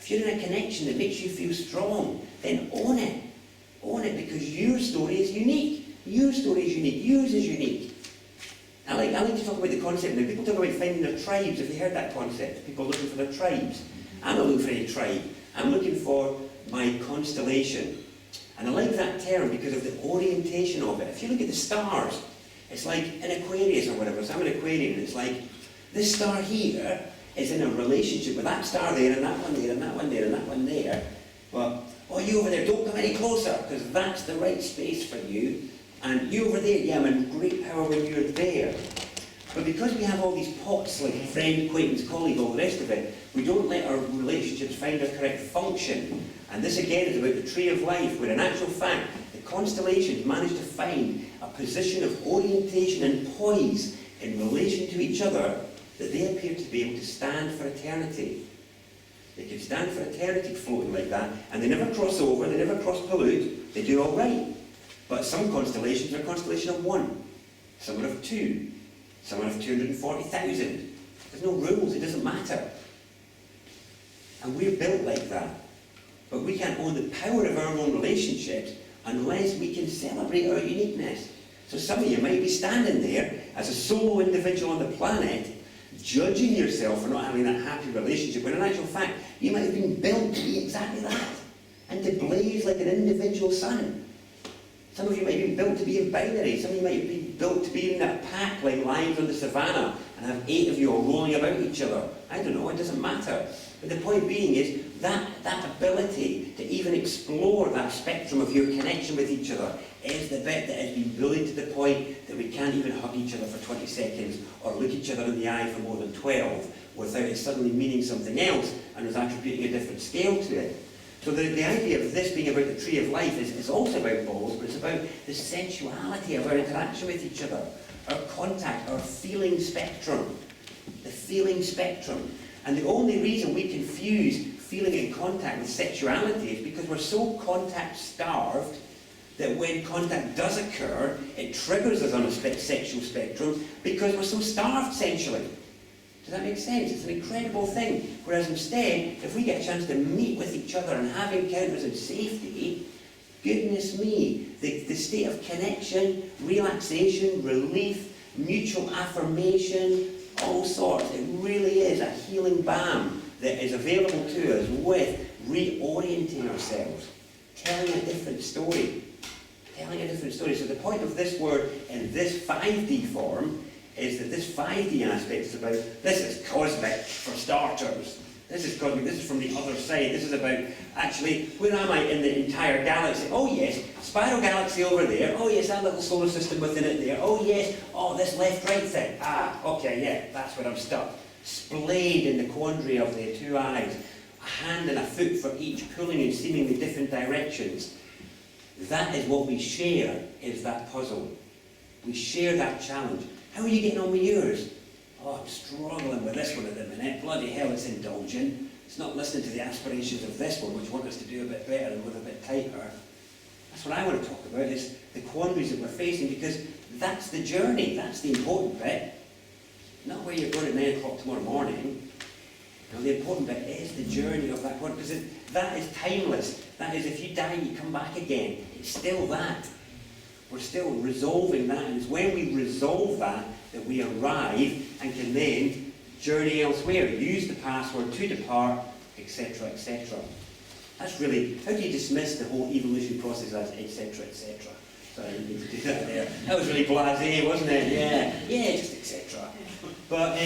If you're in a connection that makes you feel strong, then own it. Own it, because your story is unique. Your story is unique. Yours is unique. I like to talk about the concept now. People talk about finding their tribes. Have you heard that concept? People looking for their tribes. I'm not looking for any tribe. I'm looking for my constellation. And I like that term because of the orientation of it. If you look at the stars, it's like an Aquarius or whatever. So I'm an Aquarian, and it's like this star here is in a relationship with that star there, and that one there, and that one there, and that one there. But, oh, you over there, don't come any closer, because that's the right space for you. And you over there, yeah, I'm in great power when you're there. But because we have all these pots, like friend, acquaintance, colleague, all the rest of it, we don't let our relationships find their correct function. And this again is about the tree of life, where in actual fact, the constellations manage to find a position of orientation and poise in relation to each other that they appear to be able to stand for eternity. They can stand for eternity floating like that, and they never cross over, they never cross pollute, they do all right. But some constellations are a constellation of one, some are of two, some are of 240,000. There's no rules, it doesn't matter. And we're built like that. But we can't own the power of our own relationships unless we can celebrate our uniqueness. So some of you might be standing there as a solo individual on the planet, judging yourself for not having that happy relationship, when in actual fact, you might have been built to be exactly that, and to blaze like an individual sun. Some of you might have been built to be in binary. Some of you might have been built to be in that pack like lions on the savannah and have 8 of you all rolling about each other. I don't know, it doesn't matter. But the point being is that ability to even explore that spectrum of your connection with each other is the bit that has been bullied to the point that we can't even hug each other for 20 seconds or look each other in the eye for more than 12 without it suddenly meaning something else and us attributing a different scale to it. So the idea of this being about the tree of life is also about balls, but it's about the sensuality of our interaction with each other, our contact, our feeling spectrum, the feeling spectrum. And the only reason we confuse feeling and contact with sexuality is because we're so contact starved that when contact does occur, it triggers us on a sexual spectrum because we're so starved sensually. Does that make sense? It's an incredible thing. Whereas instead, if we get a chance to meet with each other and have encounters in safety, goodness me, the state of connection, relaxation, relief, mutual affirmation, all sorts, it really is a healing balm that is available to us with reorienting ourselves, telling a different story. Telling a different story. So the point of this word in this 5D form is that this 5D aspect is about, this is cosmic for starters. This is cosmic, this is from the other side. This is about, actually, where am I in the entire galaxy? Oh yes, spiral galaxy over there. Oh yes, that little solar system within it there. Oh yes, oh this left-right thing. Ah, okay, yeah, that's where I'm stuck. Splayed in the quandary of the 2 eyes. A hand and a foot for each, pulling in seemingly different directions. That is what we share, is that puzzle. We share that challenge. How are you getting on with yours? Oh, I'm struggling with this one at the minute. Bloody hell, it's indulgent. It's not listening to the aspirations of this one, which want us to do a bit better and live a bit tighter. That's what I want to talk about, is the quandaries that we're facing, because that's the journey. That's the important bit. Not where you're going at 9 o'clock tomorrow morning. No, the important bit is the journey of that quandary, because that is timeless. That is, if you die, you come back again. It's still that. We're still resolving that, and it's when we resolve that we arrive and can then journey elsewhere, use the password to depart, etc., etc. That's really, how do you dismiss the whole evolution process as etc., etc.? Sorry, I didn't mean to do that there. That was really blasé, wasn't it? Yeah, just etc. But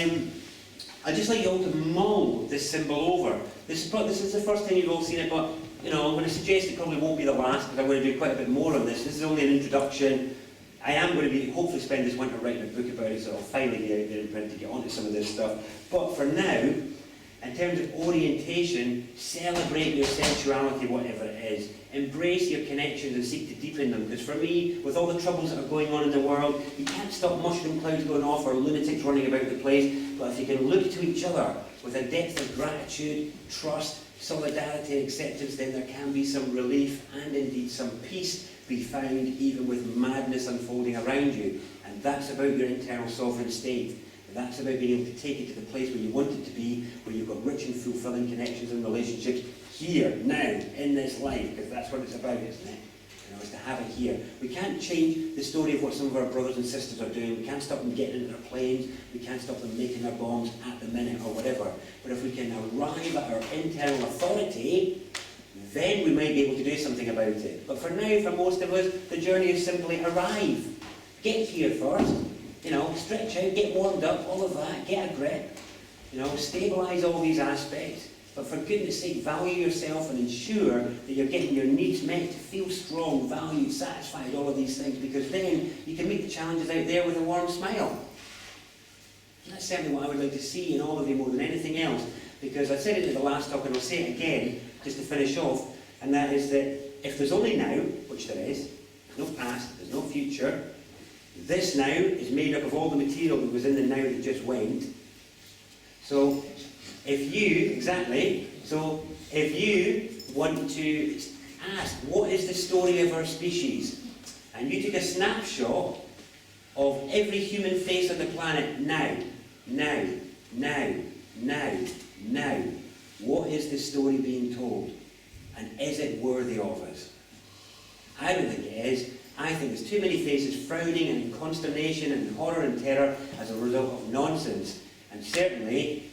I'd just like you all to mull this symbol over. This is the first time you've all seen it, but you know, I'm going to suggest it probably won't be the last, because I'm going to do quite a bit more on this. This is only an introduction. I am going to be, hopefully spend this winter writing a book about it, so I'll finally get out there in print to get onto some of this stuff. But for now, in terms of orientation, celebrate your sensuality, whatever it is. Embrace your connections and seek to deepen them. Because for me, with all the troubles that are going on in the world, you can't stop mushroom clouds going off or lunatics running about the place. But if you can look to each other with a depth of gratitude, trust, solidarity and acceptance, then there can be some relief and indeed some peace be found even with madness unfolding around you. And that's about your internal sovereign state. And that's about being able to take it to the place where you want it to be, where you've got rich and fulfilling connections and relationships here, now, in this life, because that's what it's about, isn't it? You know, it's to have it here. We can't change the story of what some of our brothers and sisters are doing. We can't stop them getting into their planes. We can't stop them making their bombs at the minute or whatever. But if we can arrive at our internal authority, then we might be able to do something about it. But for now, for most of us, the journey is simply arrive. Get here first. You know, stretch out, get warmed up, all of that, get a grip. You know, stabilise all these aspects. But for goodness sake, value yourself and ensure that you're getting your needs met to feel strong, valued, satisfied, all of these things, because then you can meet the challenges out there with a warm smile. And that's certainly what I would like to see in all of you more than anything else, because I said it in the last talk and I'll say it again, just to finish off, and that is that if there's only now, which there is, there's no past, there's no future, this now is made up of all the material that was in the now that just went. So if you want to ask, what is the story of our species? And you took a snapshot of every human face on the planet now, Now, what is the story being told? And is it worthy of us? I don't think it is. I think there's too many faces frowning and in consternation and horror and terror as a result of nonsense. And certainly,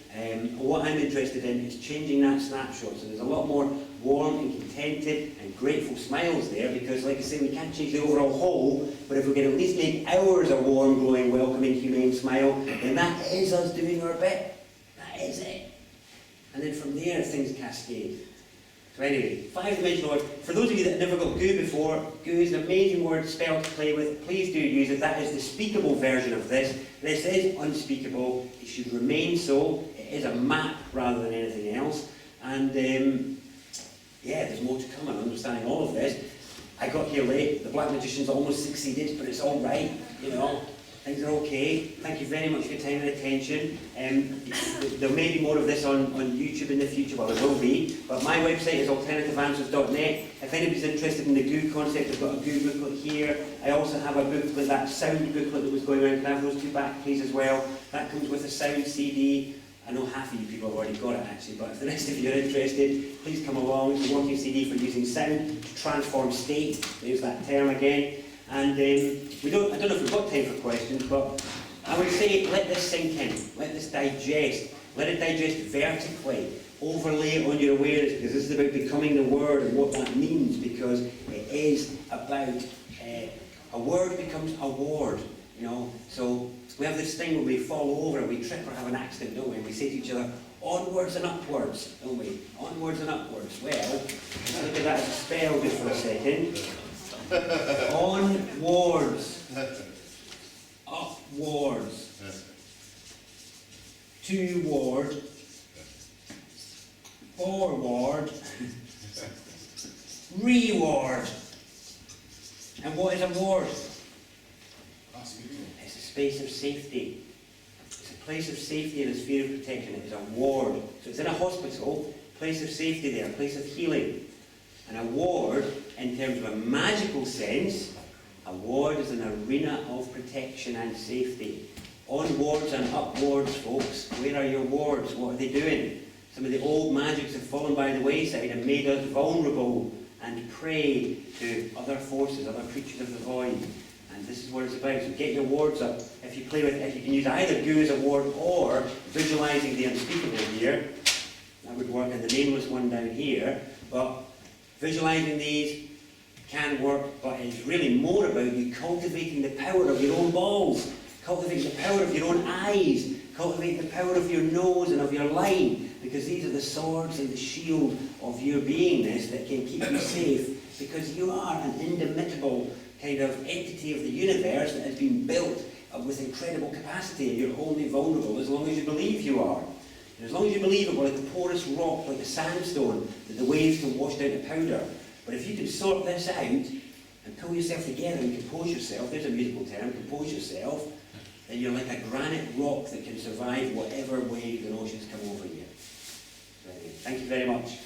what I'm interested in is changing that snapshot. So there's a lot more warm and contented and grateful smiles there, because, like I say, we can't change the overall whole, but if we can at least make ours a warm, glowing, welcoming, humane smile, then that is us doing our bit. That is it. And then from there, things cascade. So anyway, 5-dimensional word. For those of you that have never got goo before, goo is an amazing word, spell to play with. Please do use it. That is the speakable version of this. This is unspeakable. It should remain so. It is a map rather than anything else. And yeah, there's more to come on understanding all of this. I got here late. The Black Magician's almost succeeded, but it's all right. You know, things are okay. Thank you very much for your time and attention. There may be more of this on YouTube in the future. Well, there will be. But my website is alternativeanswers.net. If anybody's interested in the goo concept, I've got a goo booklet here. I also have a booklet, that sound booklet that was going around. Can I have those two back, please, as well? That comes with a sound CD. I know half of you people have already got it, actually, but if the rest of you are interested, please come along. It's a working CD for using sound to transform state. There's that term again. And I don't know if we've got time for questions, but I would say let this sink in, let this digest, let it digest vertically, overlay it on your awareness, because this is about becoming the word and what that means, because it is about a word becomes a ward, you know. So we have this thing where we fall over, we trip or have an accident, don't we? And we say to each other, onwards and upwards, don't we? Onwards and upwards. Well, let's look at that as a spell just for a second. Onwards, upwards, toward, forward, reward. And what is a ward? It's a space of safety. It's a place of safety and a sphere of protection. It is a ward. So it's in a hospital, place of safety there, a place of healing. And a ward, in terms of a magical sense, a ward is an arena of protection and safety. Onwards and upwards, folks. Where are your wards? What are they doing? Some of the old magics have fallen by the wayside and made us vulnerable and prey to other forces, other creatures of the void. And this is what it's about. So get your wards up. If you can use either goo as a ward or visualizing the unspeakable here, that would work, and the nameless one down here. But visualizing these can work, but it's really more about you cultivating the power of your own balls, cultivating the power of your own eyes, cultivating the power of your nose and of your line, because these are the swords and the shield of your beingness that can keep you safe, because you are an indomitable kind of entity of the universe that has been built with incredible capacity, and you're only vulnerable as long as you believe you are. And as long as you believe it, we're like the porous rock, like the sandstone, that the waves can wash down to powder. But if you can sort this out and pull yourself together and compose yourself, there's a musical term, compose yourself, then you're like a granite rock that can survive whatever waves and oceans come over you. Thank you very much.